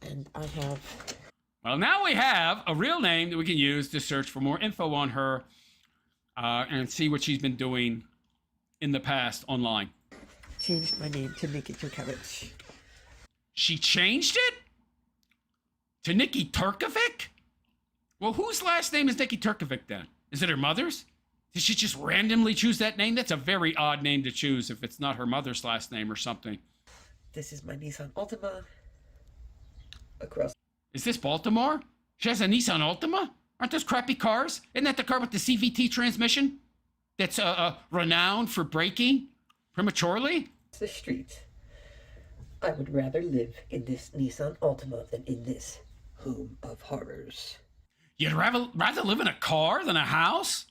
And I have... Well, now we have a real name that we can use to search for more info on her and see what she's been doing in the past online. Changed my name to Nikki Turkovic. She changed it? To Nikki Turkovic? Well, whose last name is Nikki Turkovic then? Is it her mother's? Did she just randomly choose that name? That's a very odd name to choose if it's not her mother's last name or something. This is my Nissan Altima. Across. Is this Baltimore? She has a Nissan Altima? Aren't those crappy cars? Isn't that the car with the CVT transmission? That's renowned for braking prematurely? The street. I would rather live in this Nissan Altima than in this home of horrors. You'd rather live in a car than a house?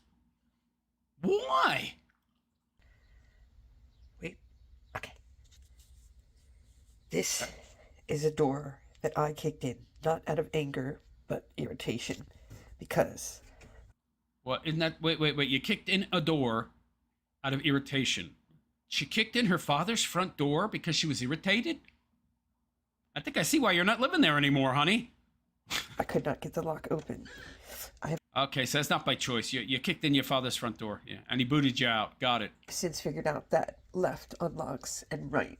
Why? Wait. Okay. This is a door that I kicked in, not out of anger, but irritation. Because... What, isn't that... Wait. You kicked in a door out of irritation. She kicked in her father's front door because she was irritated? I think I see why you're not living there anymore, honey. I could not get the lock open. Okay, so that's not by choice. You kicked in your father's front door, yeah, and he booted you out. Got it. Since figured out that left unlocks and right.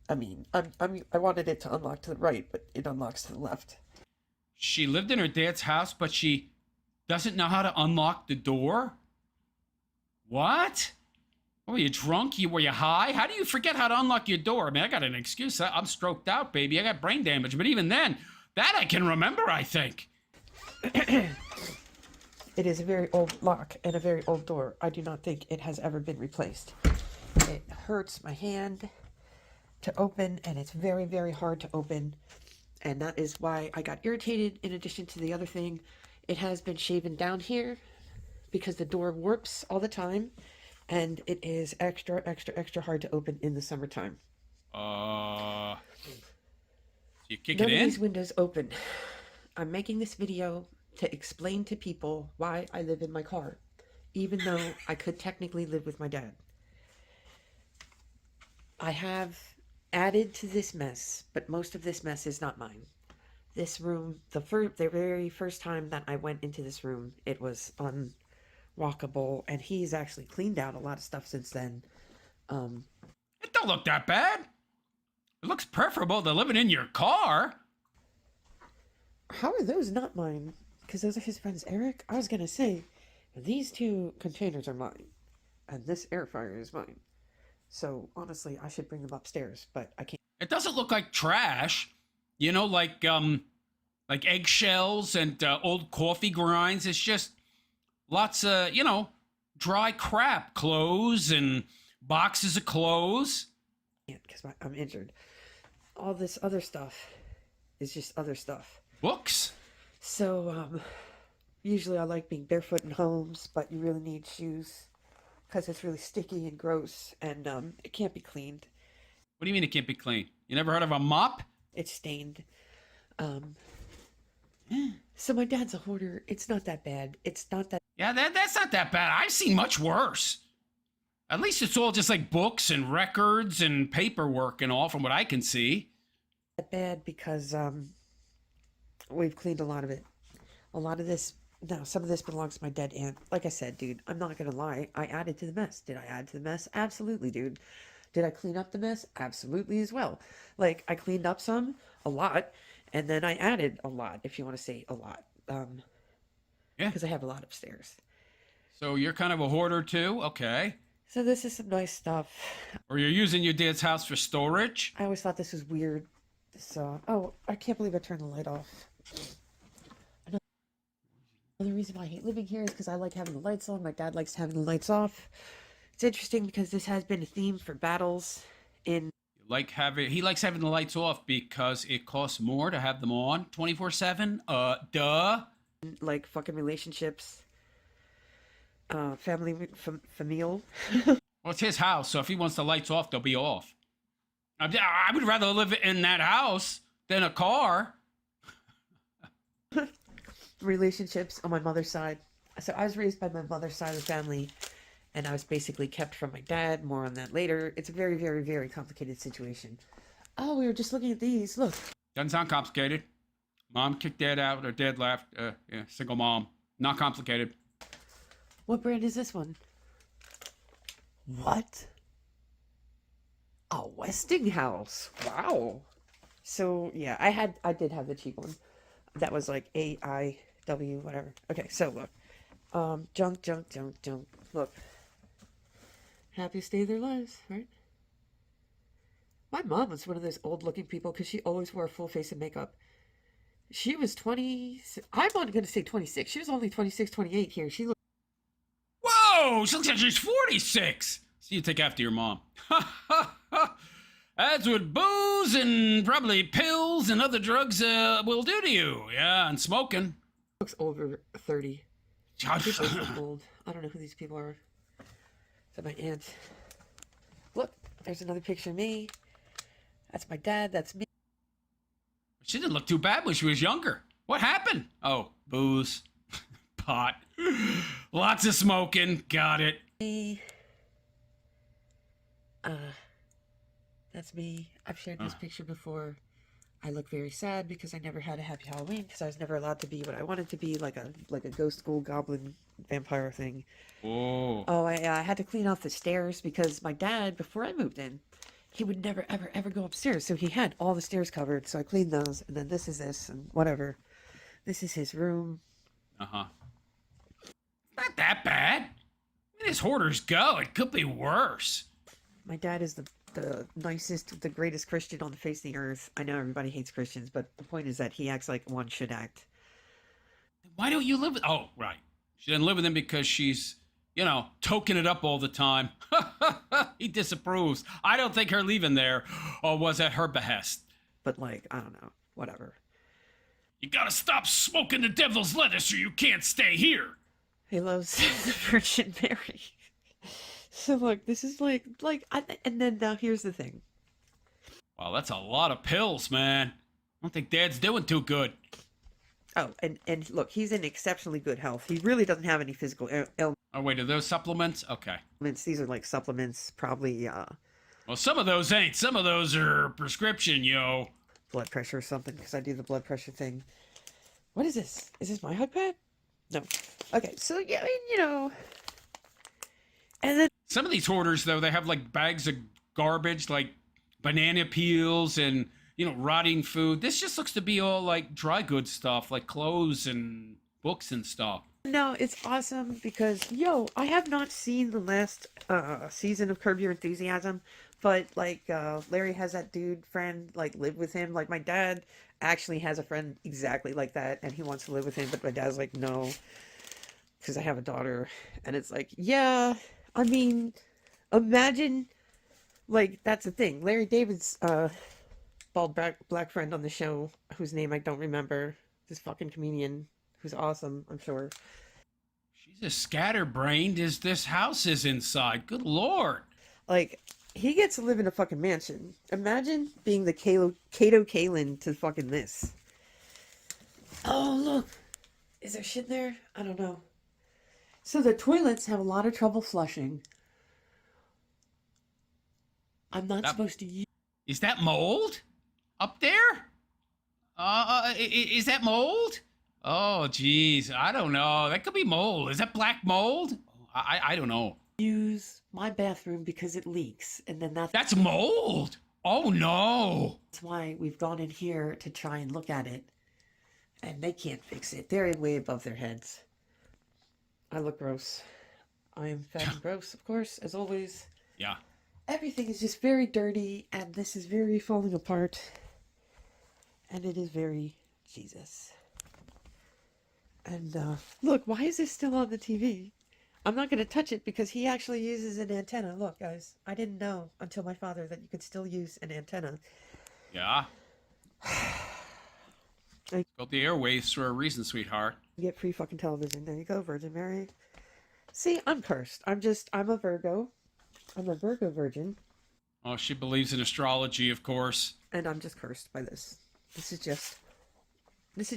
I mean, I wanted it to unlock to the right, but it unlocks to the left. She lived in her dad's house, but she doesn't know how to unlock the door? What? Were you drunk? Were you high? How do you forget how to unlock your door? I mean, I got an excuse. I'm stroked out, baby. I got brain damage. But even then, that I can remember, I think. It is a very old lock and a very old door. I do not think it has ever been replaced. It hurts my hand to open, and it's very, very hard to open. And that is why I got irritated, in addition to the other thing. It has been shaven down here because the door warps all the time. And it is extra, extra, extra hard to open in the summertime. So you kick None it of in? these windows open. I'm making this video to explain to people why I live in my car, even though I could technically live with my dad. I have added to this mess, but most of this mess is not mine. This room, the very first time that I went into this room, it was unwalkable, and he's actually cleaned out a lot of stuff since then. It don't look that bad. It looks preferable to living in your car. How are those not mine? Because those are his friends, Eric. I was gonna say, these two containers are mine, and this air fryer is mine. So honestly, I should bring them upstairs, but I can't. It doesn't look like trash. You know, like eggshells and old coffee grinds. It's just lots of, dry crap. Clothes and boxes of clothes. Because I'm injured. All this other stuff is just other stuff. Books? So, usually I like being barefoot in homes, but you really need shoes because it's really sticky and gross, and it can't be cleaned. What do you mean it can't be cleaned? You never heard of a mop? It's stained. So my dad's a hoarder. It's not that bad. It's not that... Yeah, that's not that bad. I've seen much worse. At least it's all just like books and records and paperwork and all from what I can see. bad because we've cleaned a lot of it. A lot of this, no, some of this belongs to my dead aunt. Like I said, dude, I'm not gonna lie. I added to the mess. Did I add to the mess? Absolutely, dude. Did I clean up the mess? Absolutely as well. Like, I cleaned up a lot, and then I added a lot, if you want to say a lot. Yeah. Because I have a lot upstairs. So you're kind of a hoarder too? Okay. So this is some nice stuff. Or you're using your dad's house for storage? I always thought this was weird. So, oh, I can't believe I turned the light off. Another reason why I hate living here is because I like having the lights on. My dad likes having the lights off. It's interesting because this has been a theme for battles in... He likes having the lights off because it costs more to have them on 24/7. Duh. Like fucking relationships. Familial. Well, it's his house, so if he wants the lights off, they'll be off. I would rather live in that house than a car. Relationships on my mother's side. So I was raised by my mother's side of the family, and I was basically kept from my dad. More on that later. It's a very, very, very complicated situation. Oh, we were just looking at these. Look. Doesn't sound complicated. Mom kicked dad out, or dad left. Yeah, single mom. Not complicated. What brand is this one? What? A Westinghouse. Wow. So, yeah, I did have the cheap one. That was like AIW, whatever. Okay, so look. Junk, junk, junk, junk. Look. Happy stay their lives, right? My mom was one of those old-looking people because she always wore a full face of makeup. She was 20... I'm not going to say 26. She was only 26, 28 here. She looked... Whoa! She looks like she's 46. So you take after your mom. That's what booze and probably pills and other drugs will do to you. Yeah, and smoking. looks over 30. People look old. I don't know who these people are. Is that my aunt? Look, there's another picture of me. That's my dad. That's me. She didn't look too bad when she was younger. What happened? Oh, booze. Pot. Lots of smoking. Got it. Me. That's me. I've shared this picture before. I look very sad because I never had a happy Halloween because I was never allowed to be what I wanted to be, like a ghost school goblin vampire thing. Oh. Oh, I had to clean off the stairs because my dad, before I moved in, he would never, ever, ever go upstairs. So he had all the stairs covered. So I cleaned those. And then this is this and whatever. This is his room. Uh-huh. Not that bad. I mean, as hoarders go, it could be worse. My dad is the nicest, the greatest Christian on the face of the earth. I know everybody hates Christians, but the point is that he acts like one should act. Why don't you live with... Oh, right. She doesn't live with him because she's, you know, toking it up all the time. He disapproves. I don't think her leaving there was at her behest. But, like, I don't know. Whatever. You gotta stop smoking the devil's lettuce or you can't stay here. He loves the Virgin Mary. So, look, this is and then now here's the thing. Wow, that's a lot of pills, man. I don't think Dad's doing too good. Oh, and look, he's in exceptionally good health. He really doesn't have any physical ailments. Oh, wait, are those supplements? Okay. These are like supplements, probably Well, some of those ain't. Some of those are prescription, yo. blood pressure or something, because I do the blood pressure thing. What is this? Is this my hug pad? No. Okay, so, yeah, I mean, you know. And then... Some of these hoarders, though, they have, like, bags of garbage, like banana peels and, you know, rotting food. This just looks to be all, like, dry goods stuff, like clothes and books and stuff. No, it's awesome because, yo, I have not seen the last season of Curb Your Enthusiasm, but, like, Larry has that dude friend, like, live with him. Like, my dad actually has a friend exactly like that, and he wants to live with him, but my dad's like, no, because I have a daughter. And it's like, yeah, I mean, imagine, like, that's the thing. Larry David's bald black friend on the show, whose name I don't remember, this fucking comedian, who's awesome, I'm sure. She's as scatterbrained as this house is inside. Good Lord. Like, he gets to live in a fucking mansion. Imagine being the Kato Kalin to fucking this. Oh, look. Is there shit there? I don't know. So the toilets have a lot of trouble flushing. I'm not supposed to use... Is that mold? Up there? Is that mold? Oh, geez. I don't know. That could be mold. Is that black mold? I don't know. Use my bathroom because it leaks, and then that's mold. Oh no, that's why we've gone in here to try and look at it, and they can't fix it. They're way above their heads. I look gross. I am fat and gross, of course, as always. Yeah, everything is just very dirty, and this is very falling apart, and it is very Jesus. And look, why is this still on the TV? I'm not going to touch it because he actually uses an antenna. Look, guys, I didn't know until my father that you could still use an antenna. Yeah. It's called the airwaves for a reason, sweetheart. You get free fucking television. There you go, Virgin Mary. See, I'm cursed. I'm a Virgo. I'm a Virgo virgin. Oh, she believes in astrology, of course. And I'm just cursed by this. This is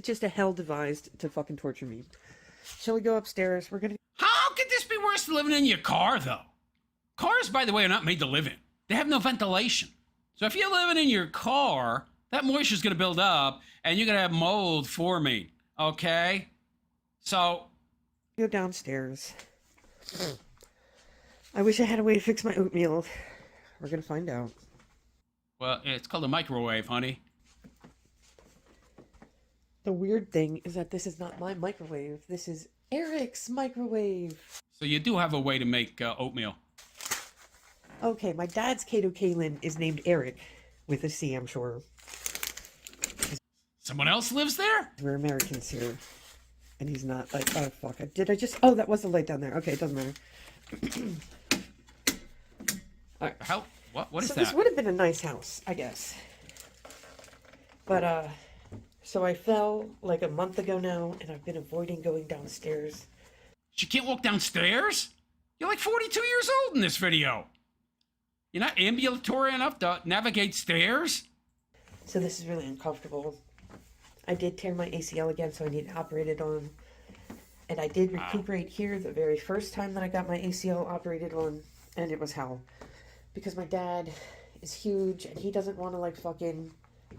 just a hell devised to fucking torture me. Shall we go upstairs? We're gonna... How could this be worse than living in your car, though? Cars, by the way, are not made to live in. They have no ventilation. So if you're living in your car, that moisture's going to build up, and you're going to have mold forming, okay? So... Go downstairs. I wish I had a way to fix my oatmeal. We're going to find out. Well, it's called a microwave, honey. The weird thing is that this is not my microwave. This is Eric's microwave. So you do have a way to make oatmeal. Okay, my dad's Kato Kalin is named Eric with a C, I'm sure. Someone else lives there? We're Americans here. And he's not like, oh fuck, did I just, oh, that was the light down there. Okay, it doesn't matter. All right. How? What is So that? this would have been a nice house, I guess. But, so I fell like a month ago now, and I've been avoiding going downstairs. She can't walk downstairs? You're like 42 years old in this video. You're not ambulatory enough to navigate stairs? So this is really uncomfortable. I did tear my ACL again, so I need it operated on. And I did recuperate here the very first time that I got my ACL operated on, and it was hell. Because my dad is huge, and he doesn't want to like fucking,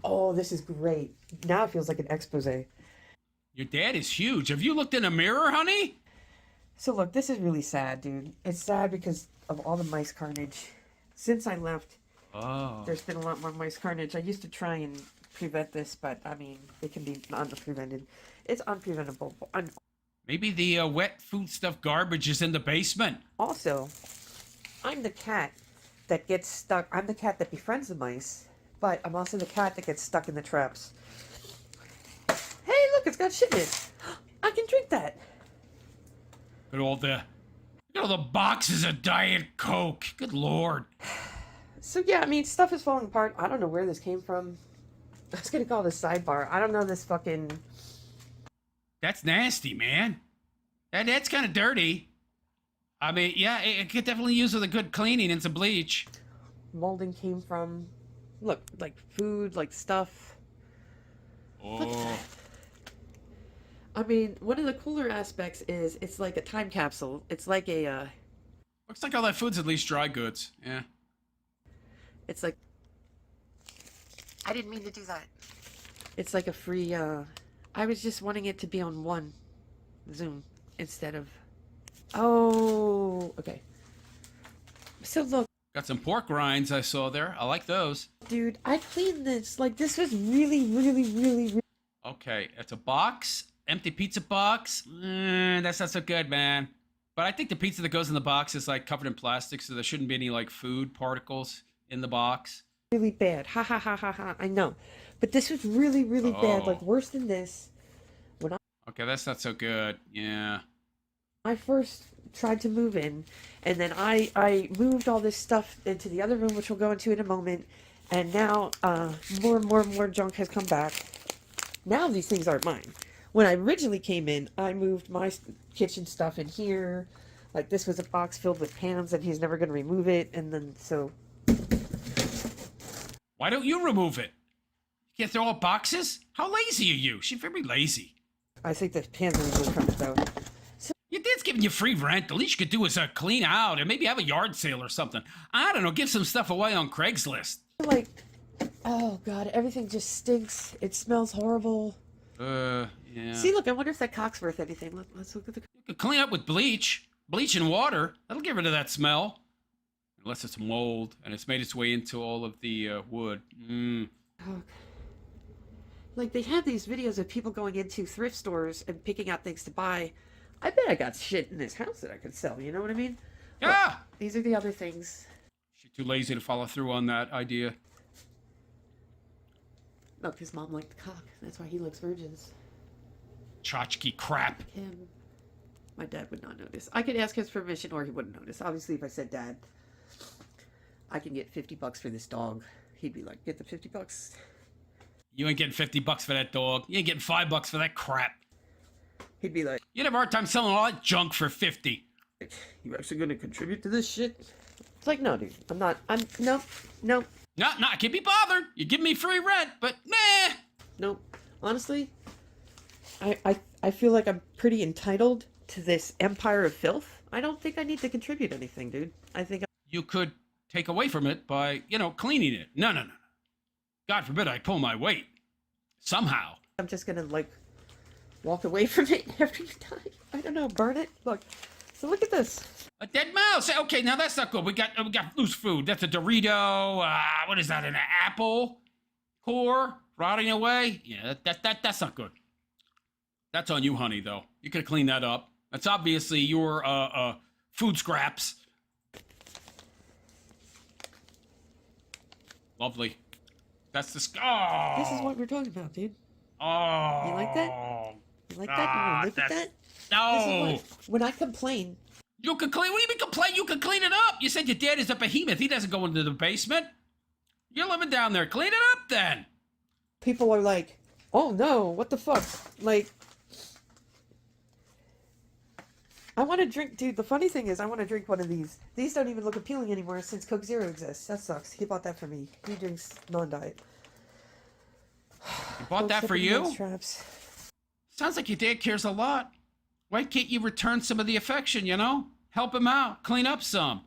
oh, this is great. Now it feels like an expose. Your dad is huge. Have you looked in a mirror, honey? So look, this is really sad, dude. It's sad because of all the mice carnage. Since I left, there's been a lot more mice carnage. I used to try and prevent this, but I mean, it can be unprevented. It's unpreventable. Maybe the wet foodstuff garbage is in the basement. Also, I'm the cat that gets stuck. I'm the cat that befriends the mice, but I'm also the cat that gets stuck in the traps. Hey, look, it's got shit in it. I can drink that. Look at all the boxes of Diet Coke. Good Lord. So yeah, I mean, stuff is falling apart. I don't know where this came from. I was gonna call this sidebar. I don't know this fucking... That's nasty, man. That's kind of dirty. I mean, yeah, it could definitely use with a good cleaning and some bleach. molding came from. Look, like food, like stuff. Look at Oh. that. I mean, one of the cooler aspects is it's like a time capsule. It's like a, Looks like all that food's at least dry goods. Yeah. it's like, I didn't mean to do that. It's like a free, I was just wanting it to be on one Zoom instead of, oh, okay. So look, Got some pork rinds I saw there. I like those. dude, I cleaned this. Like, this was really. Okay, it's a box. Empty pizza box. That's not so good, man. But I think the pizza that goes in the box is like covered in plastic, so there shouldn't be any like food particles in the box. Really bad. Ha ha ha ha ha. I know. But this was really bad. Like, worse than this. Okay, that's not so good. Yeah. I first tried to move in, and then I moved all this stuff into the other room, which we'll go into in a moment, and now more junk has come back. Now these things aren't mine. When I originally came in, I moved my kitchen stuff in here. Like, this was a box filled with pans, and he's never going to remove it, and then so... Why don't you remove it? You can't throw out boxes? How lazy are you? She's very lazy. I think the pans are removed from it, though. Your dad's giving you free rent. The least you could do is clean out and maybe have a yard sale or something. I don't know, give some stuff away on Craigslist. Like, oh god, everything just stinks. It smells horrible. Yeah. See, look, I wonder if that cock's worth anything. Let's look at the... You could clean up with bleach. Bleach and water. That'll get rid of that smell. Unless it's mold and it's made its way into all of the wood. Oh. Like, they have these videos of people going into thrift stores and picking out things to buy. I bet I got shit in this house that I could sell, you know what I mean? Yeah! Look, these are the other things. She's too lazy to follow through on that idea. Look, his mom liked the cock. That's why he likes virgins. Tchotchke crap. Him. My dad would not notice. I could ask his permission or he wouldn't notice. Obviously, if I said, Dad, I can get $50 for this dog, he'd be like, get the $50. You ain't getting $50 for that dog. You ain't getting $5 for that crap. He'd be like, You'd have a hard time selling all that junk for 50. you actually going to contribute to this shit? It's like, no, dude, I'm not. Nope. No, I can't be bothered. You give me free rent, but nah. Nope. Honestly, I feel like I'm pretty entitled to this empire of filth. I don't think I need to contribute anything, dude. I think You could take away from it by, cleaning it. No. God forbid I pull my weight. Somehow. I'm just gonna, like, walk away from it after you die. I don't know, burn it? Look. So look at this. A dead mouse. Okay, now that's not good. We got loose food. That's a Dorito. What is that? An apple core rotting away. Yeah, that's not good. That's on you, honey. Though you could clean that up. That's obviously your food scraps. Lovely. That's the This is what we're talking about, dude. Oh. You like that? You like that? You want to live with that? No. This is what, when I complain. You can clean. What do you mean complain? You can clean it up. You said your dad is a behemoth. He doesn't go into the basement. You're living down there. Clean it up then. People are like, oh no, what the fuck? Like, I want to drink, dude. The funny thing is, I want to drink one of these. These don't even look appealing anymore since Coke Zero exists. That sucks. He bought that for me. He drinks non-diet. He bought that for you? Traps. Sounds like your dad cares a lot. Why can't you return some of the affection, you know? Help him out. Clean up some.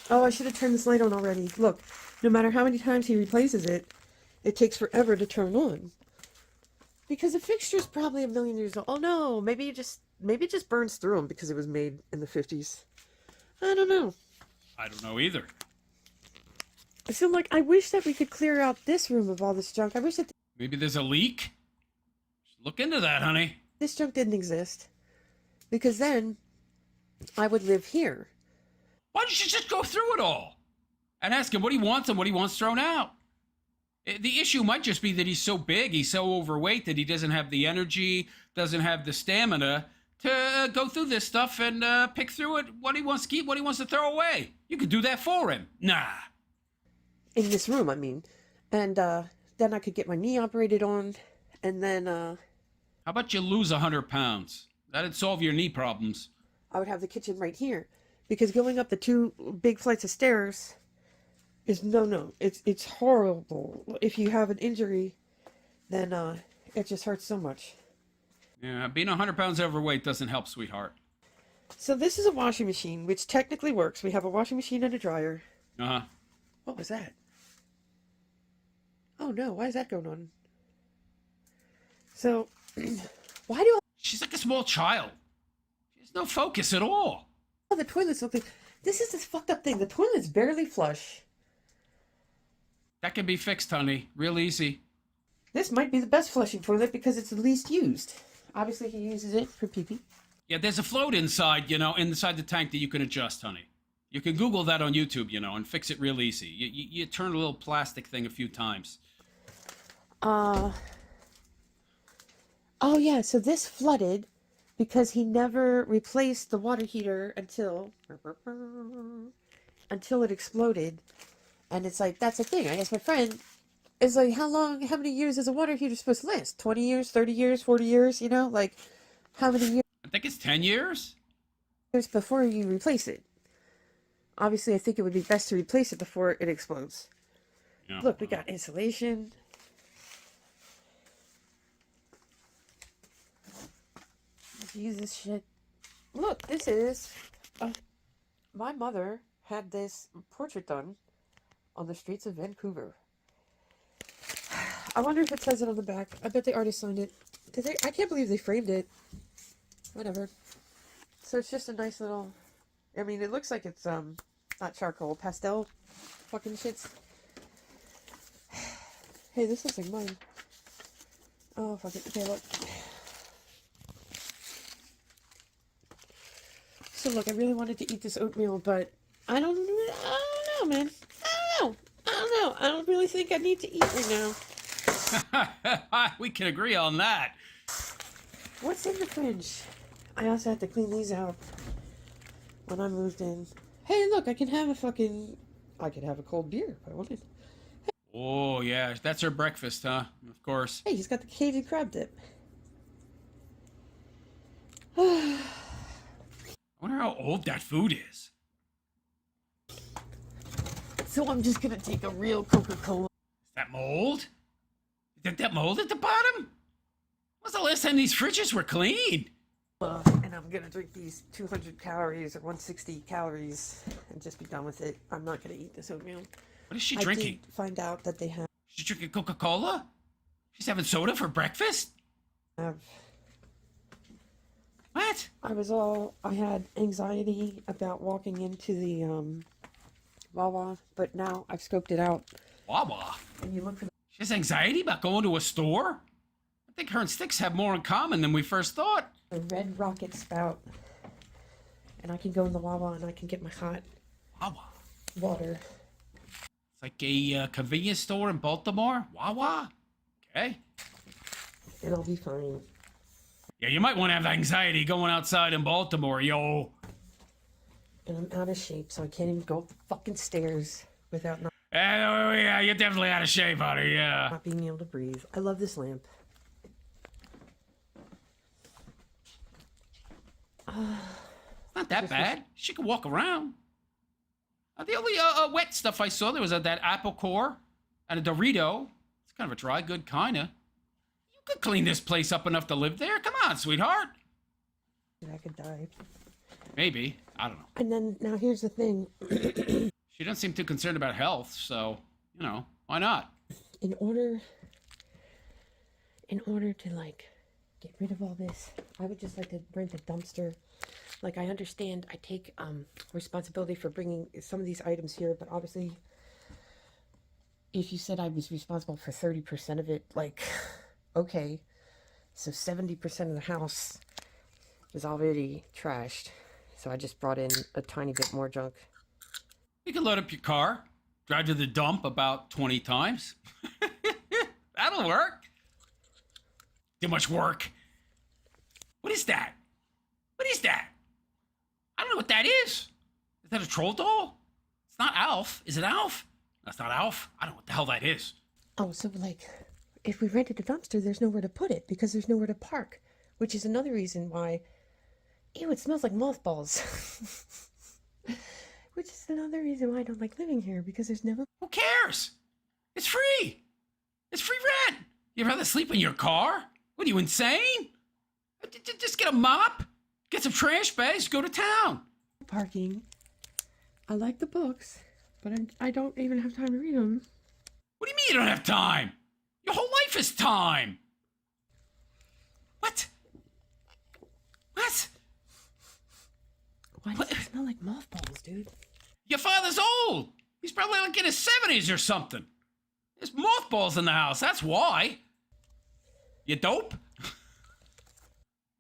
Oh, I should have turned this light on already. Look, no matter how many times he replaces it, it takes forever to turn on. Because the fixture's probably 1,000,000 years old. Oh no, maybe it just burns through them because it was made in the 50s. I don't know. I don't know either. So, like, I wish that we could clear out this room of all this junk. I wish that Maybe there's a leak? Look into that, honey. this junk didn't exist. Because then I would live here. Why don't you just go through it all and ask him what he wants and what he wants thrown out? The issue might just be that he's so big, he's so overweight that he doesn't have the energy, doesn't have the stamina to go through this stuff and pick through it, what he wants to keep, what he wants to throw away. You could do that for him. Nah. In this room, I mean. And then I could get my knee operated on. And then How about you lose 100 pounds? That'd solve your knee problems. I would have the kitchen right here. Because going up the 2 big flights of stairs is no. It's horrible. If you have an injury, then it just hurts so much. Yeah, being 100 pounds overweight doesn't help, sweetheart. So this is a washing machine, which technically works. We have a washing machine and a dryer. Uh-huh. What was that? Oh no, why is that going on? So, why do She's like a small child. She has no focus at all. all the toilets look like... This is this fucked up thing. The toilet's barely flush. That can be fixed, honey. Real easy. This might be the best flushing toilet because it's the least used. Obviously, he uses it for pee-pee. Yeah, there's a float inside, inside the tank that you can adjust, honey. You can Google that on YouTube, and fix it real easy. You turn a little plastic thing a few times. Oh yeah, so this flooded because he never replaced the water heater until it exploded. And it's like, that's the thing. I asked my friend, it's like, how many years is a water heater supposed to last? 20 years, 30 years, 40 years, Like, how many years I think it's 10 years. before you replace it? Obviously, I think it would be best to replace it before it explodes. Yeah. Look, we got insulation. Let's use this shit. Look, this is... my mother had this portrait done on the streets of Vancouver. I wonder if it says it on the back. I bet the artist signed it. Did they? I can't believe they framed it. Whatever. So it's just a nice little... I mean, it looks like it's, not charcoal, pastel fucking shits. Hey, this looks like mine. Oh, fuck it. Okay, look. So look, I really wanted to eat this oatmeal, but I don't know, man. I don't know. I don't really think I need to eat right now. We can agree on that. What's in the fridge? I also have to clean these out when I moved in. Hey, look, I could have a cold beer if I wanted. Oh, yeah. That's her breakfast, huh? Of course. Hey, he's got the Cajun crab dip. I wonder how old that food is. So I'm just gonna take a real Coca-Cola. Is that mold? Is that mold at the bottom? When's the last time these fridges were cleaned? And I'm gonna drink these 200 calories or 160 calories and just be done with it. I'm not gonna eat this oatmeal. What is she I drinking? did find out that they She's drinking Coca-Cola? She's having soda for breakfast? have... What? I had anxiety about walking into the, Wawa, but now I've scoped it out. Wawa? And you look for She has anxiety about going to a store? What think her and Styx have more in common than we first thought. A red rocket spout. And I can go in the Wawa and I can get my hot Wawa. water. It's like a convenience store in Baltimore. Wawa. Okay. And I'll be fine. Yeah, you might want to have anxiety going outside in Baltimore, yo. And I'm out of shape, so I can't even go up the fucking stairs without Yeah, you're definitely out of shape, honey, yeah. not being able to breathe. I love this lamp. Not that bad. She can walk around. The only wet stuff I saw, there was that apple core and a Dorito. It's kind of a dry good, kinda. You could clean this place up enough to live there. Come on, sweetheart. I could die. Maybe. I don't know. And then, now here's the thing. She doesn't seem too concerned about health, so, you know, why not? In order to, like, get rid of all this, I would just like to rent a dumpster. Like, I understand I take responsibility for bringing some of these items here, but obviously, if you said I was responsible for 30% of it, like, okay, so 70% of the house is already trashed. So I just brought in a tiny bit more junk. You can load up your car, drive to the dump about 20 times. That'll work. Too much work. What is that? What is that? I don't know what that is. Is that a troll doll? It's not Alf. Is it Alf? That's not Alf. I don't know what the hell that is. Oh, so, like, if we rented a dumpster, there's nowhere to put it because there's nowhere to park, which is another reason why... Ew, it smells like mothballs. Which is another reason why I don't like living here, because there's never... Who cares? It's free. It's free rent. You'd rather sleep in your car? What are you, insane? Just get a mop, get some trash bags, go to town. parking. I like the books, but I don't even have time to read them. What do you mean you don't have time? Your whole life is time. What? What? Why does it smell like mothballs, dude? Your father's old. He's probably like in his 70s or something. There's mothballs in the house, that's why. You dope?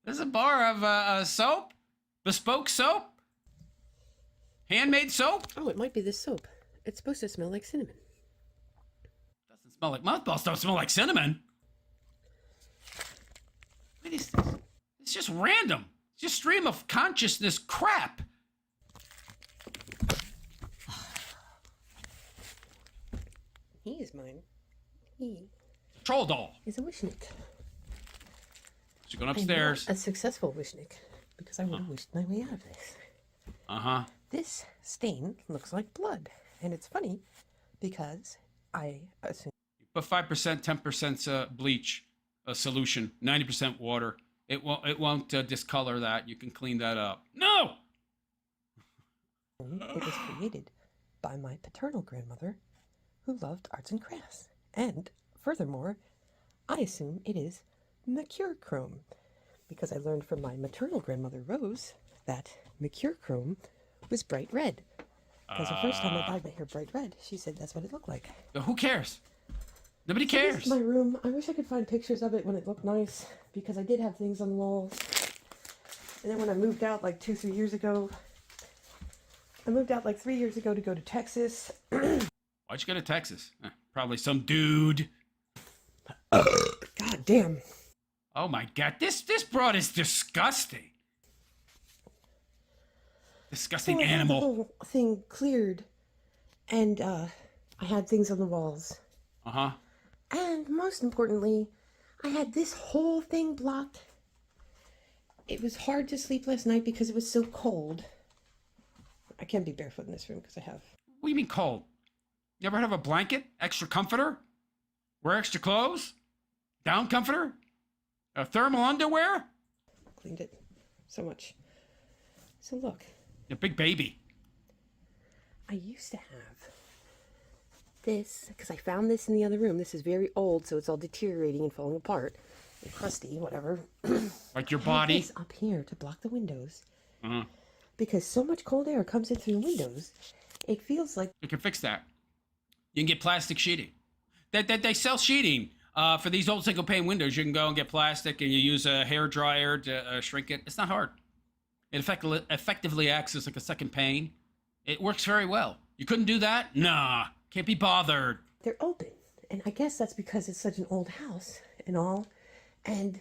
There's a bar of soap, bespoke soap, handmade soap. Oh, it might be this soap. It's supposed to smell like cinnamon. Doesn't smell like mothballs, don't smell like cinnamon. What is this? It's just random. It's just stream of consciousness crap. He is mine. He Troll doll. is a wishnik. She's going upstairs. I'm not a successful wishnik, because I would have wished my way out of this. Uh-huh. This stain looks like blood, and it's funny because I assume... Put 5%, 10% bleach solution, 90% water. It won't discolor that. You can clean that up. No! it was created by my paternal grandmother, who loved arts and crafts. And furthermore, I assume it is mercurochrome, because I learned from my maternal grandmother Rose that mercurochrome was bright red. Because the first time I dyed my hair bright red, she said that's what it looked like. Who cares? Nobody So this cares. is my room. I wish I could find pictures of it when it looked nice, because I did have things on the walls. And then when I moved out like 3 years ago, to go to Texas. Why'd you go to Texas? Probably some dude. God damn. Oh my God, this broad is disgusting. Disgusting So I had the animal. whole thing cleared, and I had things on the walls. Uh-huh. And most importantly, I had this whole thing blocked. It was hard to sleep last night because it was so cold. I can't be barefoot in this room because I have... What do you mean cold? You ever have a blanket? Extra comforter? Wear extra clothes? Down comforter? Thermal underwear? Cleaned it so much. So look. A big baby. I used to have this, because I found this in the other room. This is very old, so it's all deteriorating and falling apart. And crusty, whatever. Like your I have body? this up here to block the windows. Uh-huh. Because so much cold air comes in through the windows, it feels like... You can fix that. You can get plastic sheeting. They sell sheeting For these old single pane windows, you can go and get plastic and you use a hair dryer to shrink it. It's not hard. It effectively acts as like a second pane. It works very well. You couldn't do that? Nah, can't be bothered. They're open. And I guess that's because it's such an old house and all. And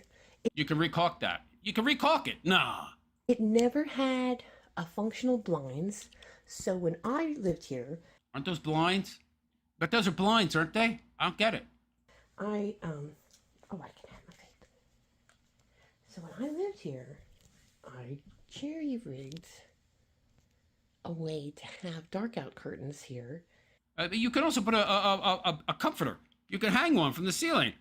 You can recaulk that. You can recaulk it. Nah. it never had a functional blinds. So when I lived here, Aren't those blinds? But those are blinds, aren't they? I don't get it. I can have my vape. So when I lived here, I cherry rigged a way to have dark out curtains here. You can also put a comforter. You can hang one from the ceiling.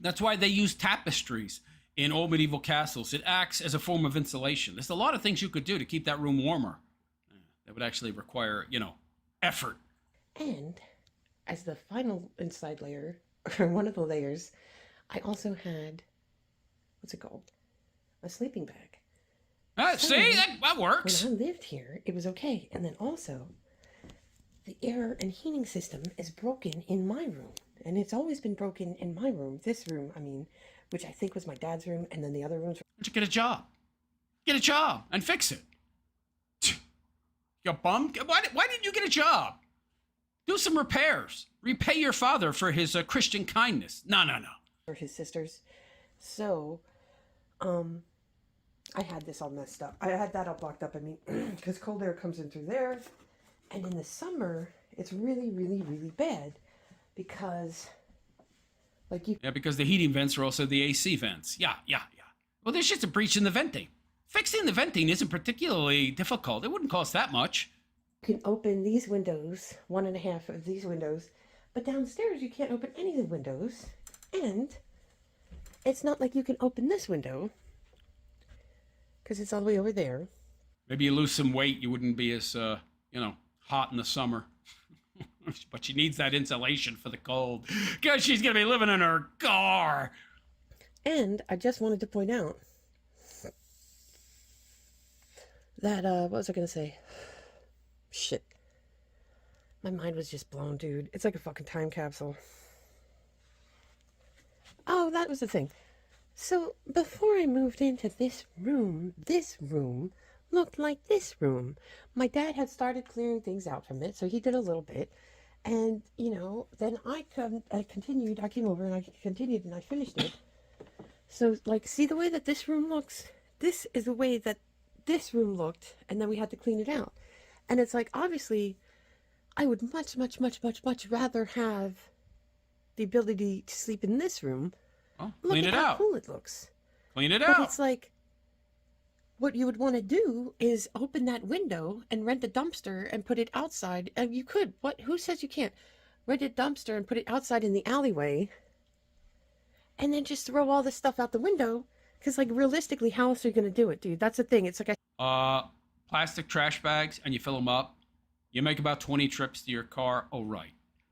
That's why they use tapestries in old medieval castles. It acts as a form of insulation. There's a lot of things you could do to keep that room warmer. That would actually require, effort. And as the final inside layer, or one of the layers, I also had, what's it called? A sleeping bag. See, that works. When I lived here, it was okay. And then also, the air and heating system is broken in my room. And it's always been broken in my room. This room, which I think was my dad's room, and then the other rooms. Why don't you get a job? Get a job and fix it. You bum? Why didn't you get a job? Do some repairs. Repay your father for his Christian kindness. No. Or his sisters. So, I had this all messed up. I had that all blocked up. Because cold air comes in through there. And in the summer, it's really, really, really bad. Because, Yeah, because the heating vents are also the AC vents. Yeah. Well, there's just a breach in the venting. Fixing the venting isn't particularly difficult. It wouldn't cost that much. You can open these windows, 1.5 of these windows, but downstairs you can't open any of the windows. And it's not like you can open this window because it's all the way over there. Maybe you lose some weight. You wouldn't be as, hot in the summer. But she needs that insulation for the cold because she's going to be living in her car. And I just wanted to point out that, what was I going to say? Shit. My mind was just blown, dude. It's like a fucking time capsule. Oh, that was the thing. So, before I moved into this room looked like this room. My dad had started clearing things out from it, so he did a little bit. And, then I continued, I came over and I continued and I finished it. So, see the way that this room looks? This is the way that this room looked, and then we had to clean it out. And it's obviously, I would much, much, much, much, much rather have the ability to sleep in this room. Oh, clean it out. Look at how cool it looks. Clean it But out. it's what you would want to do is open that window and rent a dumpster and put it outside. And you could. Who says you can't? Rent a dumpster and put it outside in the alleyway. And then just throw all this stuff out the window. Because, realistically, how else are you going to do it, dude? That's the thing. It's plastic trash bags, and you fill them up. You make about 20 trips to your car. Oh, right.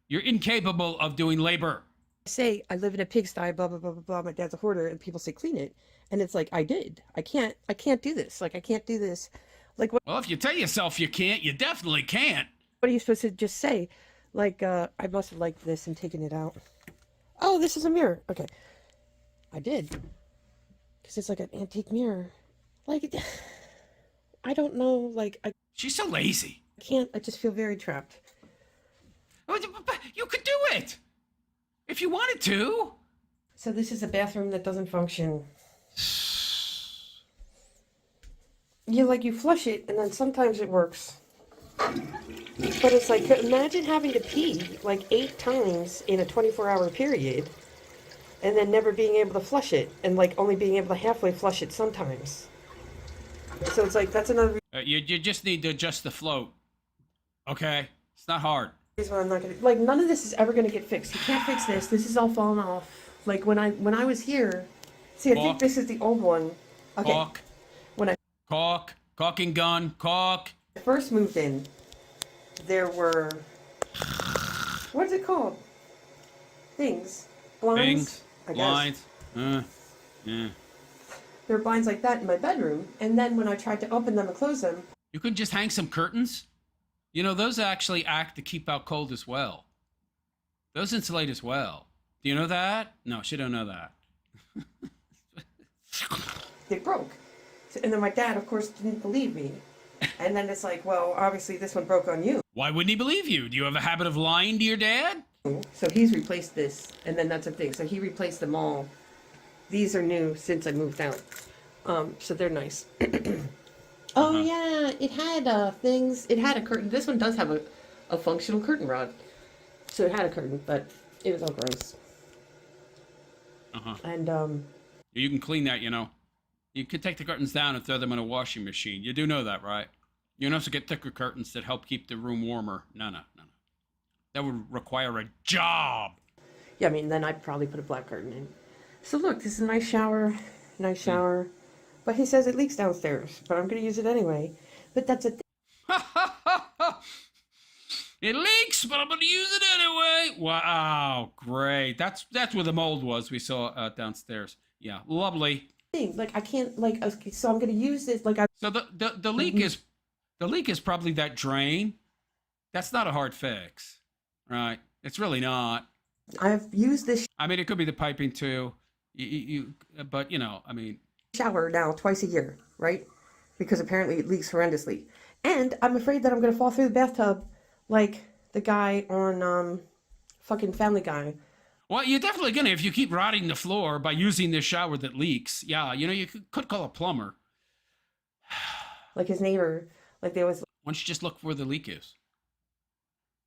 You're incapable of doing labor. say I live in a pigsty, blah, blah, blah, blah, blah. My dad's a hoarder, and people say, clean it. And it's I did. I can't do this. I can't do this. What? Well, if you tell yourself you can't, you definitely can't. What are you supposed to just say? I must have liked this and taken it out. Oh, this is a mirror. Okay. I did. Because it's an antique mirror. I don't know, She's so lazy. I just feel very trapped. But you could do it. If you wanted to. So this is a bathroom that doesn't function. You flush it, and then sometimes it works. But it's imagine having to pee 8 times in a 24-hour period, and then never being able to flush it, and only being able to halfway flush it sometimes. So it's that's another You just need to adjust the float. Okay? It's not hard. reason why I'm not gonna none of this is ever gonna get fixed. You can't fix this. This is all falling off. When I was here, see, I think this is the old one. Okay. Caulk. When I Caulking gun. Caulk. first moved in, there were, what's it called? Things. Blinds. I guess. Blinds. Yeah. There were blinds like that in my bedroom, and then when I tried to open them and close them, You could just hang some curtains. Those actually act to keep out cold as well. Those insulate as well. Do you know that? No, she don't know that. They broke. And then my dad, of course, didn't believe me. And then it's like, well, obviously this one broke on you. Why wouldn't he believe you? Do you have a habit of lying to your dad? So he's replaced this, and then that's the thing. So he replaced them all. These are new since I moved out. So they're nice. Oh yeah, it had things. It had a curtain. This one does have a functional curtain rod. So it had a curtain, but it was all gross. And You can clean that, you know. You could take the curtains down and throw them in a washing machine. You do know that, right? You're not supposed to get thicker curtains that help keep the room warmer. No. That would require a job. yeah, I mean, then I'd probably put a black curtain in. So look, this is a nice shower. Nice shower. But he says it leaks downstairs, but I'm going to use it anyway. But that's a thing. It leaks, but I'm going to use it anyway. Wow, great. That's where the mold was we saw downstairs. Yeah, lovely. Like I can't like okay, so I'm going to use this like I. So the leak is probably that drain. That's not a hard fix, right? It's really not. I've used this I mean, it could be the piping too. But you know, I mean, shower now twice a year, right? Because apparently it leaks horrendously, and I'm afraid that I'm going to fall through the bathtub, like the guy on fucking Family Guy. well, you're definitely gonna if you keep rotting the floor by using this shower that leaks. Yeah, you know, you could call a plumber. Like his neighbor, like they always. Why don't you just look where the leak is?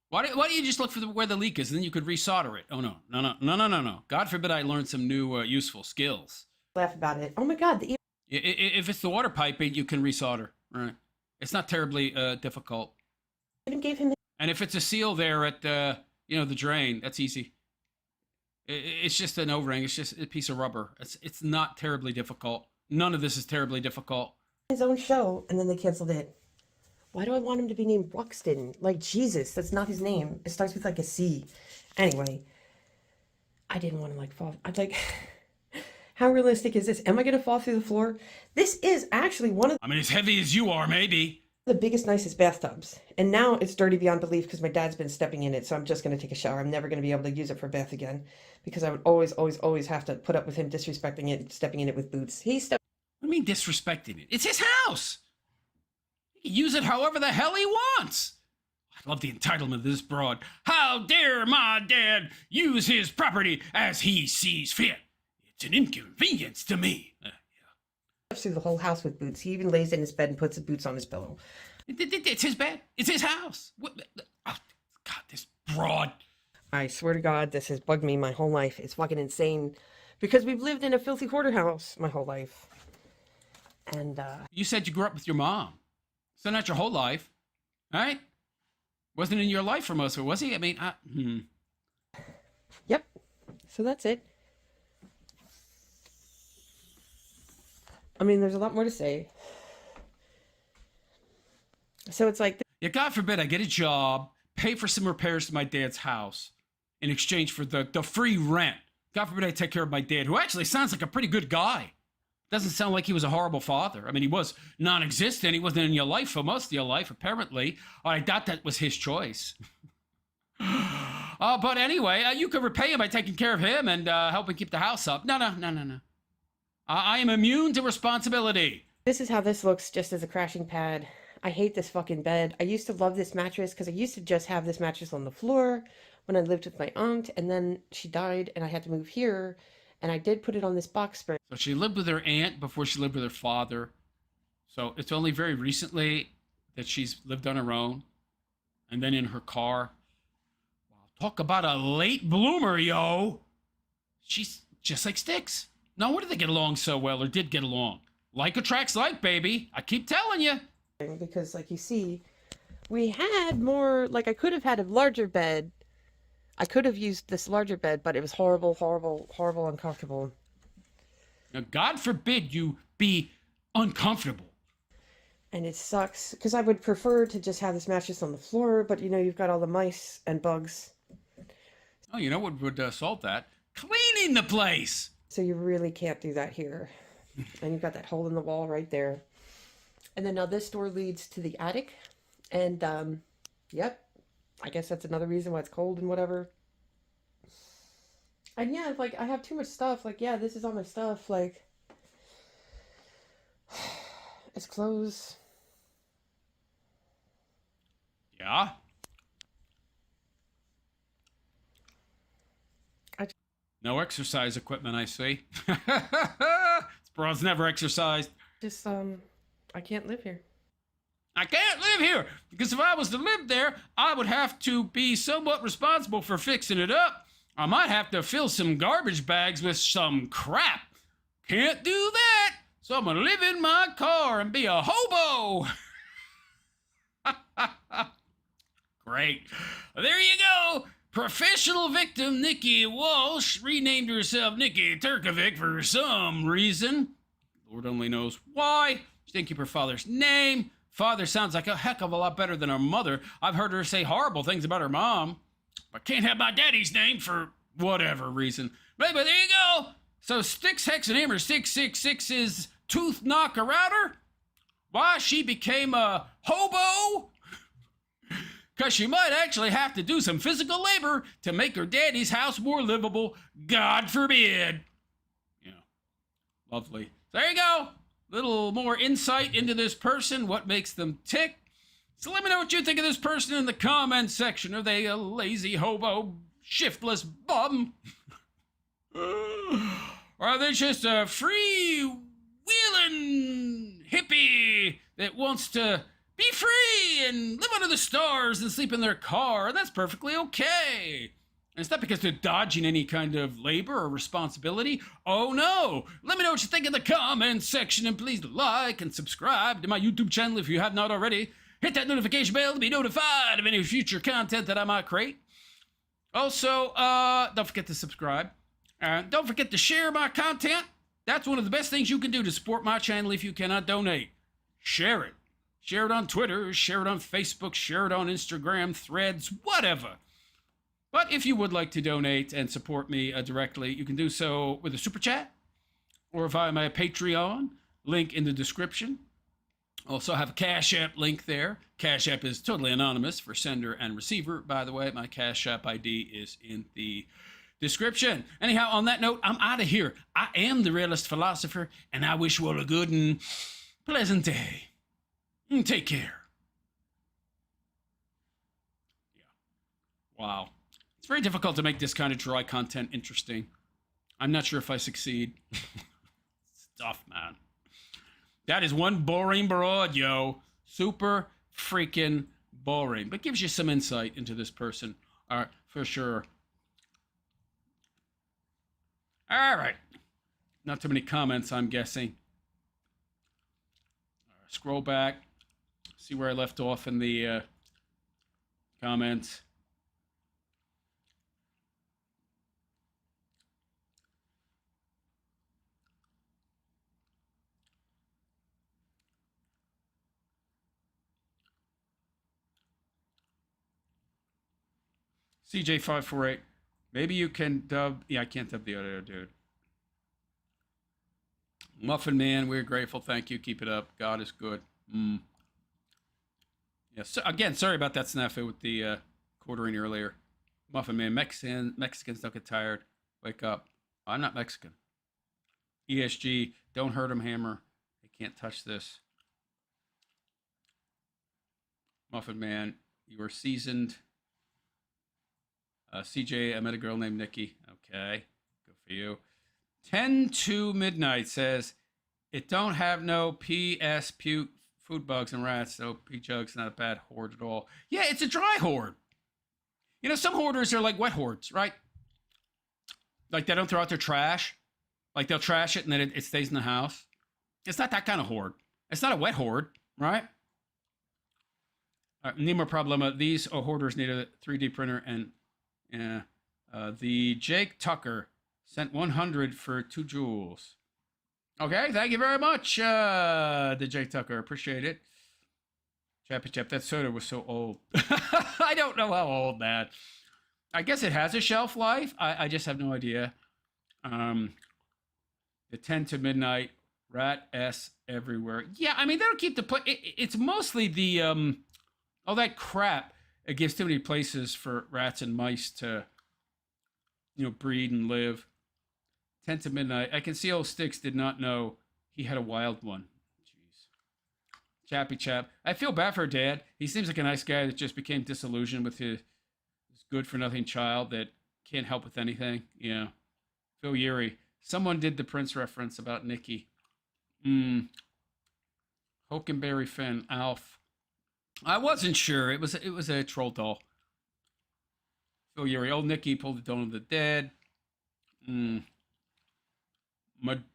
Why don't you just look for where the leak is, and then you could resolder it? Oh no! God forbid I learn some new useful skills. Laugh about it. Oh my God! If it's the water piping, you can resolder. Right? It's not terribly difficult. Even gave him. And if it's a seal there at the drain, that's easy. It's just an O-ring. It's just a piece of rubber. It's not terribly difficult. None of this is terribly difficult. His own show, and then they canceled it. Why do I want him to be named Ruxton? Like, Jesus, that's not his name. It starts with like a C. Anyway, I didn't want to like fall. I'm like, how realistic is this? Am I going to fall through the floor? This is actually one of I mean, as heavy as you are, maybe. the biggest, nicest bathtubs. And now it's dirty beyond belief because my dad's been stepping in it. So I'm just going to take a shower. I'm never going to be able to use it for a bath again because I would always have to put up with him disrespecting it, stepping in it with boots. What do you mean disrespecting it? It's his house. He can use it however the hell he wants. I love the entitlement of this broad. How dare my dad use his property as he sees fit? It's an inconvenience to me. through the whole house with boots. He even lays in his bed and puts the boots on his pillow. It's his bed. It's his house. What? Oh, God, this broad. I swear to God, this has bugged me my whole life. It's fucking insane. Because we've lived in a filthy hoarder house my whole life. And, You said you grew up with your mom. So not your whole life, right? Wasn't in your life for most of it, was he? I mean, Yep. So that's it. I mean, there's a lot more to say. So it's like... Yeah, God forbid I get a job, pay for some repairs to my dad's house in exchange for the free rent. God forbid I take care of my dad, who actually sounds like a pretty good guy. Doesn't sound like he was a horrible father. I mean, he was non-existent. He wasn't in your life for most of your life, apparently. I doubt that was his choice. But anyway, you could repay him by taking care of him and helping keep the house up. No. I am immune to responsibility. This is how this looks just as a crashing pad. I hate this fucking bed. I used to love this mattress because I used to just have this mattress on the floor when I lived with my aunt, and then she died and I had to move here, and I did put it on this box spring. So she lived with her aunt before she lived with her father. So it's only very recently that she's lived on her own and then in her car. Wow, talk about a late bloomer, yo. She's just like Styx. No wonder they get along so well, or did get along. Like attracts like, baby. I keep telling you. Because, like you see, we had more, like I could have had a larger bed. I could have used this larger bed, but it was horrible, uncomfortable. Now, God forbid you be uncomfortable. And it sucks, because I would prefer to just have this mattress on the floor, but, you know, you've got all the mice and bugs. Oh, you know what would solve that? Cleaning the place! So you really can't do that here. And you've got that hole in the wall right there. And then now this door leads to the attic. And, yep. I guess that's another reason why it's cold and whatever. And yeah, like I have too much stuff. Like, yeah, this is all my stuff. Like, it's clothes. Yeah. I No exercise equipment, I see. This broad's never exercised. just I can't live here. I can't live here because if I was to live there, I would have to be somewhat responsible for fixing it up. I might have to fill some garbage bags with some crap. Can't do that. So I'm gonna live in my car and be a hobo. Great. There you go. Professional victim Nikki Walsh renamed herself Nikki Turkovic for some reason. Lord only knows why. She didn't keep her father's name. Father sounds like a heck of a lot better than her mother. I've heard her say horrible things about her mom. I can't have my daddy's name for whatever reason. But there you go. So Styx, Hex, and Hammer 666's tooth knocker router. Why she became a hobo? Because she might actually have to do some physical labor to make her daddy's house more livable. God forbid. Yeah, lovely. There you go. Little more insight into this person, what makes them tick. So let me know what you think of this person in the comment section. Are they a lazy hobo, shiftless bum? Or are they just a free-wheeling hippie that wants to be free and live under the stars and sleep in their car? That's perfectly okay. And it's not because they're dodging any kind of labor or responsibility. Oh no! Let me know what you think in the comment section, and please like and subscribe to my YouTube channel if you have not already. Hit that notification bell to be notified of any future content that I might create. Also, don't forget to subscribe. Don't forget to share my content. That's one of the best things you can do to support my channel if you cannot donate. Share it. Share it on Twitter, share it on Facebook, share it on Instagram, Threads, whatever. But if you would like to donate and support me directly, you can do so with a super chat or via my Patreon, link in the description. Also have a Cash App link there. Cash App is totally anonymous for sender and receiver. By the way, my Cash App ID is in the description. Anyhow, on that note, I'm out of here. I am the realist philosopher, and I wish you all a good and pleasant day. Take care. Yeah. Wow. It's very difficult to make this kind of dry content interesting. I'm not sure if I succeed. It's tough, man. That is one boring broad, yo. Super freaking boring. But gives you some insight into this person, for sure. All right. Not too many comments, I'm guessing. Scroll back. See where I left off in the comments. CJ548. Maybe you can dub. Yeah, I can't dub the other dude. Muffin Man, we're grateful. Thank you. Keep it up. God is good. Yeah. So, again, sorry about that snafu with the quartering earlier. Muffin Man, Mexicans don't get tired. Wake up. I'm not Mexican. ESG, don't hurt him, Hammer. They can't touch this. Muffin Man, you are seasoned. CJ, I met a girl named Nikki. Okay, good for you. 10 to midnight says, it don't have no PS puke food bugs and rats, so P Jug's not a bad hoard at all. Yeah, it's a dry hoard. You know, some hoarders are like wet hoards, right? Like they don't throw out their trash. Like they'll trash it and then it stays in the house. It's not that kind of hoard. It's not a wet hoard, right? Nemo Problema. These hoarders need a 3D printer and the Jake Tucker sent 100 for 2 jewels. Okay, thank you very much, the Jake Tucker. Appreciate it. Chappy Chap, that soda was so old. I don't know how old, man. I guess it has a shelf life. I just have no idea. The 10 to midnight, rat S everywhere. Yeah, I mean, they don't keep the place. It's mostly the, all that crap. It gives too many places for rats and mice to breed and live. 10 to midnight. I can see old Styx did not know he had a wild one. Jeez. Chappy chap. I feel bad for her dad. He seems like a nice guy that just became disillusioned with his good for nothing child that can't help with anything. Yeah. Phil Yuri. Someone did the Prince reference about Nikki. Hokenberry Finn. Alf. I wasn't sure. It was a troll doll. Phil Yuri. Old Nikki pulled the Dawn of the Dead.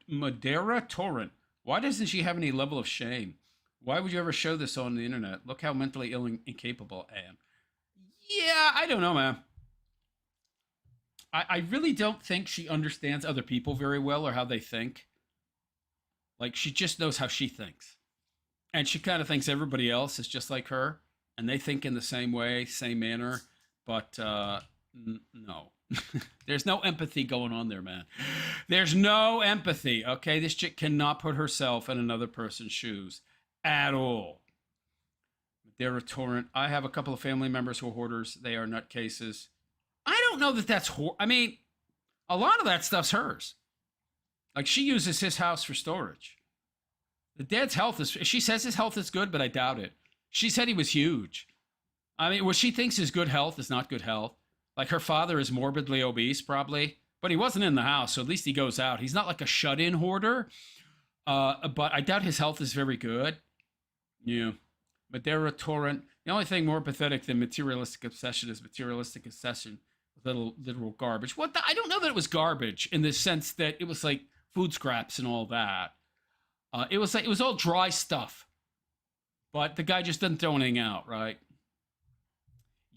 Madeira Torrent. Why doesn't she have any level of shame? Why would you ever show this on the internet? Look how mentally ill and incapable I am. Yeah, I don't know, man. I really don't think she understands other people very well or how they think. Like, she just knows how she thinks. And she kind of thinks everybody else is just like her. And they think in the same way, same manner. But no. There's no empathy going on there, man. There's no empathy, okay? This chick cannot put herself in another person's shoes at all. Madeira Torrent. I have a couple of family members who are hoarders. They are nutcases. I don't know that that's I mean, a lot of that stuff's hers. Like, she uses his house for storage. The dad's health is, she says his health is good, but I doubt it. She said he was huge. I mean, what she thinks is good health is not good health. Like, her father is morbidly obese, probably, but he wasn't in the house, so at least he goes out. He's not like a shut-in hoarder, but I doubt his health is very good. Yeah. Madeira Torrent. The only thing more pathetic than materialistic obsession is materialistic obsession with literal garbage. I don't know that it was garbage in the sense that it was like food scraps and all that. It was all dry stuff, but the guy just didn't throw anything out, right?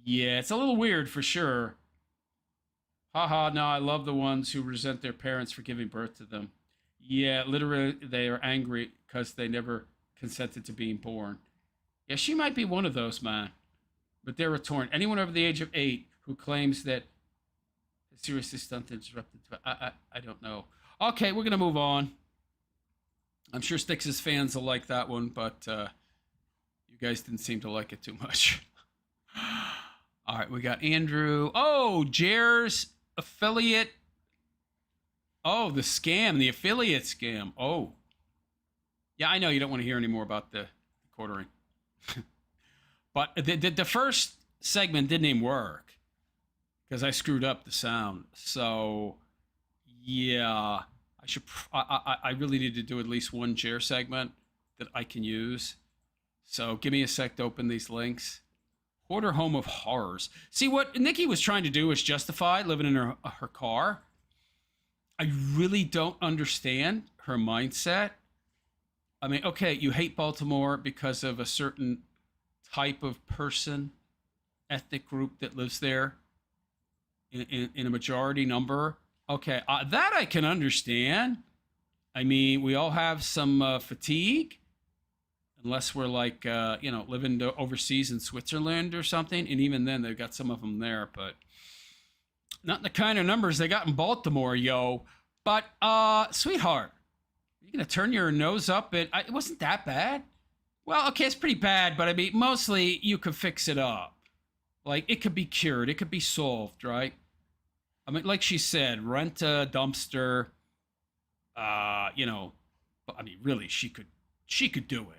Yeah, it's a little weird for sure. Haha, no, I love the ones who resent their parents for giving birth to them. Yeah, literally, they are angry because they never consented to being born. Yeah, she might be one of those, man. But they're a torrent. Anyone over the age of 8 who claims that seriously stunted, disrupted, I don't know. Okay, we're going to move on. I'm sure Styx's fans will like that one, but you guys didn't seem to like it too much. All right, we got Andrew. Oh, Jer's affiliate. Oh, the scam, the affiliate scam. Oh. Yeah, I know you don't want to hear any more about the quartering. But the first segment didn't even work because I screwed up the sound. So, yeah, I really need to do at least one Jer segment that I can use. So give me a sec to open these links. Hoarder Home of Horrors. See, what Nikki was trying to do was justify living in her car. I really don't understand her mindset. I mean, okay, you hate Baltimore because of a certain type of person, ethnic group that lives there in a majority number. Okay, that I can understand. I mean, we all have some fatigue, unless we're like, living overseas in Switzerland or something. And even then, they've got some of them there, but not the kind of numbers they got in Baltimore, yo. But, sweetheart, you're going to turn your nose up at, it wasn't that bad. Well, okay, it's pretty bad, but I mean, mostly you could fix it up. Like, it could be cured. It could be solved, right? I mean, like she said, rent a dumpster, I mean, really, she could do it.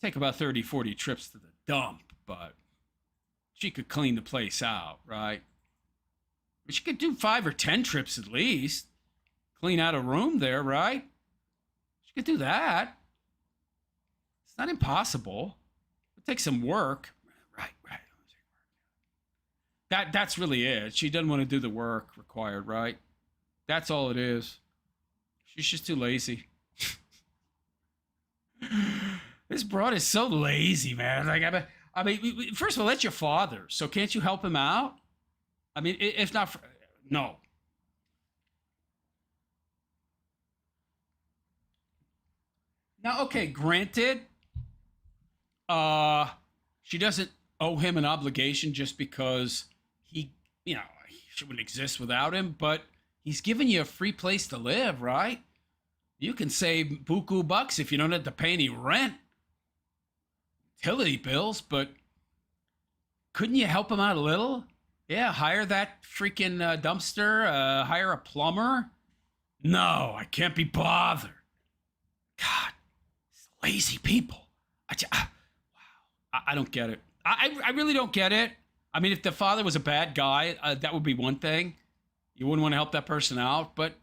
Take about 30, 40 trips to the dump, but she could clean the place out, right? But she could do 5 or 10 trips at least. Clean out a room there, right? She could do that. It's not impossible. It takes some work. Right. That's really it. She doesn't want to do the work required, right? That's all it is. She's just too lazy. This broad is so lazy, man. Like, I mean, first of all, that's your father. So can't you help him out? I mean, if not, no. Now, okay, granted, she doesn't owe him an obligation just because he wouldn't exist without him, but he's giving you a free place to live, right? You can save buku bucks if you don't have to pay any rent, utility bills, but couldn't you help him out a little? Yeah, hire that freaking dumpster, hire a plumber. No, I can't be bothered. God, lazy people. I don't get it. I really don't get it. I mean, if the father was a bad guy, that would be one thing. You wouldn't want to help that person out. But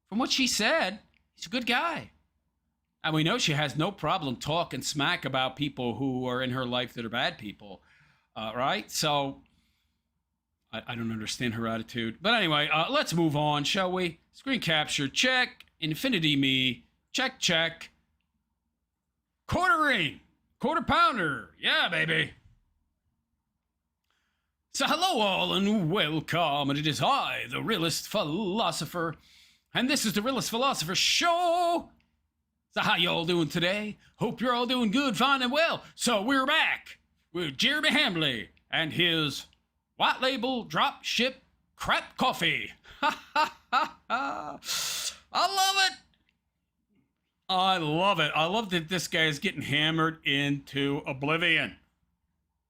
from what she said, he's a good guy. And we know she has no problem talking smack about people who are in her life that are bad people, right? So I don't understand her attitude. But anyway, let's move on, shall we? Screen capture, check. Infinity me, check, check. Quartering, quarter pounder. Yeah, baby. So hello all and welcome. And it is I, the realist philosopher. And this is the Realist Philosopher Show. So how y'all doing today? Hope you're all doing good, fine, and well. So we're back with Jeremy Hambley and his white label drop ship crap coffee. I love it. I love it. I love that this guy is getting hammered into oblivion.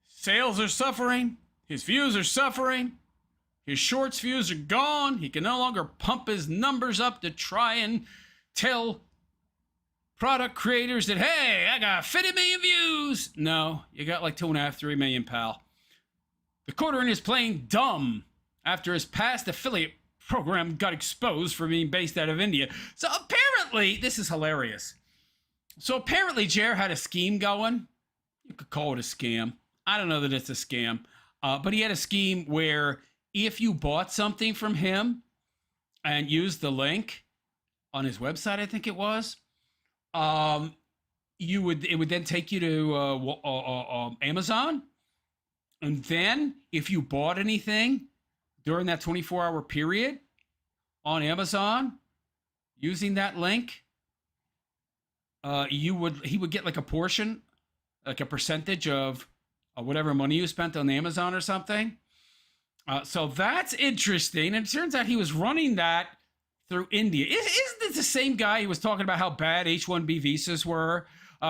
Sales are suffering. His views are suffering. His shorts views are gone. He can no longer pump his numbers up to try and tell product creators that, hey, I got 50 million views. No, you got like 2.5, 3 million, pal. The quartering is playing dumb after his past affiliate program got exposed for being based out of India. So apparently, this is hilarious. So apparently, Jer had a scheme going. You could call it a scam. I don't know that it's a scam. But he had a scheme where if you bought something from him and used the link on his website, I think it was, it would then take you to Amazon. And then if you bought anything during that 24-hour period on Amazon using that link, he would get like a portion, like a percentage of whatever money you spent on Amazon or something. So that's interesting. And it turns out he was running that through India. Isn't this the same guy who was talking about how bad H-1B visas were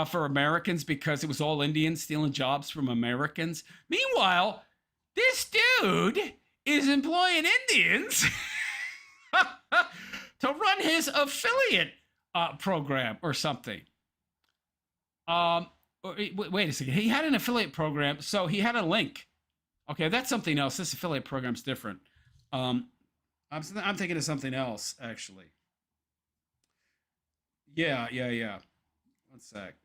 for Americans because it was all Indians stealing jobs from Americans? Meanwhile, this dude is employing Indians to run his affiliate program or something. Wait a second. He had an affiliate program, so he had a link. Okay, that's something else. This affiliate program's different. I'm thinking of something else, actually. Yeah. One sec.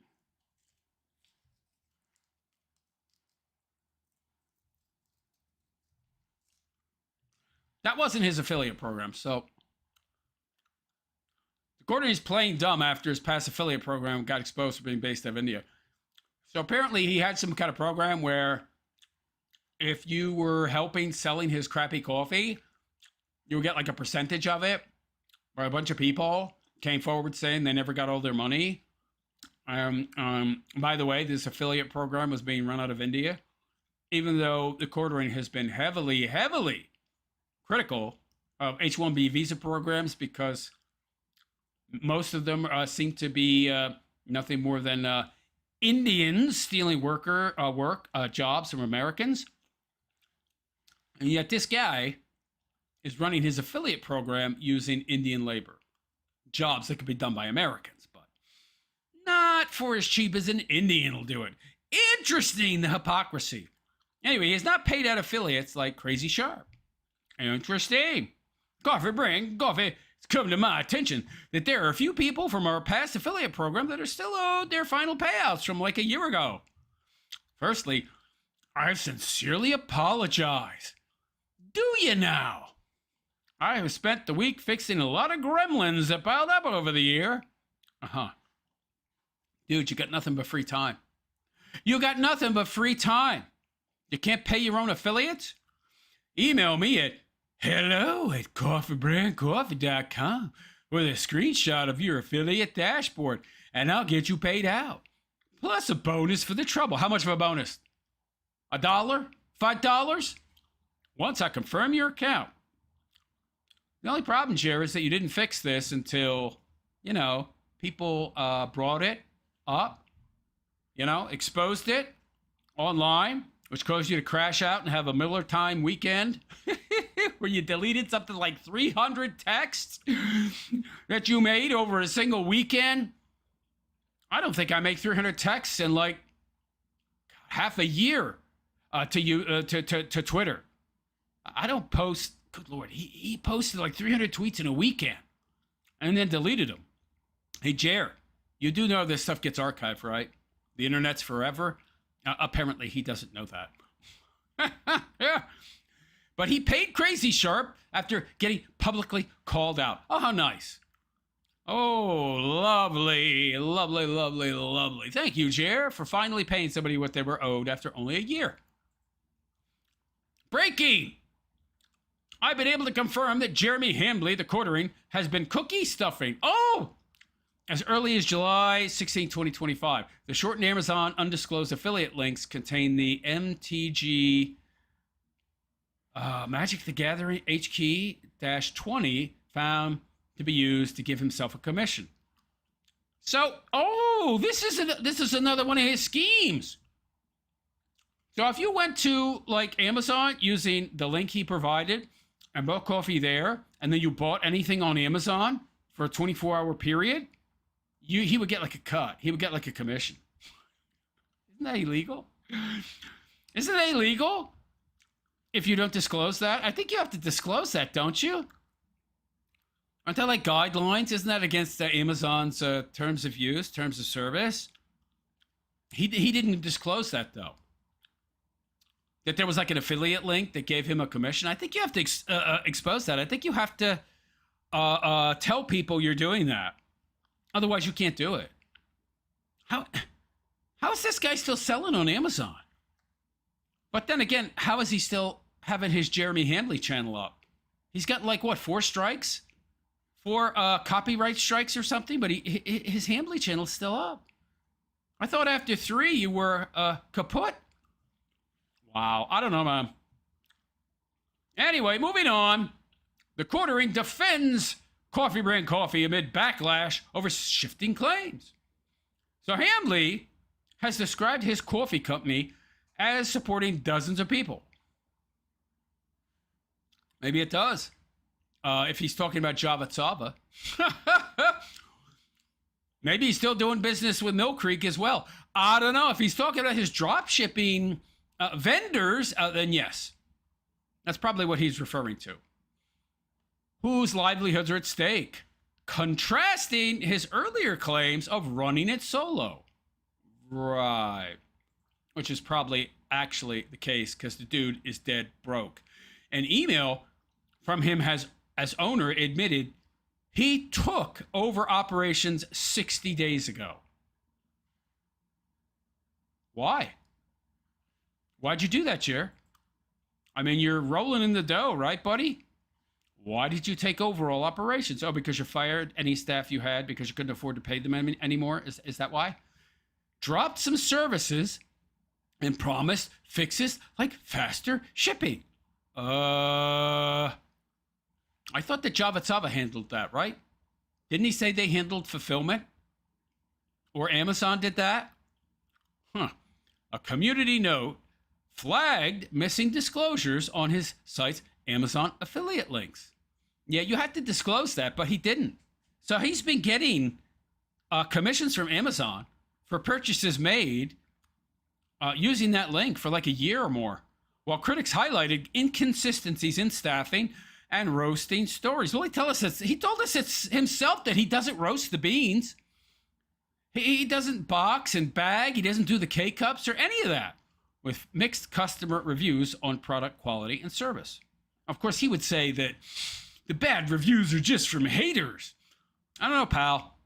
That wasn't his affiliate program, so Gordon is playing dumb after his past affiliate program got exposed for being based out of India. So apparently he had some kind of program where if you were helping selling his crappy coffee, you would get like a percentage of it, or a bunch of people came forward saying they never got all their money. By the way, this affiliate program was being run out of India, even though the quartering has been heavily critical of H-1B visa programs because most of them seem to be nothing more than Indians stealing jobs from Americans. And yet this guy is running his affiliate program using Indian labor. Jobs that could be done by Americans, but not for as cheap as an Indian will do it. Interesting, the hypocrisy. Anyway, he's not paid out affiliates like Crazy Sharp. Interesting. Coffee. It's come to my attention that there are a few people from our past affiliate program that are still owed their final payouts from like a year ago. Firstly, I sincerely apologize. Do you now? I have spent the week fixing a lot of gremlins that piled up over the year. Dude, you got nothing but free time. You got nothing but free time. You can't pay your own affiliates? Email me at hello@coffeebrandcoffee.com with a screenshot of your affiliate dashboard, and I'll get you paid out. Plus a bonus for the trouble. How much of a bonus? $1? $5? Once I confirm your account. The only problem, Jerry, is that you didn't fix this until, people brought it up, exposed it online, which caused you to crash out and have a Miller Time weekend where you deleted something like 300 texts that you made over a single weekend. I don't think I make 300 texts in like half a year to Twitter. I don't post. Good Lord, he posted like 300 tweets in a weekend and then deleted them. Hey, Jer, you do know this stuff gets archived, right? The internet's forever. Apparently, he doesn't know that. Yeah. But he paid Crazy Sharp after getting publicly called out. Oh, how nice. Oh, lovely, lovely, lovely, lovely. Thank you, Jer, for finally paying somebody what they were owed after only a year. Breaking! I've been able to confirm that Jeremy Hambley, the quartering, has been cookie stuffing. Oh! As early as July 16, 2025. The shortened Amazon undisclosed affiliate links contain the MTG Magic the Gathering HK-20 found to be used to give himself a commission. So, this is another one of his schemes. So if you went to like Amazon using the link he provided and bought coffee there, and then you bought anything on Amazon for a 24-hour period, he would get like a cut. He would get like a commission. Isn't that illegal? Isn't that illegal? If you don't disclose that? I think you have to disclose that, don't you? Aren't there like guidelines? Isn't that against Amazon's terms of use, terms of service? He didn't disclose that, though. That there was like an affiliate link that gave him a commission. I think you have to expose that. I think you have to tell people you're doing that. Otherwise, you can't do it. How is this guy still selling on Amazon? But then again, how is he still having his Jeremy Hambley channel up? He's got like, what, 4 strikes? 4 copyright strikes or something? But his Hambley channel's still up. I thought after 3 you were kaput. Wow, I don't know, man. Anyway, moving on. The quartering defends Coffee Brand Coffee amid backlash over shifting claims. So Hambley has described his coffee company as supporting dozens of people. Maybe it does. If he's talking about Java Tsava. Maybe he's still doing business with Mill Creek as well. I don't know. If he's talking about his drop shipping vendors, then yes. That's probably what he's referring to. Whose livelihoods are at stake, contrasting his earlier claims of running it solo. Right. Which is probably actually the case because the dude is dead broke. An email from him has, as owner, admitted he took over operations 60 days ago. Why? Why'd you do that, Jer? I mean, you're rolling in the dough, right, buddy? Why did you take over all operations? Oh, because you fired any staff you had because you couldn't afford to pay them anymore? Is that why? Dropped some services and promised fixes like faster shipping. I thought that Java Tsava handled that, right? Didn't he say they handled fulfillment? Or Amazon did that? Huh. A community note flagged missing disclosures on his site's Amazon affiliate links. Yeah, you had to disclose that, but he didn't. So he's been getting commissions from Amazon for purchases made using that link for like a year or more, while critics highlighted inconsistencies in staffing and roasting stories. Well, he told us it's himself that he doesn't roast the beans. He doesn't box and bag. He doesn't do the K-cups or any of that, with mixed customer reviews on product quality and service. Of course, he would say that the bad reviews are just from haters. I don't know, pal.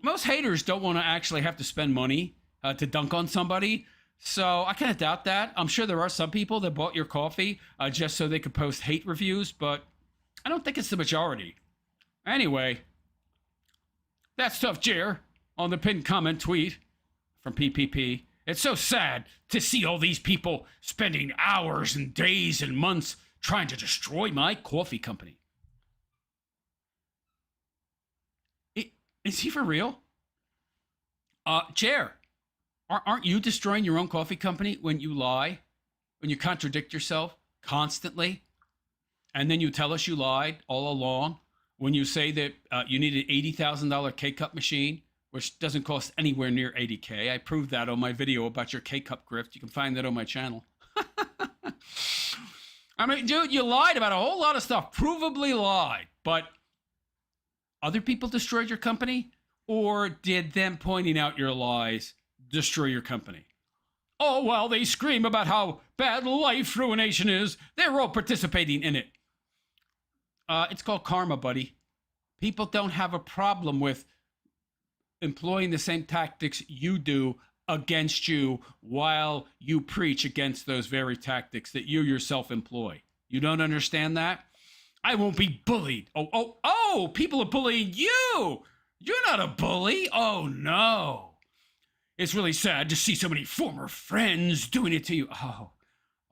Most haters don't want to actually have to spend money to dunk on somebody. So I kind of doubt that. I'm sure there are some people that bought your coffee just so they could post hate reviews, but I don't think it's the majority. Anyway, that's Tough Jer on the pinned comment tweet from PPP. It's so sad to see all these people spending hours and days and months trying to destroy my coffee company. Is he for real? Jer, aren't you destroying your own coffee company when you lie when you contradict yourself constantly, and then you tell us you lied all along when you say that you need an $80,000 K-Cup machine, which doesn't cost anywhere near $80K. I proved that on my video about your K-Cup grift. You can find that on my channel. I mean, dude, you lied about a whole lot of stuff, provably lied, but other people destroyed your company, or did them pointing out your lies destroy your company? Oh, well, they scream about how bad life ruination is. They're all participating in it. It's called karma, buddy. People don't have a problem with employing the same tactics you do against you while you preach against those very tactics that you yourself employ. You don't understand that? I won't be bullied. Oh, people are bullying you. You're not a bully. Oh, no. It's really sad to see so many former friends doing it to you.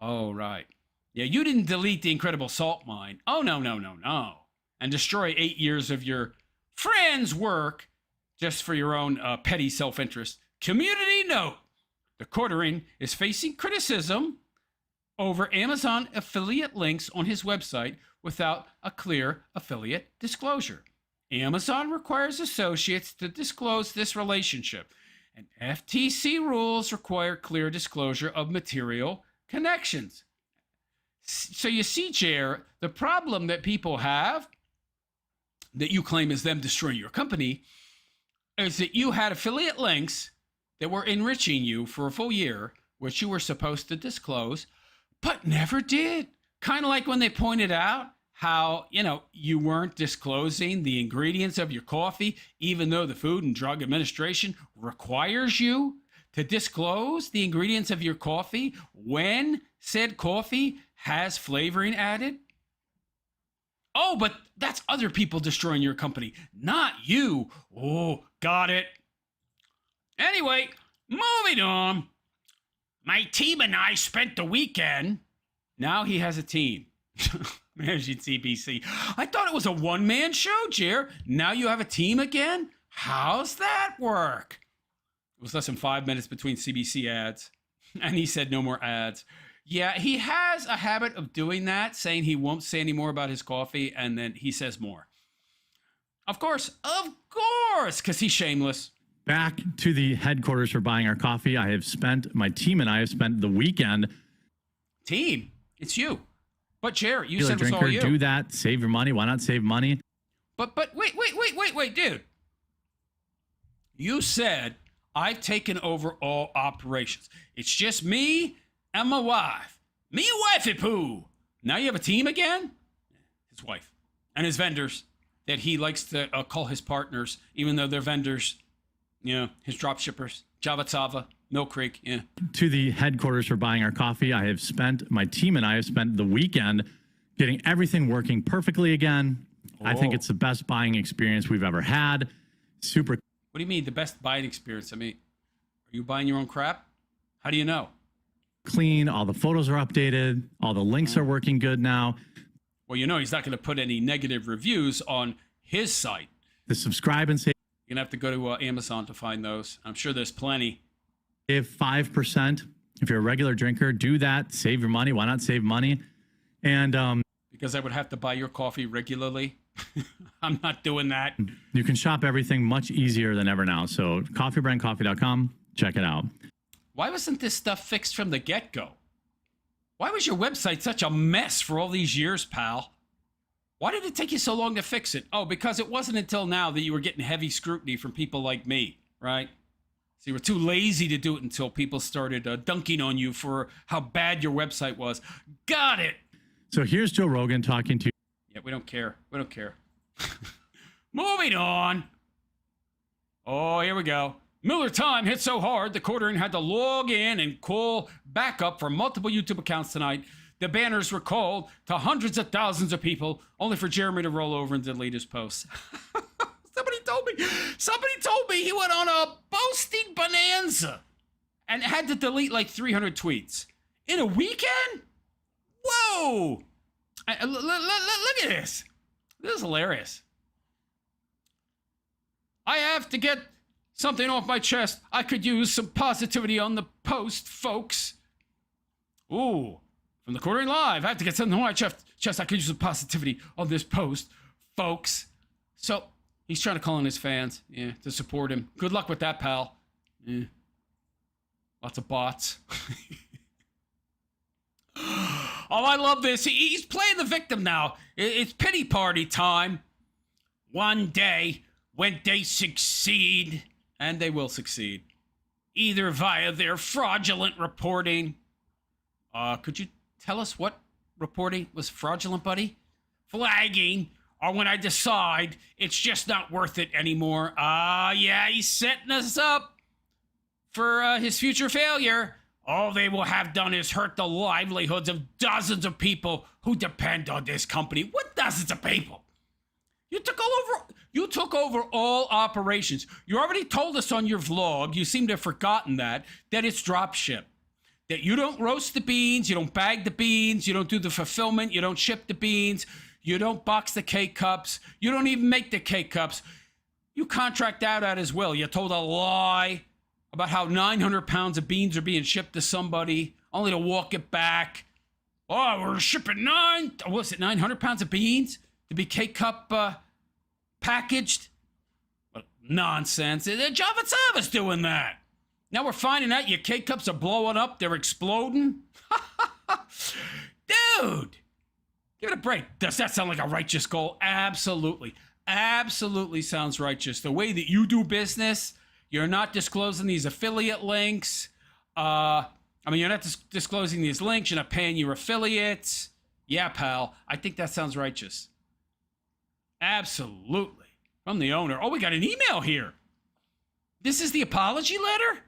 Oh, right. Yeah, you didn't delete the Incredible Salt Mine. Oh, no. And destroy 8 years of your friends' work just for your own petty self-interest. Community note. The Quartering is facing criticism over Amazon affiliate links on his website without a clear affiliate disclosure. Amazon requires associates to disclose this relationship, and FTC rules require clear disclosure of material connections. So you see, Jer, the problem that people have that you claim is them destroying your company is that you had affiliate links that were enriching you for a full year, which you were supposed to disclose, but never did. Kind of like when they pointed out how, you weren't disclosing the ingredients of your coffee, even though the Food and Drug Administration requires you to disclose the ingredients of your coffee when said coffee has flavoring added. Oh, but that's other people destroying your company, not you. Oh, got it. Anyway, moving on. My team and I spent the weekend. Now he has a team. Managing CBC. I thought it was a one-man show, Jer. Now you have a team again? How's that work? It was less than 5 minutes between CBC ads. And he said no more ads. Yeah, he has a habit of doing that, saying he won't say any more about his coffee, and then he says more. Of course, because he's shameless. Back to the headquarters for buying our coffee. My team and I have spent the weekend. Team? It's you. But Jared, you said it was all you. Do that. Save your money. Why not save money? But wait, dude. You said I've taken over all operations. It's just me and my wife. Me and wifey poo. Now you have a team again? His wife. And his vendors that he likes to call his partners, even though they're vendors. His drop shippers. Java Tsava. Mill Creek, yeah. To the headquarters for buying our coffee. My team and I have spent the weekend getting everything working perfectly again. I think it's the best buying experience we've ever had. Super. What do you mean the best buying experience? I mean, are you buying your own crap? How do you know? Clean. All the photos are updated. All the links are working good now. Well, he's not going to put any negative reviews on his site. The subscribe and save. You're going to have to go to Amazon to find those. I'm sure there's plenty. Save 5%. If you're a regular drinker, do that. Save your money. Why not save money? And because I would have to buy your coffee regularly. I'm not doing that. You can shop everything much easier than ever now. So coffeebrandcoffee.com. Check it out. Why wasn't this stuff fixed from the get-go? Why was your website such a mess for all these years, pal? Why did it take you so long to fix it? Oh, because it wasn't until now that you were getting heavy scrutiny from people like me, right? So you were too lazy to do it until people started dunking on you for how bad your website was. Got it. So here's Joe Rogan talking to. Yeah, we don't care. Moving on. Oh, here we go. Miller Time hit so hard, the Quartering had to log in and call backup for multiple YouTube accounts tonight. The banners were called to hundreds of thousands of people, only for Jeremy to roll over and delete his posts. Somebody told me he went on a posting bonanza and had to delete like 300 tweets in a weekend. Whoa! Look at this. This is hilarious. I have to get something off my chest. I could use some positivity on the post, folks. Ooh, from the Quartering Live. I have to get something on my chest. I could use some positivity on this post, folks. So he's trying to call on his fans, to support him. Good luck with that, pal. Lots of bots. Oh, I love this. He's playing the victim now. It's pity party time. One day, when they succeed, and they will succeed, either via their fraudulent reporting. Could you tell us what reporting was fraudulent, buddy? Flagging, or when I decide it's just not worth it anymore. Yeah, he's setting us up for his future failure. All they will have done is hurt the livelihoods of dozens of people who depend on this company. What dozens of people? You took over all operations. You already told us on your vlog, you seem to have forgotten that it's dropship. That you don't roast the beans, you don't bag the beans, you don't do the fulfillment, you don't ship the beans, you don't box the K-Cups, you don't even make the K-Cups. You contract out as well. You told a lie about how 900 pounds of beans are being shipped to somebody, only to walk it back. Oh, we're shipping 900 pounds of beans to be K-Cup packaged? Well, nonsense. Javasava's doing that. Now we're finding out your K-Cups are blowing up. They're exploding. Dude, give it a break. Does that sound like a righteous goal? Absolutely. Absolutely sounds righteous. The way that you do business, you're not disclosing these affiliate links. You're not disclosing these links. You're not paying your affiliates. Yeah, pal. I think that sounds righteous. Absolutely. From the owner. Oh, we got an email here. This is the apology letter?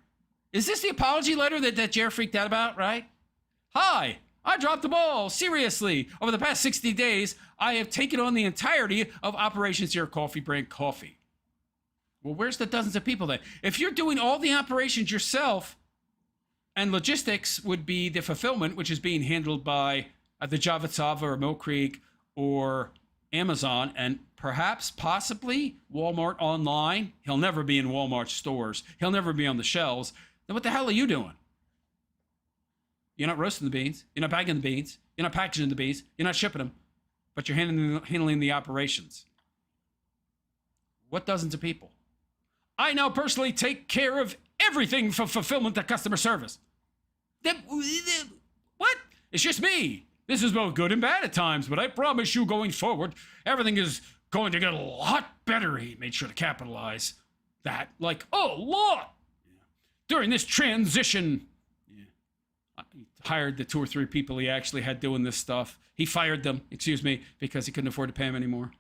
Is this the apology letter that Jer freaked out about, right? Hi, I dropped the ball. Seriously. Over the past 60 days, I have taken on the entirety of Operation Zero Coffee brand coffee. Well, where's the dozens of people then? If you're doing all the operations yourself, and logistics would be the fulfillment, which is being handled by the Javasava or Mill Creek or Amazon, and perhaps, possibly, Walmart online. He'll never be in Walmart stores. He'll never be on the shelves. Then what the hell are you doing? You're not roasting the beans. You're not bagging the beans. You're not packaging the beans. You're not shipping them. But you're handling the operations. What dozens of people? I now personally take care of everything from fulfillment to customer service. What? It's just me. This is both good and bad at times, but I promise you going forward, everything is going to get a lot better. He made sure to capitalize that. Like, a lot. During this transition, he hired the 2 or 3 people he actually had doing this stuff. He fired them, because he couldn't afford to pay them anymore.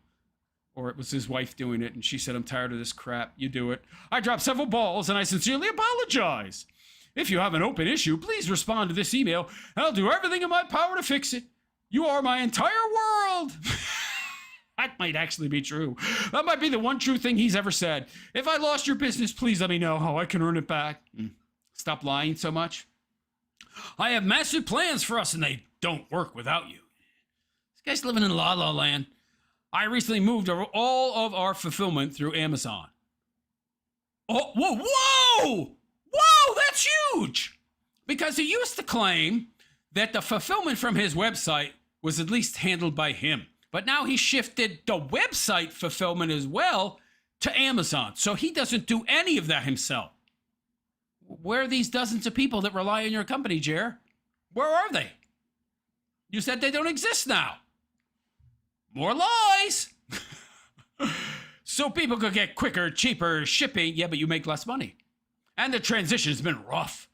Or it was his wife doing it, and she said, I'm tired of this crap. You do it. I dropped several balls, and I sincerely apologize. If you have an open issue, please respond to this email, and I'll do everything in my power to fix it. You are my entire world. That might actually be true. That might be the one true thing he's ever said. If I lost your business, please let me know how I can earn it back. Stop lying so much. I have massive plans for us, and they don't work without you. This guy's living in La La Land. I recently moved all of our fulfillment through Amazon. Oh, whoa! That's huge! Because he used to claim that the fulfillment from his website was at least handled by him. But now he shifted the website fulfillment as well to Amazon. So he doesn't do any of that himself. Where are these dozens of people that rely on your company, Jer? Where are they? You said they don't exist now. More lies. So people could get quicker, cheaper shipping. Yeah, but you make less money. And the transition has been rough.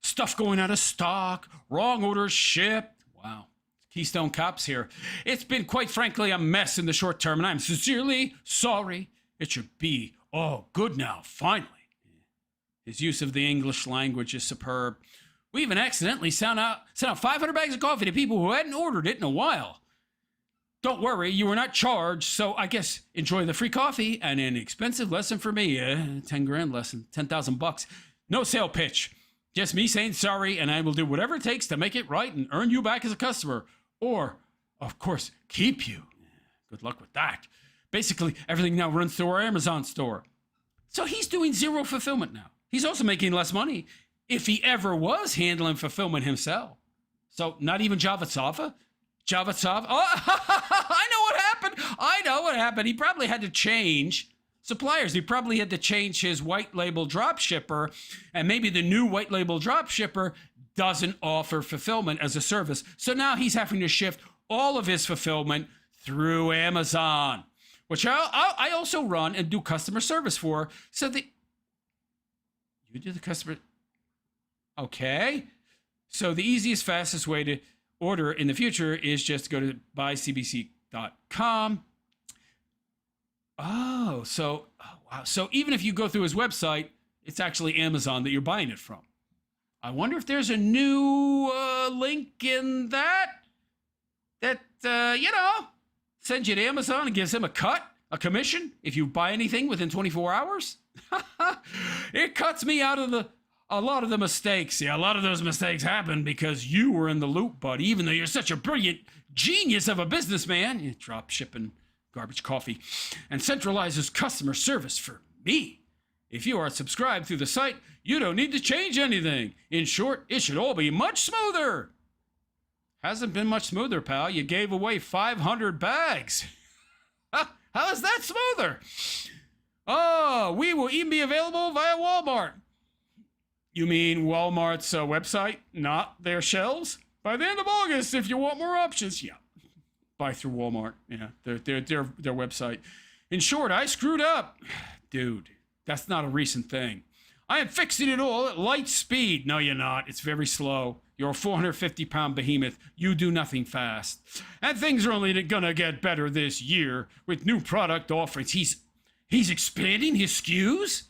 Stuff going out of stock, wrong orders shipped. Wow. Keystone Cops here. It's been, quite frankly, a mess in the short term, and I'm sincerely sorry. It should be all good now, finally. His use of the English language is superb. We even accidentally sent out 500 bags of coffee to people who hadn't ordered it in a while. Don't worry, you were not charged, so I guess enjoy the free coffee and an expensive lesson for me. 10 grand lesson, $10,000. No sale pitch. Just me saying sorry, and I will do whatever it takes to make it right and earn you back as a customer. Or, of course, keep you. Good luck with that. Basically, everything now runs through our Amazon store. So he's doing zero fulfillment now. He's also making less money if he ever was handling fulfillment himself. So not even Java Sava? Java Sava? Oh, I know what happened. I know what happened. He probably had to change suppliers. He probably had to change his white label drop shipper, and maybe the new white label drop shipper doesn't offer fulfillment as a service. So now he's having to shift all of his fulfillment through Amazon, which I also run and do customer service for. So you do the customer. Okay. So the easiest, fastest way to order in the future is just to go to buycbc.com. Oh, wow. So even if you go through his website, it's actually Amazon that you're buying it from. I wonder if there's a new link in that sends you to Amazon and gives him a commission, if you buy anything within 24 hours. It cuts me out of a lot of the mistakes. Yeah, a lot of those mistakes happen because you were in the loop, buddy, even though you're such a brilliant genius of a businessman. You drop shipping garbage coffee and centralizes customer service for me. If you are subscribed through the site, you don't need to change anything. In short, it should all be much smoother. Hasn't been much smoother, pal. You gave away 500 bags. How is that smoother? Oh, we will even be available via Walmart. You mean Walmart's website, not their shelves? By the end of August, if you want more options, yeah. Buy through Walmart, yeah, their website. In short, I screwed up. Dude, that's not a recent thing. I am fixing it all at light speed. No, you're not. It's very slow. You're a 450-pound behemoth. You do nothing fast. And things are only gonna get better this year with new product offerings. He's expanding his SKUs?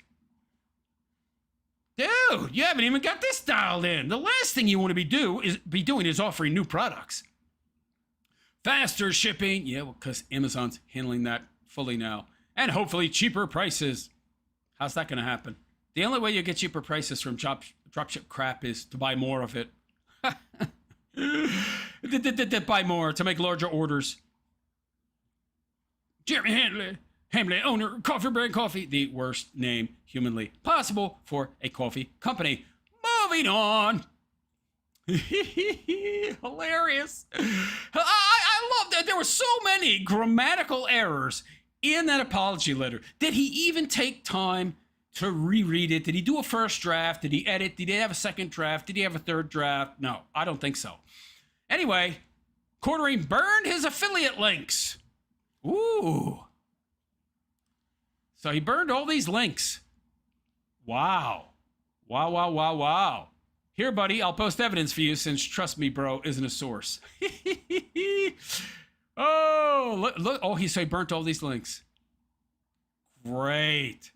Dude, you haven't even got this dialed in. The last thing you want to be doing is offering new products. Faster shipping. Yeah, well, because Amazon's handling that fully now. And hopefully cheaper prices. How's that going to happen? The only way you get cheaper prices from dropship crap is to buy more of it. Buy more to make larger orders. Jeremy Hamley, owner, Coffee Brand Coffee, the worst name humanly possible for a coffee company. Moving on. Hilarious. I love that there were so many grammatical errors in that apology letter. Did he even take time to reread it? Did he do a first draft? Did he edit? Did he have a second draft? Did he have a third draft? No, I don't think so. Anyway, Quartering burned his affiliate links. Ooh. So he burned all these links. Wow. Wow. Here, buddy, I'll post evidence for you since, trust me, bro, isn't a source. Oh, look. Oh, he burnt all these links. Great.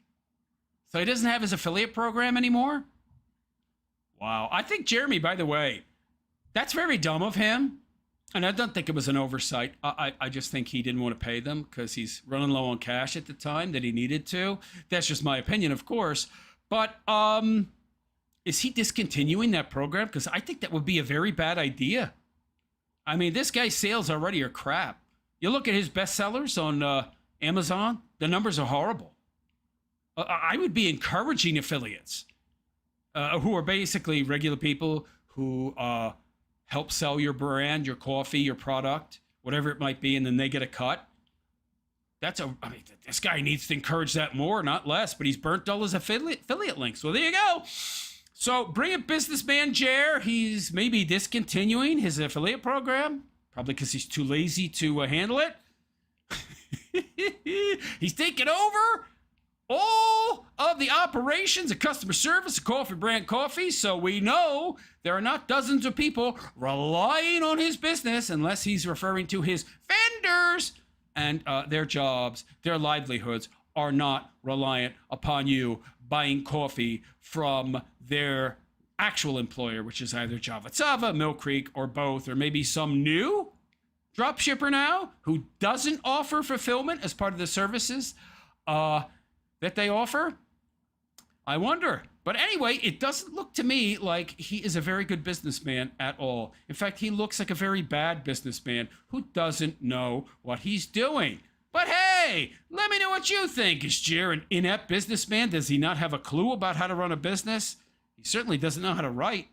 So he doesn't have his affiliate program anymore? Wow. I think Jeremy, by the way, that's very dumb of him. And I don't think it was an oversight. I just think he didn't want to pay them because he's running low on cash at the time that he needed to. That's just my opinion, of course. But is he discontinuing that program? Because I think that would be a very bad idea. I mean, this guy's sales already are crap. You look at his bestsellers on Amazon, the numbers are horrible. I would be encouraging affiliates who are basically regular people who help sell your brand, your coffee, your product, whatever it might be, and then they get a cut. This guy needs to encourage that more, not less, but he's burnt all his affiliate links. Well, there you go. So Brilliant Businessman Jer, he's maybe discontinuing his affiliate program, probably because he's too lazy to handle it. He's taking over all of the operations of customer service of Coffee Brand Coffee, so we know there are not dozens of people relying on his business unless he's referring to his vendors, and their jobs, their livelihoods are not reliant upon you buying coffee from their actual employer, which is either Java Sava, Mill Creek, or both, or maybe some new drop shipper now who doesn't offer fulfillment as part of the services that they offer. I wonder. But anyway, it doesn't look to me like he is a very good businessman at all. In fact, he looks like a very bad businessman who doesn't know what he's doing. But hey, let me know what you think. Is Jer an inept businessman? Does he not have a clue about how to run a business? He certainly doesn't know how to write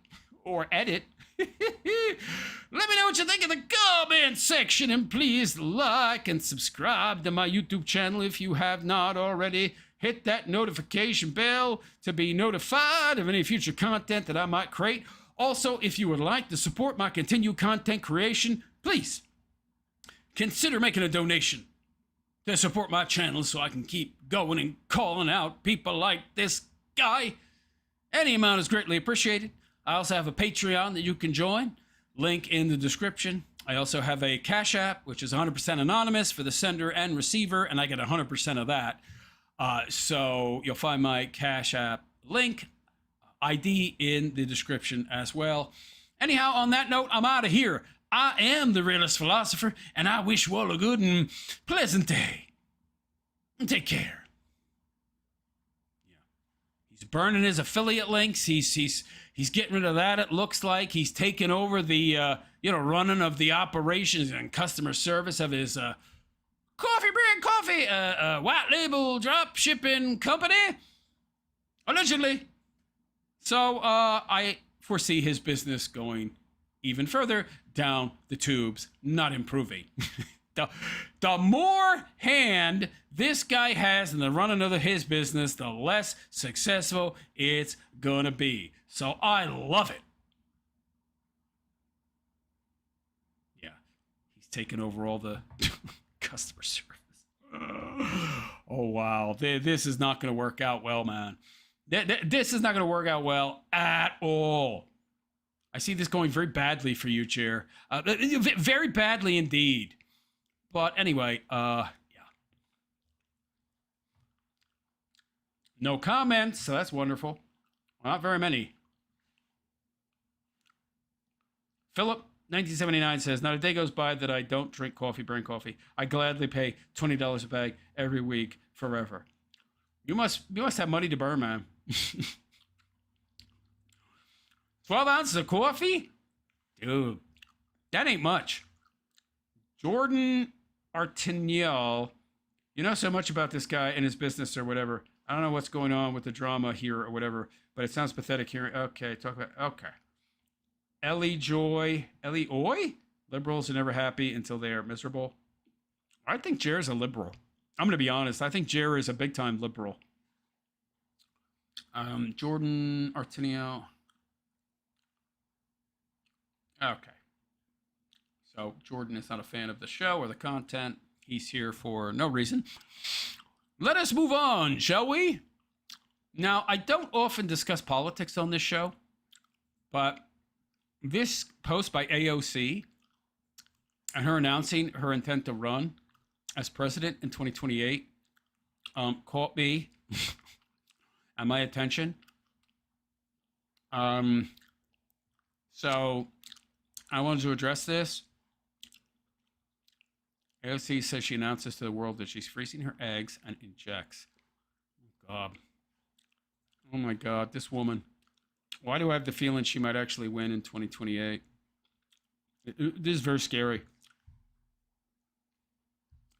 or edit. Let me know what you think in the comment section, and please like and subscribe to my YouTube channel if you have not already. Hit that notification bell to be notified of any future content that I might create. Also, if you would like to support my continued content creation, please consider making a donation to support my channel so I can keep going and calling out people like this guy. Any amount is greatly appreciated. I also have a Patreon that you can join. Link in the description. I also have a Cash App, which is 100% anonymous for the sender and receiver, and I get 100% of that. So you'll find my Cash App link, ID in the description as well. Anyhow, on that note, I'm out of here. I am the Realist Philosopher, and I wish you all a good and pleasant day. And take care. Yeah. He's burning his affiliate links. He's getting rid of that, it looks like. He's taking over the, running of the operations and customer service of his coffee brand coffee, white label drop shipping company, allegedly. So I foresee his business going even further down the tubes, not improving. The more hand this guy has in the running of his business, the less successful it's gonna be. So I love it. Yeah, he's taking over all the customer service. Oh, wow. This is not going to work out well, man. This is not going to work out well at all. I see this going very badly for you, Chair. Very badly indeed. But anyway, yeah. No comments, so that's wonderful. Not very many. Philip, 1979 says, not a day goes by that I don't drink coffee, brand coffee. I gladly pay $20 a bag every week forever. You must have money to burn, man. 12 ounces of coffee? Dude, that ain't much. Jordan Artiniel, you know so much about this guy and his business or whatever. I don't know what's going on with the drama here or whatever, but it sounds pathetic hearing. Okay, okay. Ellie Oi? Liberals are never happy until they are miserable. I think Jer's a liberal. I'm going to be honest. I think Jer is a big-time liberal. Jordan Artinio. Okay. So Jordan is not a fan of the show or the content. He's here for no reason. Let us move on, shall we? Now, I don't often discuss politics on this show, but this post by AOC and her announcing her intent to run as president in 2028 caught me and my attention. So I wanted to address this. AOC says she announces to the world that she's freezing her eggs and injects. Oh, God. Oh, my God. This woman. Why do I have the feeling she might actually win in 2028? This is very scary.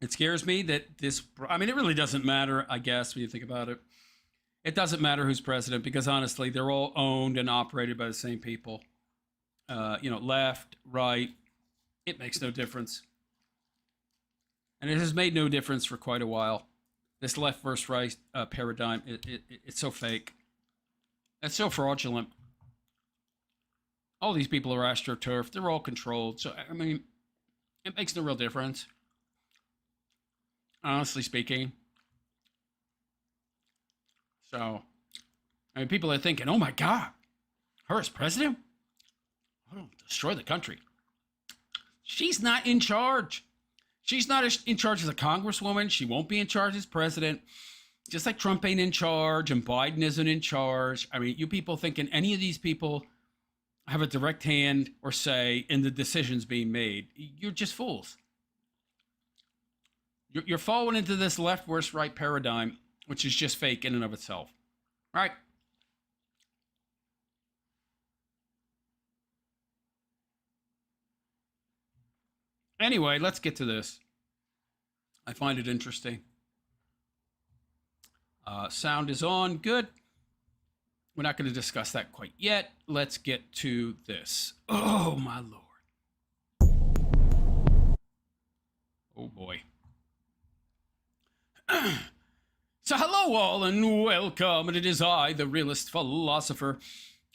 It scares me that this, I mean, it really doesn't matter, I guess, when you think about it. It doesn't matter who's president because, honestly, they're all owned and operated by the same people. Left, right, it makes no difference. And it has made no difference for quite a while. This left versus right paradigm, it's so fake. It's so fraudulent. All these people are astroturf. They're all controlled. So, I mean, it makes no real difference. Honestly speaking. So, I mean, people are thinking, oh my God, her as president? Oh, destroy the country. She's not in charge. She's not in charge as a congresswoman. She won't be in charge as president. Just like Trump ain't in charge and Biden isn't in charge. I mean, you people thinking any of these people have a direct hand or say in the decisions being made, you're just fools. You're falling into this left versus right paradigm, which is just fake in and of itself. Right? Anyway, let's get to this. I find it interesting. Sound is on. Good. we're not going to discuss that quite yet. Let's get to this. Oh, my Lord. Oh, boy. So, hello, all, and welcome. And it is I, the Realist Philosopher.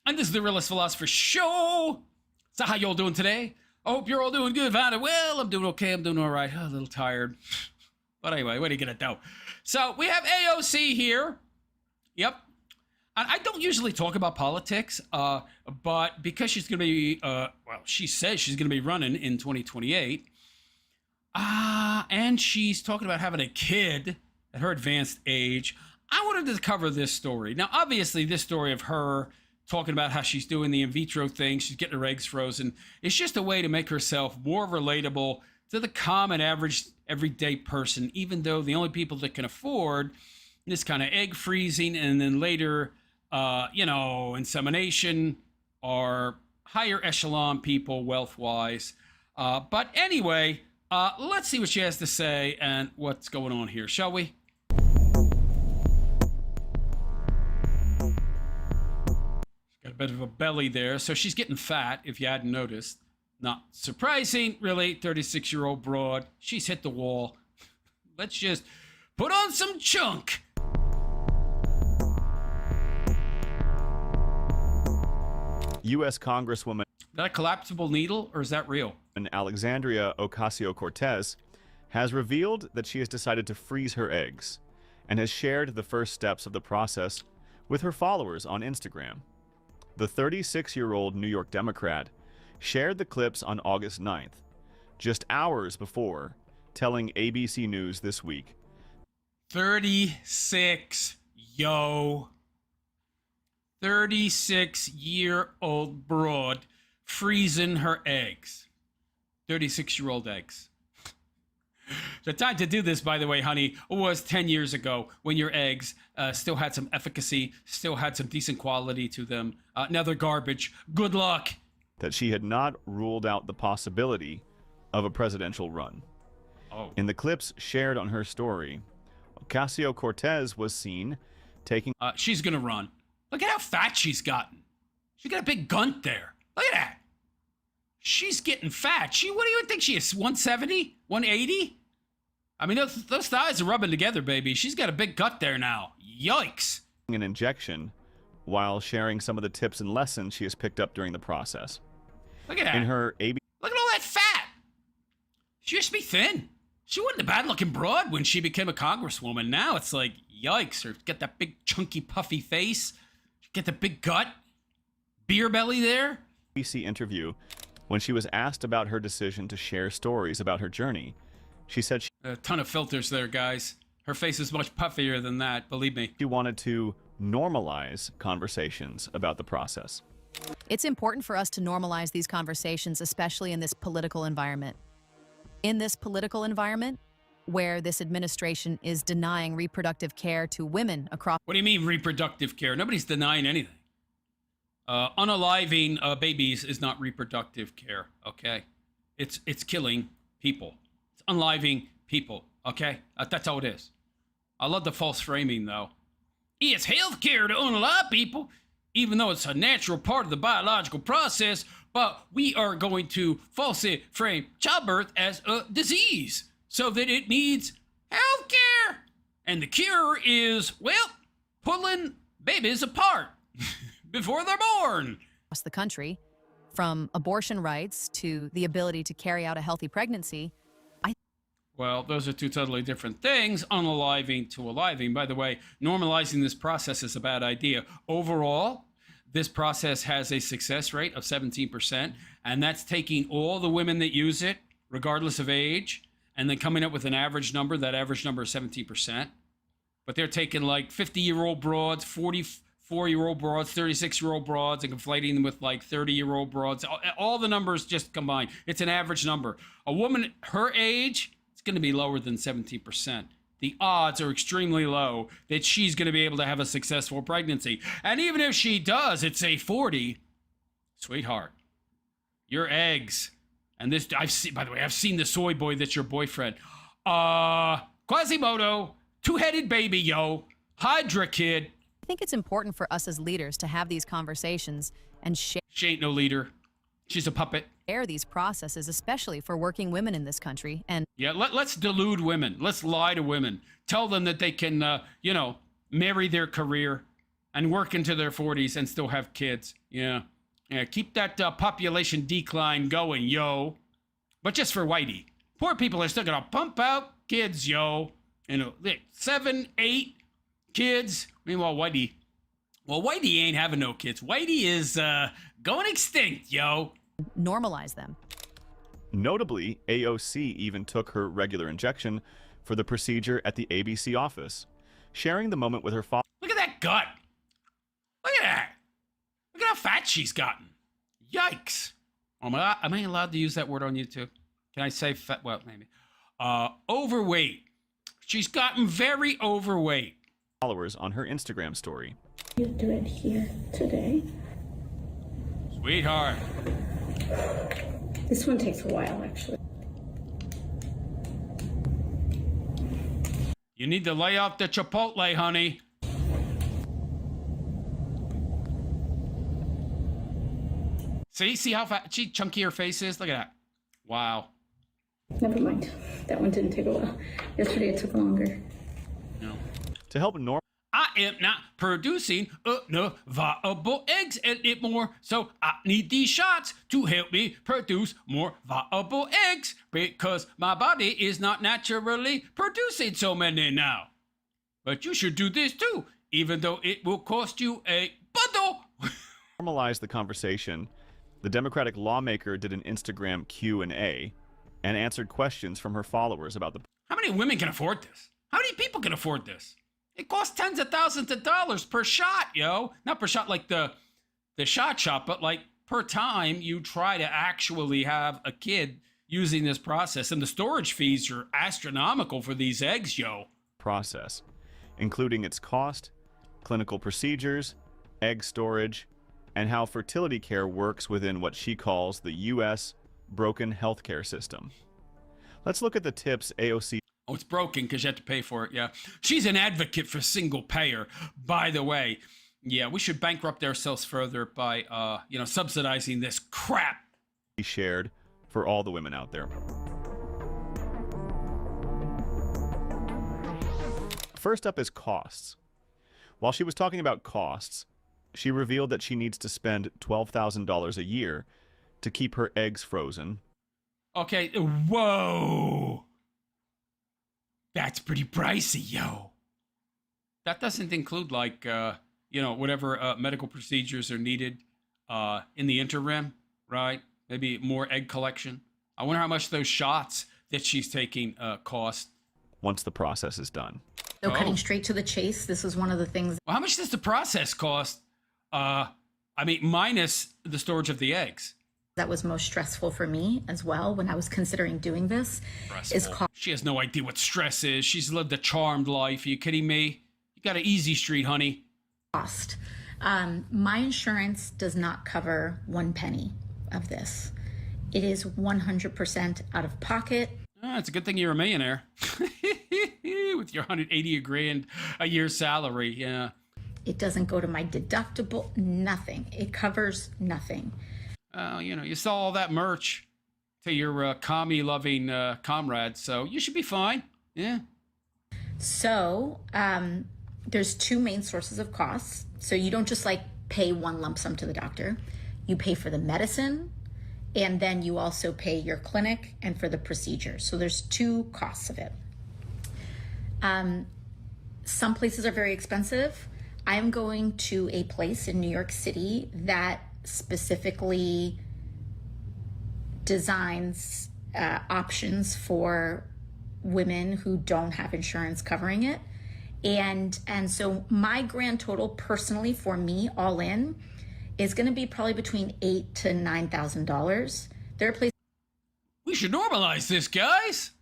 And this is the Realist Philosopher Show. So, how y'all doing today? I hope you're all doing good. Well, I'm doing okay. I'm doing all right. A little tired. But anyway, what are you going to do? So, we have AOC here. Yep. I don't usually talk about politics, but because she's going to be, she says she's going to be running in 2028, and she's talking about having a kid at her advanced age, I wanted to cover this story. Now, obviously, this story of her talking about how she's doing the in vitro thing, she's getting her eggs frozen, is just a way to make herself more relatable to the common, average, everyday person, even though the only people that can afford this kind of egg freezing and then later insemination are higher echelon people wealth-wise. But anyway, let's see what she has to say and what's going on here, shall we? She's got a bit of a belly there, so she's getting fat, if you hadn't noticed. Not surprising, really. 36-year-old broad. She's hit the wall. Let's just put on some chunk. U.S. Congresswoman Is that a collapsible needle, or is that real? Alexandria Ocasio-Cortez has revealed that she has decided to freeze her eggs and has shared the first steps of the process with her followers on Instagram. The 36-year-old New York Democrat shared the clips on August 9th, just hours before, telling ABC News This Week. 36, yo. 36-year-old broad freezing her eggs. 36-year-old eggs. The time to do this, by the way, honey, was 10 years ago when your eggs still had some efficacy, still had some decent quality to them. Now they're garbage. Good luck. That she had not ruled out the possibility of a presidential run. Oh. In the clips shared on her story, Ocasio-Cortez was seen taking... She's going to run. Look at how fat she's gotten. She got a big gunt there. Look at that. She's getting fat. What do you think she is, 170? 180? I mean, those thighs are rubbing together, baby. She's got a big gut there now. Yikes. An injection while sharing some of the tips and lessons she has picked up during the process. Look at that. In her Look at all that fat. She used to be thin. She wasn't a bad-looking broad when she became a congresswoman. Now it's like, yikes. Her get that big, chunky, puffy face. Get the big gut. Beer belly there. ABC interview, when she was asked about her decision to share stories about her journey, she said a ton of filters there, guys. Her face is much puffier than that, believe me. she wanted to normalize conversations about the process. It's important for us to normalize these conversations, especially in this political environment. In this political environment, where this administration is denying reproductive care to women across... What do you mean reproductive care? Nobody's denying anything. Unaliving babies is not reproductive care, okay? It's killing people. It's unaliving people, okay? That's how it is. I love the false framing, though. It's health care to unalive people, even though it's a natural part of the biological process, but we are going to falsely frame childbirth as a disease so that it needs health care. And the cure is, well, pulling babies apart before they're born. across the country, from abortion rights to the ability to carry out a healthy pregnancy. Well, those are two totally different things, unaliving to aliving. By the way, normalizing this process is a bad idea. Overall, this process has a success rate of 17%, and that's taking all the women that use it, regardless of age, and then coming up with an average number. That average number is 17%. But they're taking like 50-year-old broads, 44-year-old broads, 36-year-old broads, and conflating them with like 30-year-old broads. All the numbers just combined. It's an average number. A woman her age, it's going to be lower than 17%. The odds are extremely low that she's going to be able to have a successful pregnancy. And even if she does, it's a 40. Sweetheart, your eggs. And this, by the way, I've seen the soy boy that's your boyfriend. Quasimodo, two-headed baby, yo. Hydra kid. I think it's important for us as leaders to have these conversations and She ain't no leader. She's a puppet. share these processes, especially for working women in this country. And Yeah, let's delude women. Let's lie to women. Tell them that they can, marry their career and work into their 40s and still have kids. Yeah. Yeah, keep that population decline going, yo. But just for Whitey. Poor people are still going to pump out kids, yo. 7, 8 kids. Meanwhile, Whitey ain't having no kids. Whitey is going extinct, yo. normalize them. Notably, AOC even took her regular injection for the procedure at the ABC office, sharing the moment with her father. Look at that gut. Look at that. Look at how fat she's gotten. Yikes. Am I allowed to use that word on YouTube? Can I say fat? Well, maybe. Overweight. She's gotten very overweight. Followers on her Instagram story. You do it here today. Sweetheart. This one takes a while, actually. You need to lay off the Chipotle, honey. See how fat, chunky her face is? Look at that. Wow. Never mind. That one didn't take a while. Yesterday it took longer. No. To help norm. I am not producing enough viable eggs anymore, so I need these shots to help me produce more viable eggs because my body is not naturally producing so many now. But you should do this too, even though it will cost you a bundle. Normalize the conversation. The Democratic lawmaker did an Instagram Q&A and answered questions from her followers about the. How many women can afford this? How many people can afford this? It costs tens of thousands of dollars per shot, yo. Not per shot like the shot, but like per time you try to actually have a kid using this process. And the storage fees are astronomical for these eggs, yo. Process, including its cost, clinical procedures, egg storage, and how fertility care works within what she calls the U.S. broken healthcare system. Let's look at the tips AOC. Oh, it's broken because you have to pay for it, yeah. She's an advocate for single payer, by the way. Yeah, we should bankrupt ourselves further by, subsidizing this crap. Shared for all the women out there. First up is costs. While she was talking about costs, she revealed that she needs to spend $12,000 a year to keep her eggs frozen. Okay, whoa. That's pretty pricey, yo. That doesn't include, like, whatever medical procedures are needed in the interim, right? Maybe more egg collection. I wonder how much those shots that she's taking cost. Once the process is done. So cutting straight to the chase, this is one of the things. Well, how much does the process cost? Minus the storage of the eggs. That was most stressful for me as well when I was considering doing this. Is She has no idea what stress is. She's lived a charmed life. Are you kidding me? You got an easy street, honey. cost. My insurance does not cover 1 penny of this. It is 100% out of pocket. It's a good thing you're a millionaire with your 180 grand a year salary. Yeah. It doesn't go to my deductible, nothing. It covers nothing. You sell all that merch to your commie-loving comrades, so you should be fine. Yeah. So there's 2 main sources of costs. So you don't just like pay one lump sum to the doctor. You pay for the medicine, and then you also pay your clinic and for the procedure. So there's 2 costs of it. Some places are very expensive. I'm going to a place in New York City that specifically designs options for women who don't have insurance covering it. And so my grand total personally for me all in is going to be probably between $8,000 to $9,000. There are places. We should normalize this, guys.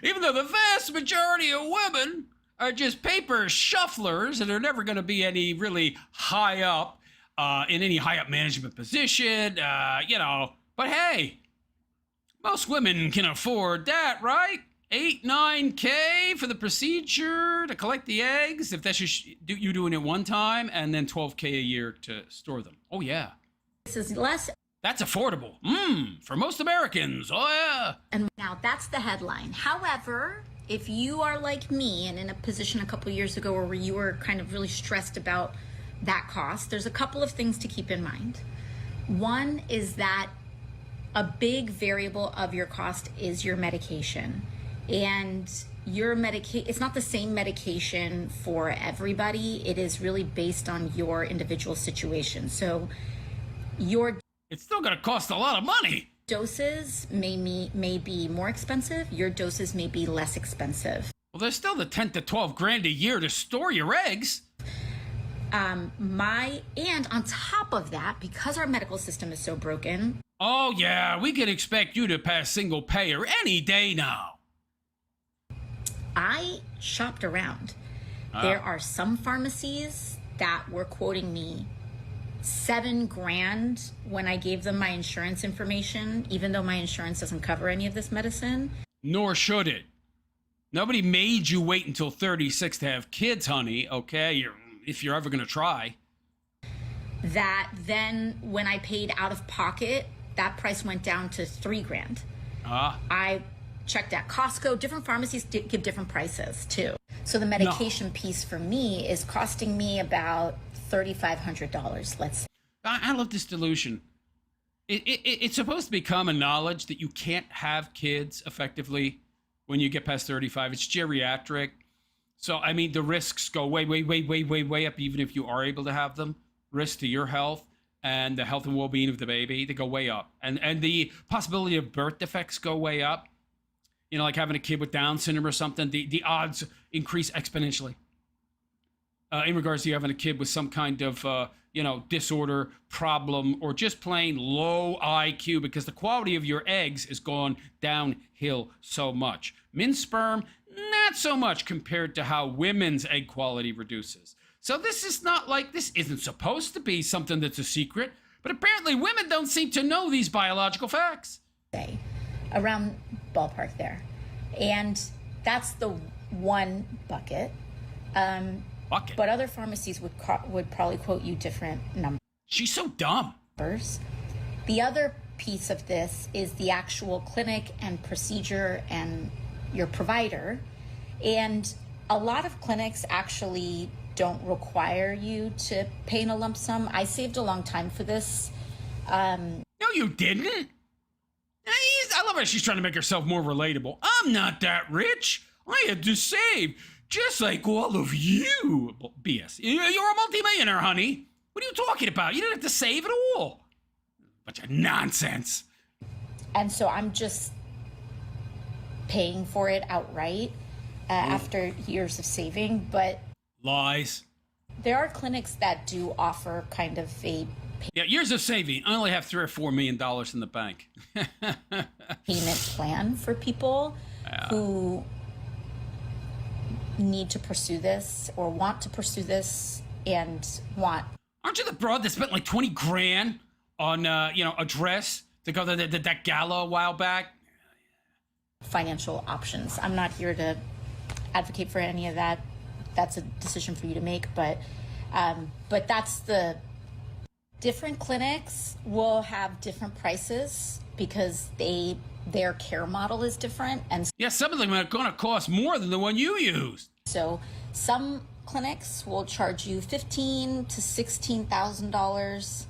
Even though the vast majority of women are just paper shufflers and are never going to be any really high up in any high up management position, But hey, most women can afford that, right? 9K for the procedure to collect the eggs, if that's just you doing it one time, and then 12K a year to store them. Oh, yeah. This is less. That's affordable. For most Americans. Oh, yeah. And now that's the headline. However, if you are like me and in a position a couple years ago where you were kind of really stressed about that cost, there's a couple of things to keep in mind. One is that a big variable of your cost is your medication. And your it's not the same medication for everybody. It is really based on your individual situation. So it's still going to cost a lot of money. Doses may be more expensive. Your doses may be less expensive. Well, there's still the 10 to 12 grand a year to store your eggs. And on top of that, because our medical system is so broken. Oh, yeah, we can expect you to pass single payer any day now. I shopped around. There are some pharmacies that were quoting me $7 grand when I gave them my insurance information, even though my insurance doesn't cover any of this medicine. Nor should it. Nobody made you wait until 36 to have kids, honey, okay? If you're ever going to try. That then when I paid out of pocket, that price went down to $3 grand. I checked at Costco. Different pharmacies give different prices too. So the medication piece for me is costing me about $3,500, let's say. I love this delusion. It's supposed to be common knowledge that you can't have kids effectively when you get past 35. It's geriatric. So, I mean, the risks go way up, even if you are able to have them. Risk to your health and the health and well-being of the baby, they go way up. And the possibility of birth defects go way up. You know, like having a kid with Down syndrome or something, the odds increase exponentially. In regards to you having a kid with some kind of, disorder, problem, or just plain low IQ, because the quality of your eggs is gone downhill so much. Men's sperm, not so much compared to how women's egg quality reduces. So this isn't supposed to be something that's a secret, but apparently women don't seem to know these biological facts. Around ballpark there. And that's the one bucket. But other pharmacies would probably quote you different numbers. She's so dumb. The other piece of this is the actual clinic and procedure and your provider. And a lot of clinics actually don't require you to pay in a lump sum. I saved a long time for this. No, you didn't. I love how she's trying to make herself more relatable. I'm not that rich. I had to save. Just like all of you. BS. You're a multimillionaire, honey. What are you talking about? You didn't have to save at all. Bunch of nonsense. And so I'm just paying for it outright after years of saving. But lies. There are clinics that do offer kind of a years of saving. I only have $3 or $4 million in the bank. payment plan for people who need to pursue this or want to pursue this and want. Aren't you the broad that spent like 20 grand on, a dress to go to that gala a while back? Financial options. I'm not here to advocate for any of that. That's a decision for you to make. But that's the different clinics will have different prices because their care model is different. And yeah, some of them are going to cost more than the one you used. So some clinics will charge you $15,000 to $16,000.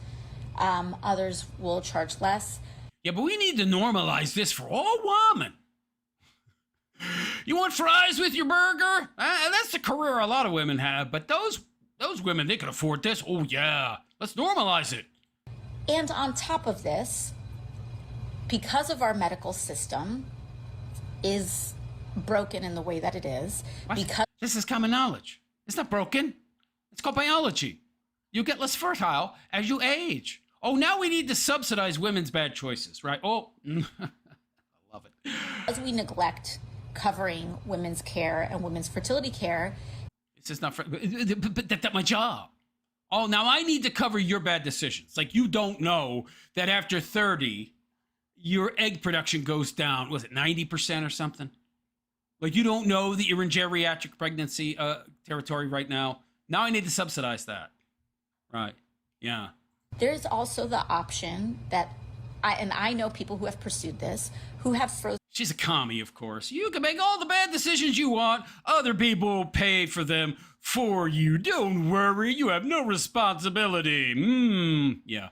Others will charge less. Yeah, but we need to normalize this for all women. You want fries with your burger? That's the career a lot of women have. But those women, they can afford this. Oh, yeah. Let's normalize it. And on top of this, because of our medical system is broken in the way that it is. Because this is common knowledge. It's not broken. It's called biology. You get less fertile as you age. Oh, now we need to subsidize women's bad choices, right? Oh, I love it. As we neglect covering women's care and women's fertility care. It's just not, but that's my job. Oh, now I need to cover your bad decisions. Like you don't know that after 30, your egg production goes down. Was it 90% or something? Like, you don't know that you're in geriatric pregnancy territory right now. Now I need to subsidize that. Right. Yeah. There's also the option that I know people who have pursued this, who have frozen. She's a commie, of course. You can make all the bad decisions you want. Other people will pay for them for you. Don't worry. You have no responsibility. Yeah.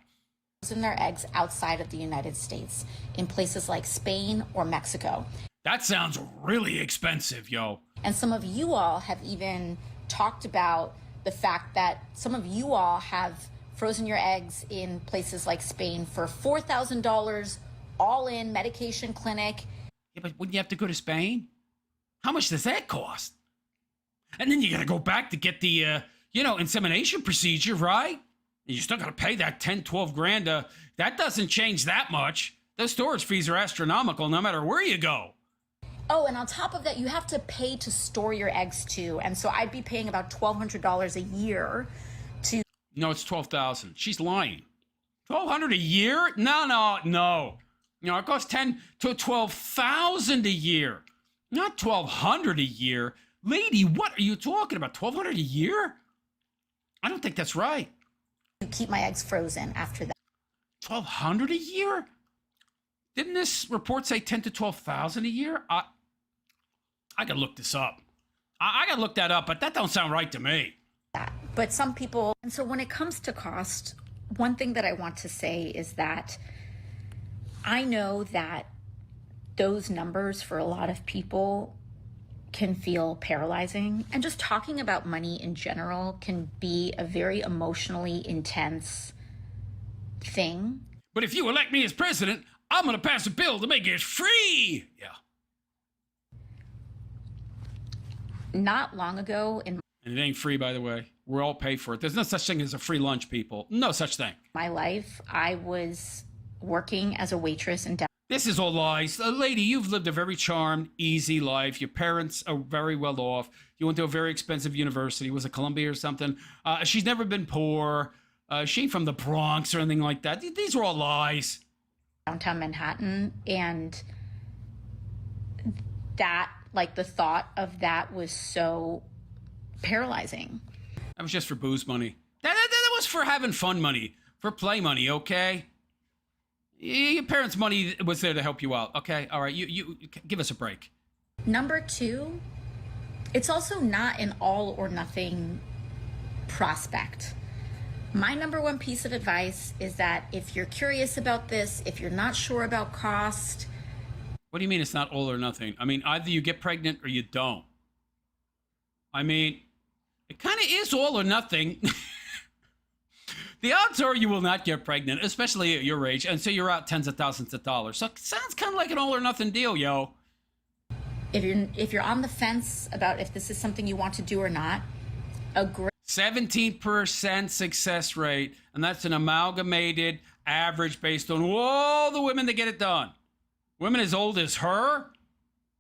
Frozen their eggs outside of the United States in places like Spain or Mexico. That sounds really expensive, yo. And some of you all have even talked about the fact that some of you all have frozen your eggs in places like Spain for $4,000 all in medication clinic. Yeah, but wouldn't you have to go to Spain? How much does that cost? And then you got to go back to get the, insemination procedure, right? And you still got to pay that 10, 12 grand. That doesn't change that much. Those storage fees are astronomical no matter where you go. Oh, and on top of that, you have to pay to store your eggs too. And so I'd be paying about $1,200 a year to. No, it's $12,000. She's lying. $1,200 a year? No. It costs $10,000 to $12,000 a year, not $1,200 a year. Lady, what are you talking about? $1,200 a year? I don't think that's right. Keep my eggs frozen after that. $1,200 a year? Didn't this report say $10,000 to $12,000 a year? I gotta look this up. I gotta look that up, but that don't sound right to me. But some people, and so when it comes to cost, one thing that I want to say is that I know that those numbers for a lot of people can feel paralyzing, and just talking about money in general can be a very emotionally intense thing. But if you elect me as president, I'm gonna pass a bill to make it free. Yeah. Not long ago in And it ain't free, by the way. We're all paid for it. There's no such thing as a free lunch, people. No such thing. my life, I was working as a waitress in This is all lies. Lady, you've lived a very charmed, easy life. Your parents are very well off. You went to a very expensive university. Was it Columbia or something? She's never been poor. She ain't from the Bronx or anything like that. These are all lies. downtown Manhattan, and that, like, the thought of that was so paralyzing. That was just for booze money. That was for having fun money, for play money, okay? Your parents' money was there to help you out, okay? All right, you give us a break. Number two, it's also not an all or nothing prospect. My number one piece of advice is that if you're curious about this, if you're not sure about cost. What do you mean it's not all or nothing? I mean, either you get pregnant or you don't. I mean, it kind of is all or nothing. The odds are you will not get pregnant, especially at your age, and so you're out tens of thousands of dollars. So it sounds kind of like an all or nothing deal, yo. If you're on the fence about if this is something you want to do or not, a great 17% success rate, and that's an amalgamated average based on all the women that get it done. Women as old as her,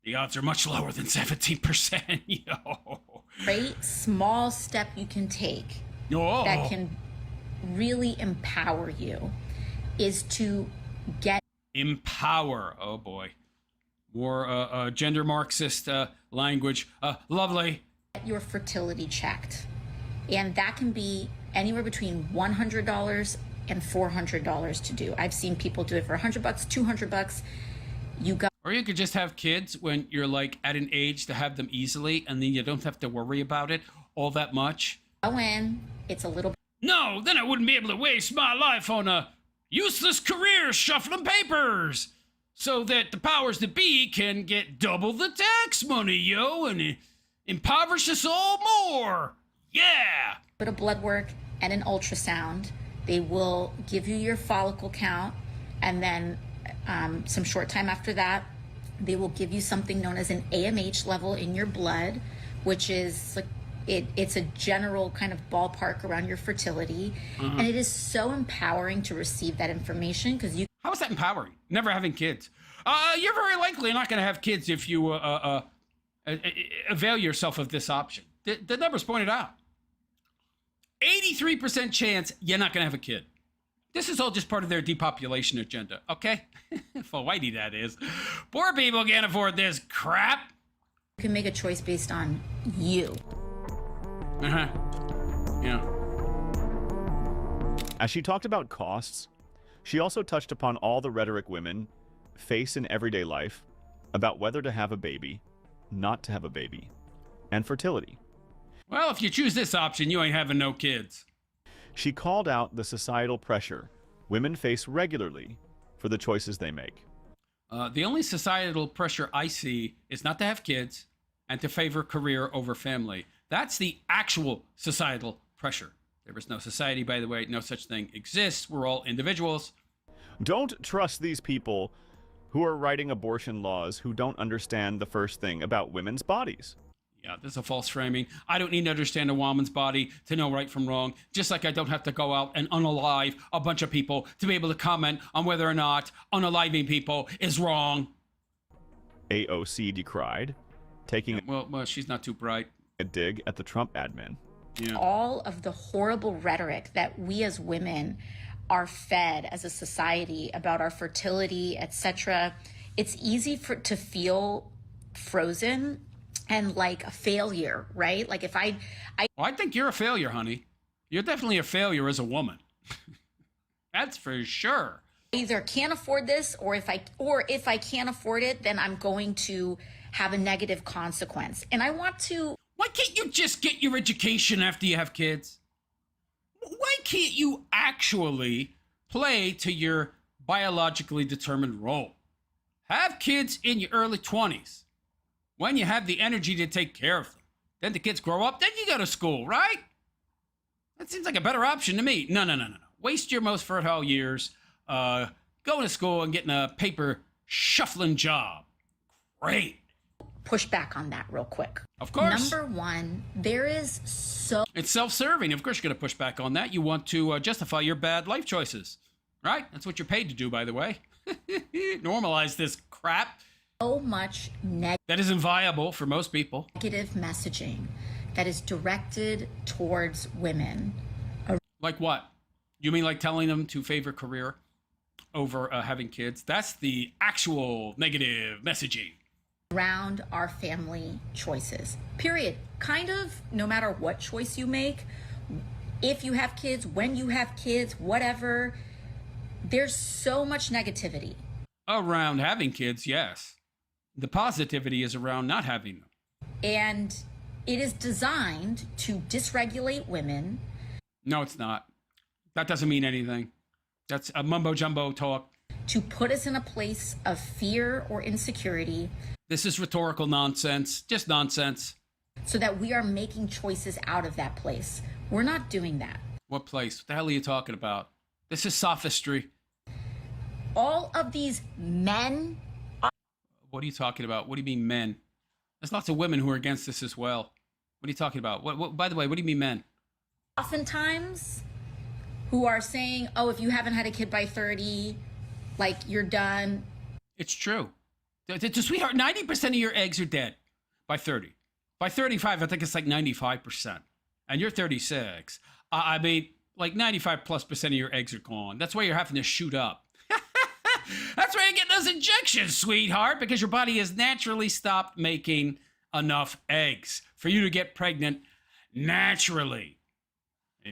the odds are much lower than 17%, yo. great small step you can take Oh. that can really empower you is to get Empower. Oh, boy. More gender Marxist language. Lovely. your fertility checked. And that can be anywhere between $100 and $400 to do. I've seen people do it for $100, $200. You go Or you could just have kids when you're like at an age to have them easily, and then you don't have to worry about it all that much. in, it's a little No, then I wouldn't be able to waste my life on a useless career shuffling papers so that the powers that be can get double the tax money, yo, and impoverish us all more. Yeah. bit of blood work and an ultrasound. They will give you your follicle count, and then some short time after that, they will give you something known as an AMH level in your blood, which is like it's a general kind of ballpark around your fertility. And it is so empowering to receive that information because you How is that empowering? Never having kids. You're very likely not going to have kids if you avail yourself of this option. The numbers pointed out. 83% chance you're not going to have a kid. This is all just part of their depopulation agenda, okay? For whitey, that is. Poor people can't afford this crap. You can make a choice based on you. Yeah. As she talked about costs, she also touched upon all the rhetoric women face in everyday life about whether to have a baby, not to have a baby, and fertility. Well, if you choose this option, you ain't having no kids. She called out the societal pressure women face regularly for the choices they make. The only societal pressure I see is not to have kids and to favor career over family. That's the actual societal pressure. There is no society, by the way. No such thing exists. We're all individuals. Don't trust these people who are writing abortion laws who don't understand the first thing about women's bodies. Yeah, this is a false framing. I don't need to understand a woman's body to know right from wrong, just like I don't have to go out and unalive a bunch of people to be able to comment on whether or not unaliving people is wrong. AOC decried, taking Well, she's not too bright. a dig at the Trump admin. Yeah. All of the horrible rhetoric that we as women are fed as a society about our fertility, etc. It's easy to feel frozen and like a failure, right? Like if I Well, I think you're a failure, honey. You're definitely a failure as a woman. That's for sure. either can't afford this, or if I can't afford it, then I'm going to have a negative consequence. And I want to. Why can't you just get your education after you have kids? Why can't you actually play to your biologically determined role? Have kids in your early 20s when you have the energy to take care of them. Then the kids grow up, then you go to school, right? That seems like a better option to me. No. Waste your most fertile years going to school and getting a paper shuffling job. Great. Push back on that real quick. Of course. Number one, there is so It's self-serving. Of course you're going to push back on that. You want to justify your bad life choices, right? That's what you're paid to do, by the way. Normalize this crap. much That isn't viable for most people. negative messaging that is directed towards women Like what? You mean like telling them to favor career over having kids? That's the actual negative messaging. around our family choices. Period. Kind of no matter what choice you make, if you have kids, when you have kids, whatever, there's so much negativity. Around having kids, yes. The positivity is around not having them. And it is designed to dysregulate women. No, it's not. That doesn't mean anything. That's a mumbo jumbo talk. To put us in a place of fear or insecurity. This is rhetorical nonsense. Just nonsense. So that we are making choices out of that place. We're not doing that. What place? What the hell are you talking about? This is sophistry. All of these men. What are you talking about? What do you mean men? There's lots of women who are against this as well. What are you talking about? What by the way, what do you mean men? Oftentimes who are saying, oh, if you haven't had a kid by 30, like you're done. It's true. Sweetheart, 90% of your eggs are dead by 30. By 35, I think it's like 95%. And you're 36. I mean, like 95+% of your eggs are gone. That's why you're having to shoot up. That's why you're getting those injections, sweetheart, because your body has naturally stopped making enough eggs for you to get pregnant naturally.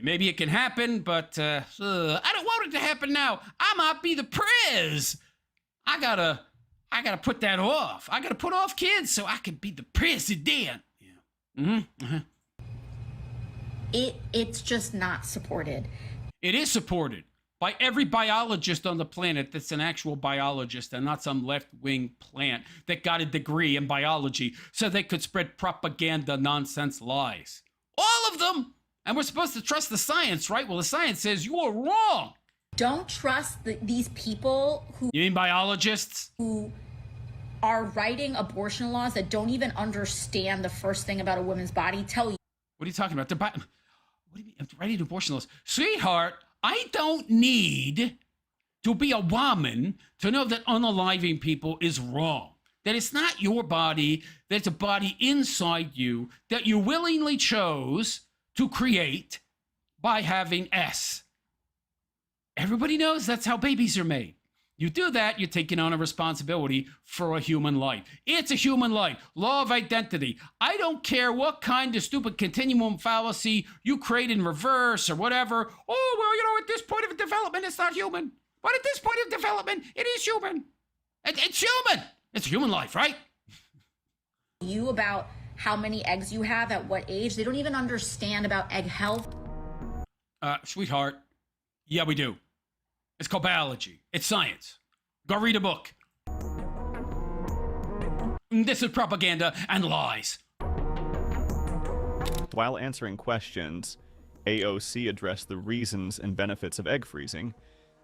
Maybe it can happen, but I don't want it to happen now. I might be the priz. I gotta put that off. I gotta put off kids so I can be the president. Yeah. It's just not supported. It is supported by every biologist on the planet that's an actual biologist and not some left-wing plant that got a degree in biology so they could spread propaganda, nonsense, lies. All of them. And we're supposed to trust the science, right? Well, the science says you are wrong. Don't trust these people You mean biologists? who are writing abortion laws that don't even understand the first thing about a woman's body. Tell you. What are you talking about? What do you mean? Writing abortion laws? Sweetheart, I don't need to be a woman to know that unaliving people is wrong. That it's not your body, that it's a body inside you that you willingly chose to create by having S. Everybody knows that's how babies are made. You do that, you're taking on a responsibility for a human life. It's a human life. Law of identity. I don't care what kind of stupid continuum fallacy you create in reverse or whatever. Oh, well, at this point of development, it's not human. But at this point of development, it is human. It's human. It's a human life, right? You about how many eggs you have at what age. They don't even understand about egg health. Sweetheart, yeah, we do. It's called biology. It's science. Go read a book. This is propaganda and lies. While answering questions, AOC addressed the reasons and benefits of egg freezing,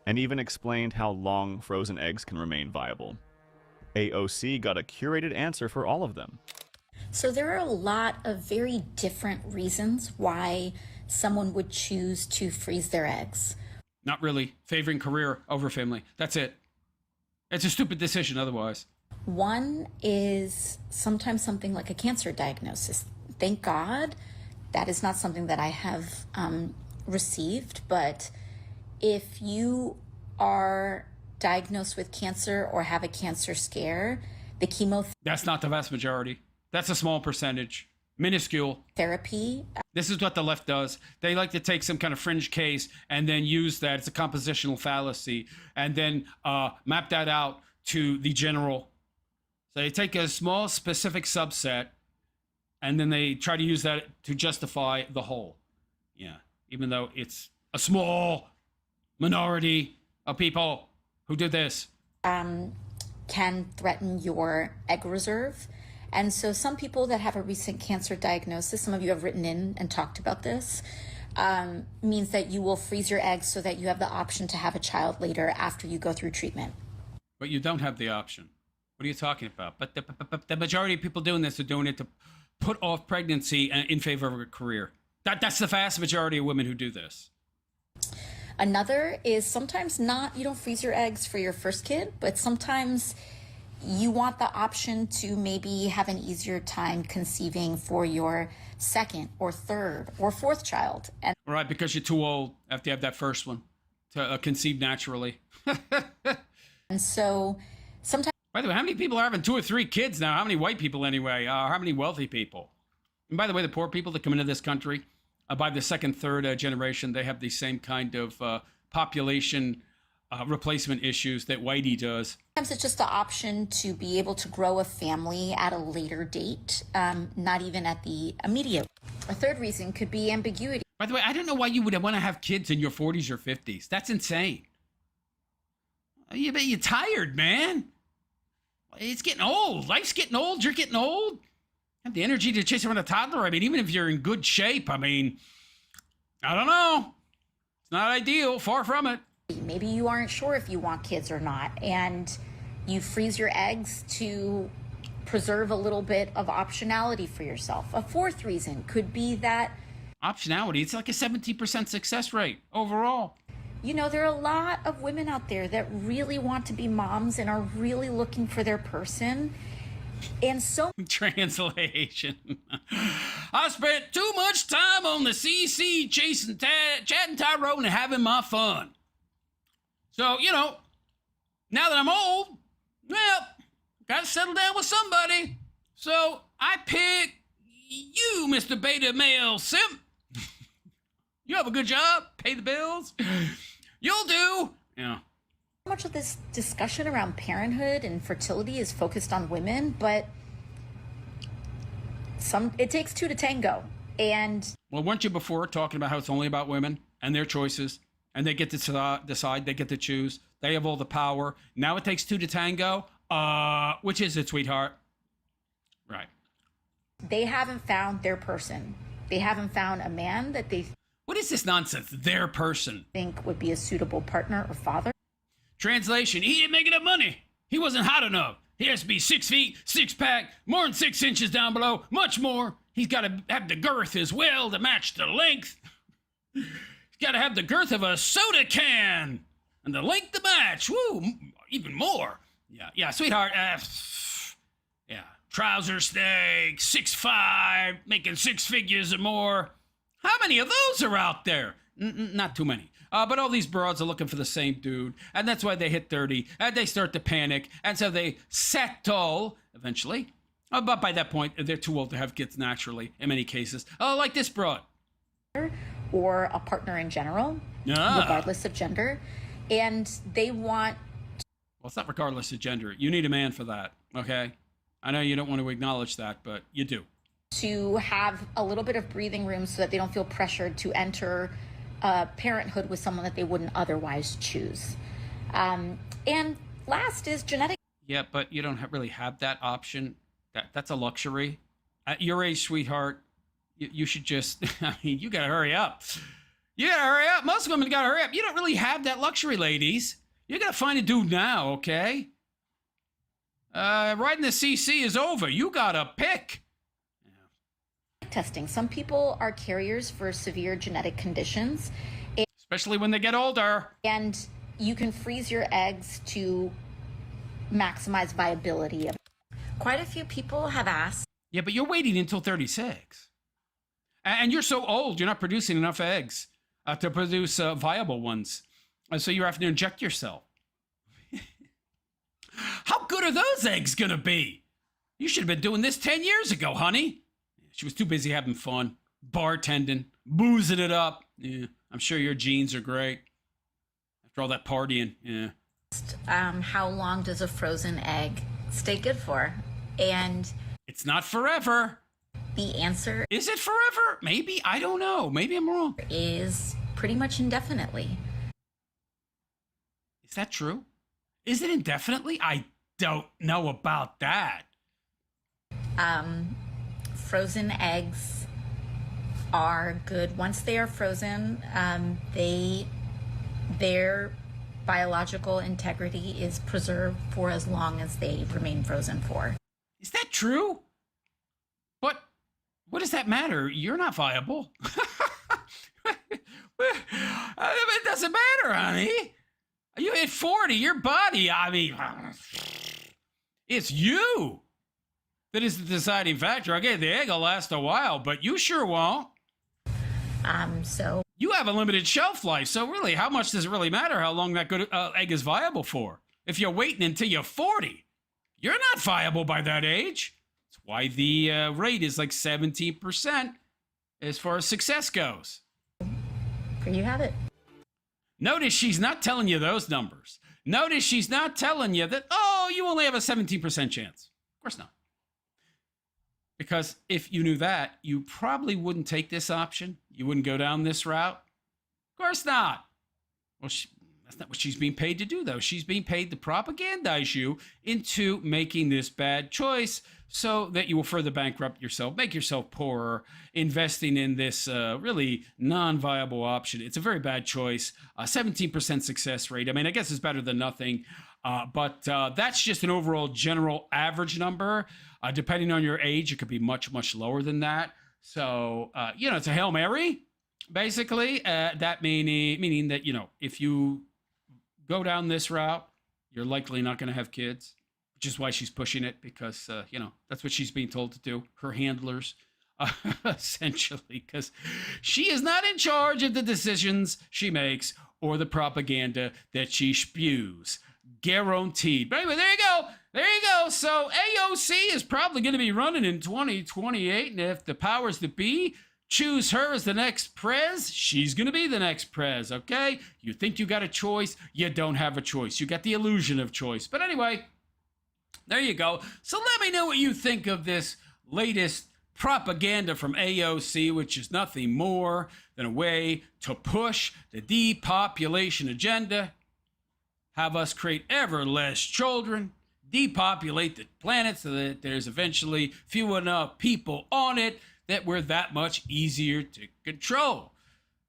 and even explained how long frozen eggs can remain viable. AOC got a curated answer for all of them. So there are a lot of very different reasons why someone would choose to freeze their eggs. Not really. Favoring career over family. That's it. It's a stupid decision otherwise. One is sometimes something like a cancer diagnosis. Thank God that is not something that I have received, but if you are diagnosed with cancer or have a cancer scare, the chemotherapy... That's not the vast majority. That's a small percentage. Minuscule. This is what the left does. They like to take some kind of fringe case and then use that. It's a compositional fallacy. And then map that out to the general. So they take a small specific subset and then they try to use that to justify the whole. Yeah. Even though it's a small minority of people who do this. Can threaten your egg reserve. And so some people that have a recent cancer diagnosis, some of you have written in and talked about this, means that you will freeze your eggs so that you have the option to have a child later after you go through treatment. But you don't have the option. What are you talking about? But the majority of people doing this are doing it to put off pregnancy in favor of a career. That's the vast majority of women who do this. Another is sometimes you don't freeze your eggs for your first kid, but sometimes you want the option to maybe have an easier time conceiving for your second or third or fourth child. And right, because you're too old after you have that first one to conceive naturally. And so sometimes... By the way, how many people are having 2 or 3 kids now? How many white people anyway? How many wealthy people? And by the way, the poor people that come into this country, by the second, third generation, they have the same kind of population replacement issues that whitey does. Sometimes it's just the option to be able to grow a family at a later date, not even at the immediate. A third reason could be ambiguity. By the way, I don't know why you would want to have kids in your 40s or 50s. That's insane. You're tired, man. It's getting old. Life's getting old. You're getting old. Have the energy to chase around a toddler. I mean, even if you're in good shape, I mean, I don't know. It's not ideal. Far from it. Maybe you aren't sure if you want kids or not, and you freeze your eggs to preserve a little bit of optionality for yourself. A fourth reason could be that... Optionality? It's like a 17% success rate overall. You know, there are a lot of women out there that really want to be moms and are really looking for their person. And so... Translation. I spent too much time on the CC chasing chatting Tyrone and having my fun. So, now that I'm old, well, gotta settle down with somebody. So I pick you, Mr. Beta Male Simp. You have a good job, pay the bills. You'll do. Yeah. Much of this discussion around parenthood and fertility is focused on women, but it takes 2 to tango. And well, weren't you before talking about how it's only about women and their choices? And they get to decide, they get to choose. They have all the power. Now it takes 2 to tango. Which is it, sweetheart? Right. They haven't found their person. They haven't found a man that they... What is this nonsense? Their person. ...think would be a suitable partner or father. Translation, he didn't make enough money. He wasn't hot enough. He has to be 6 feet, 6-pack, more than 6 inches down below, much more. He's got to have the girth as well to match the length. Got to have the girth of a soda can and the length to match. Woo, even more. Yeah, sweetheart. Yeah, trouser snake, 6'5", making 6 figures or more. How many of those are out there? Not too many. But all these broads are looking for the same dude, and that's why they hit 30, and they start to panic, and so they settle eventually. But by that point, they're too old to have kids naturally, in many cases. Like this broad. Or a partner in general, regardless of gender. And they want... Well, it's not regardless of gender. You need a man for that, okay? I know you don't want to acknowledge that, but you do. To have a little bit of breathing room so that they don't feel pressured to enter parenthood with someone that they wouldn't otherwise choose. And last is genetic. Yeah, but you don't really have that option. That's a luxury. At your age, sweetheart, you should just, I mean, you gotta hurry up. You gotta hurry up. Most women gotta hurry up. You don't really have that luxury, ladies. You gotta find a dude now, okay? Riding the CC is over. You gotta pick. Testing. Some people are carriers for severe genetic conditions. Especially when they get older. And you can freeze your eggs to maximize viability. Quite a few people have asked. Yeah, but you're waiting until 36. And you're so old, you're not producing enough eggs to produce viable ones. So you're having to inject yourself. How good are those eggs gonna be? You should have been doing this 10 years ago, honey. She was too busy having fun, bartending, boozing it up. Yeah, I'm sure your genes are great. After all that partying, yeah. How long does a frozen egg stay good for? And it's not forever. The answer is it forever? Maybe. I don't know. Maybe I'm wrong. Is pretty much indefinitely. Is that true? Is it indefinitely? I don't know about that. Frozen eggs are good. Once they are frozen, their biological integrity is preserved for as long as they remain frozen for. Is that true? But what does that matter? You're not viable. It doesn't matter, honey. You hit 40, your body, I mean, it's you that is the deciding factor. Okay, the egg will last a while, but you sure won't. So you have a limited shelf life, so really, how much does it really matter how long that good egg is viable for? If you're waiting until you're 40, you're not viable by that age. That's why the rate is like 17% as far as success goes. There you have it. Notice she's not telling you those numbers. Notice she's not telling you that, oh, you only have a 17% chance. Of course not. Because if you knew that, you probably wouldn't take this option. You wouldn't go down this route. Of course not. Well, that's not what she's being paid to do, though. She's being paid to propagandize you into making this bad choice so that you will further bankrupt yourself, make yourself poorer, investing in this really non-viable option. It's a very bad choice. 17% success rate. I mean, I guess it's better than nothing. But that's just an overall general average number. Depending on your age, it could be much, much lower than that. So, it's a Hail Mary, basically. That meaning that, if you go down this route, you're likely not going to have kids, which is why she's pushing it, because, that's what she's being told to do. Her handlers, essentially, because she is not in charge of the decisions she makes or the propaganda that she spews. Guaranteed. But anyway, there you go. There you go. So AOC is probably going to be running in 2028. And if the powers that be choose her as the next prez, she's going to be the next prez, okay? You think you got a choice. You don't have a choice. You got the illusion of choice. But anyway, there you go. So let me know what you think of this latest propaganda from AOC, which is nothing more than a way to push the depopulation agenda. Have us create ever less children, depopulate the planet so that there's eventually few enough people on it that we're that much easier to control.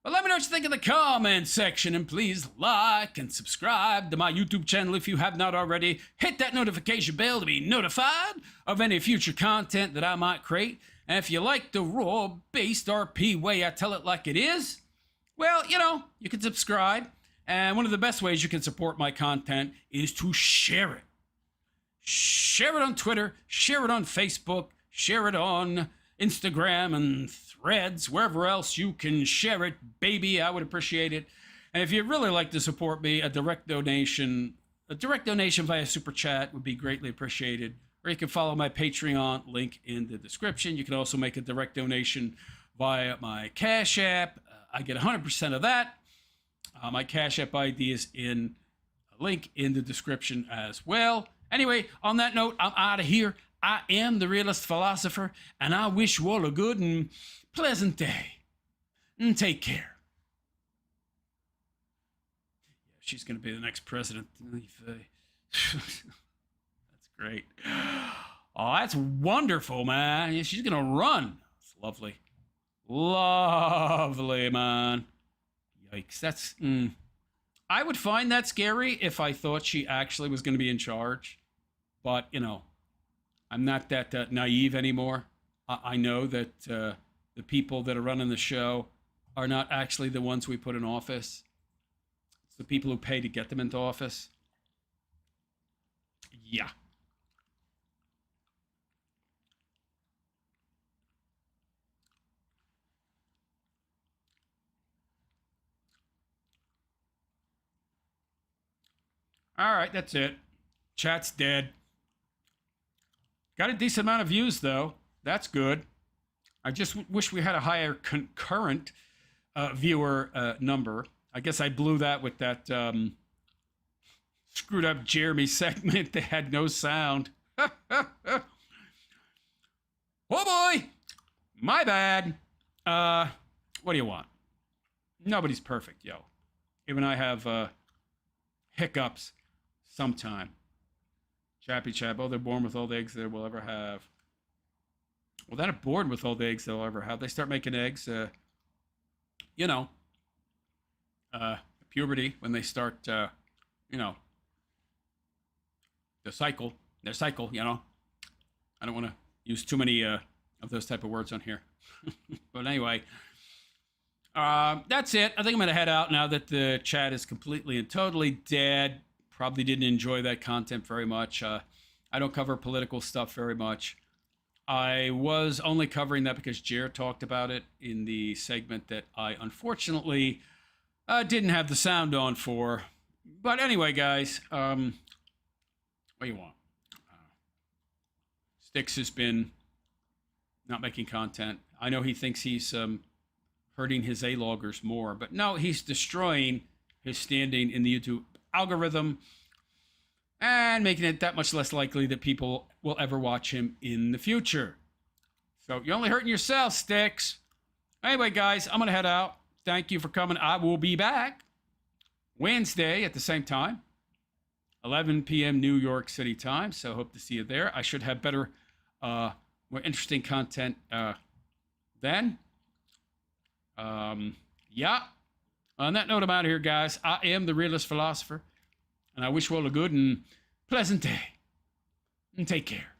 But let me know what you think in the comment section, and please like and subscribe to my YouTube channel if you have not already. Hit that notification bell to be notified of any future content that I might create. And if you like the raw-based RP way I tell it like it is, well, you can subscribe. And one of the best ways you can support my content is to share it. Share it on Twitter, share it on Facebook, share it on Instagram and Threads, wherever else you can share it, baby. I would appreciate it. And if you'd really like to support me, a direct donation via Super Chat would be greatly appreciated. Or you can follow my Patreon, link in the description. You can also make a direct donation via my Cash App. I get 100% of that. My Cash App ID is in a link in the description as well. Anyway, on that note, I'm out of here. I am the Realist Philosopher, and I wish you all a good and pleasant day. And take care. She's going to be the next president. That's great. Oh, that's wonderful, man. Yeah, she's going to run. It's lovely. Lovely, man. Yikes. That's... I would find that scary if I thought she actually was going to be in charge. But, you know, I'm not that naive anymore. I know that the people that are running the show are not actually the ones we put in office. It's the people who pay to get them into office. Yeah. All right, that's it. Chat's dead. Got a decent amount of views, though. That's good. I just wish we had a higher concurrent viewer number. I guess I blew that with that screwed up Jeremy segment that had no sound. Oh boy! My bad. What do you want? Nobody's perfect, yo. Even I have hiccups sometime. Chappy chap. Oh, they're born with all the eggs they will ever have. Well, they're not born with all the eggs they'll ever have. They start making eggs, you know, puberty, when they start, you know, their cycle, you know. I don't want to use too many of those type of words on here. But anyway, that's it. I think I'm going to head out now that the chat is completely and totally dead. Probably didn't enjoy that content very much. I don't cover political stuff very much. I was only covering that because Jer talked about it in the segment that I unfortunately didn't have the sound on for. But anyway, guys, what do you want? Styx has been not making content. I know he thinks he's hurting his A-loggers more, but no, he's destroying his standing in the YouTube algorithm and making it that much less likely that people will ever watch him in the future. So you're only hurting yourself, Styx. Anyway, guys, I'm going to head out. Thank you for coming. I will be back Wednesday at the same time, 11 p.m. New York City time. So hope to see you there. I should have better, more interesting content then. Yeah. On that note, I'm out of here, guys. I am the Realist Philosopher, and I wish you all a good and pleasant day. And take care.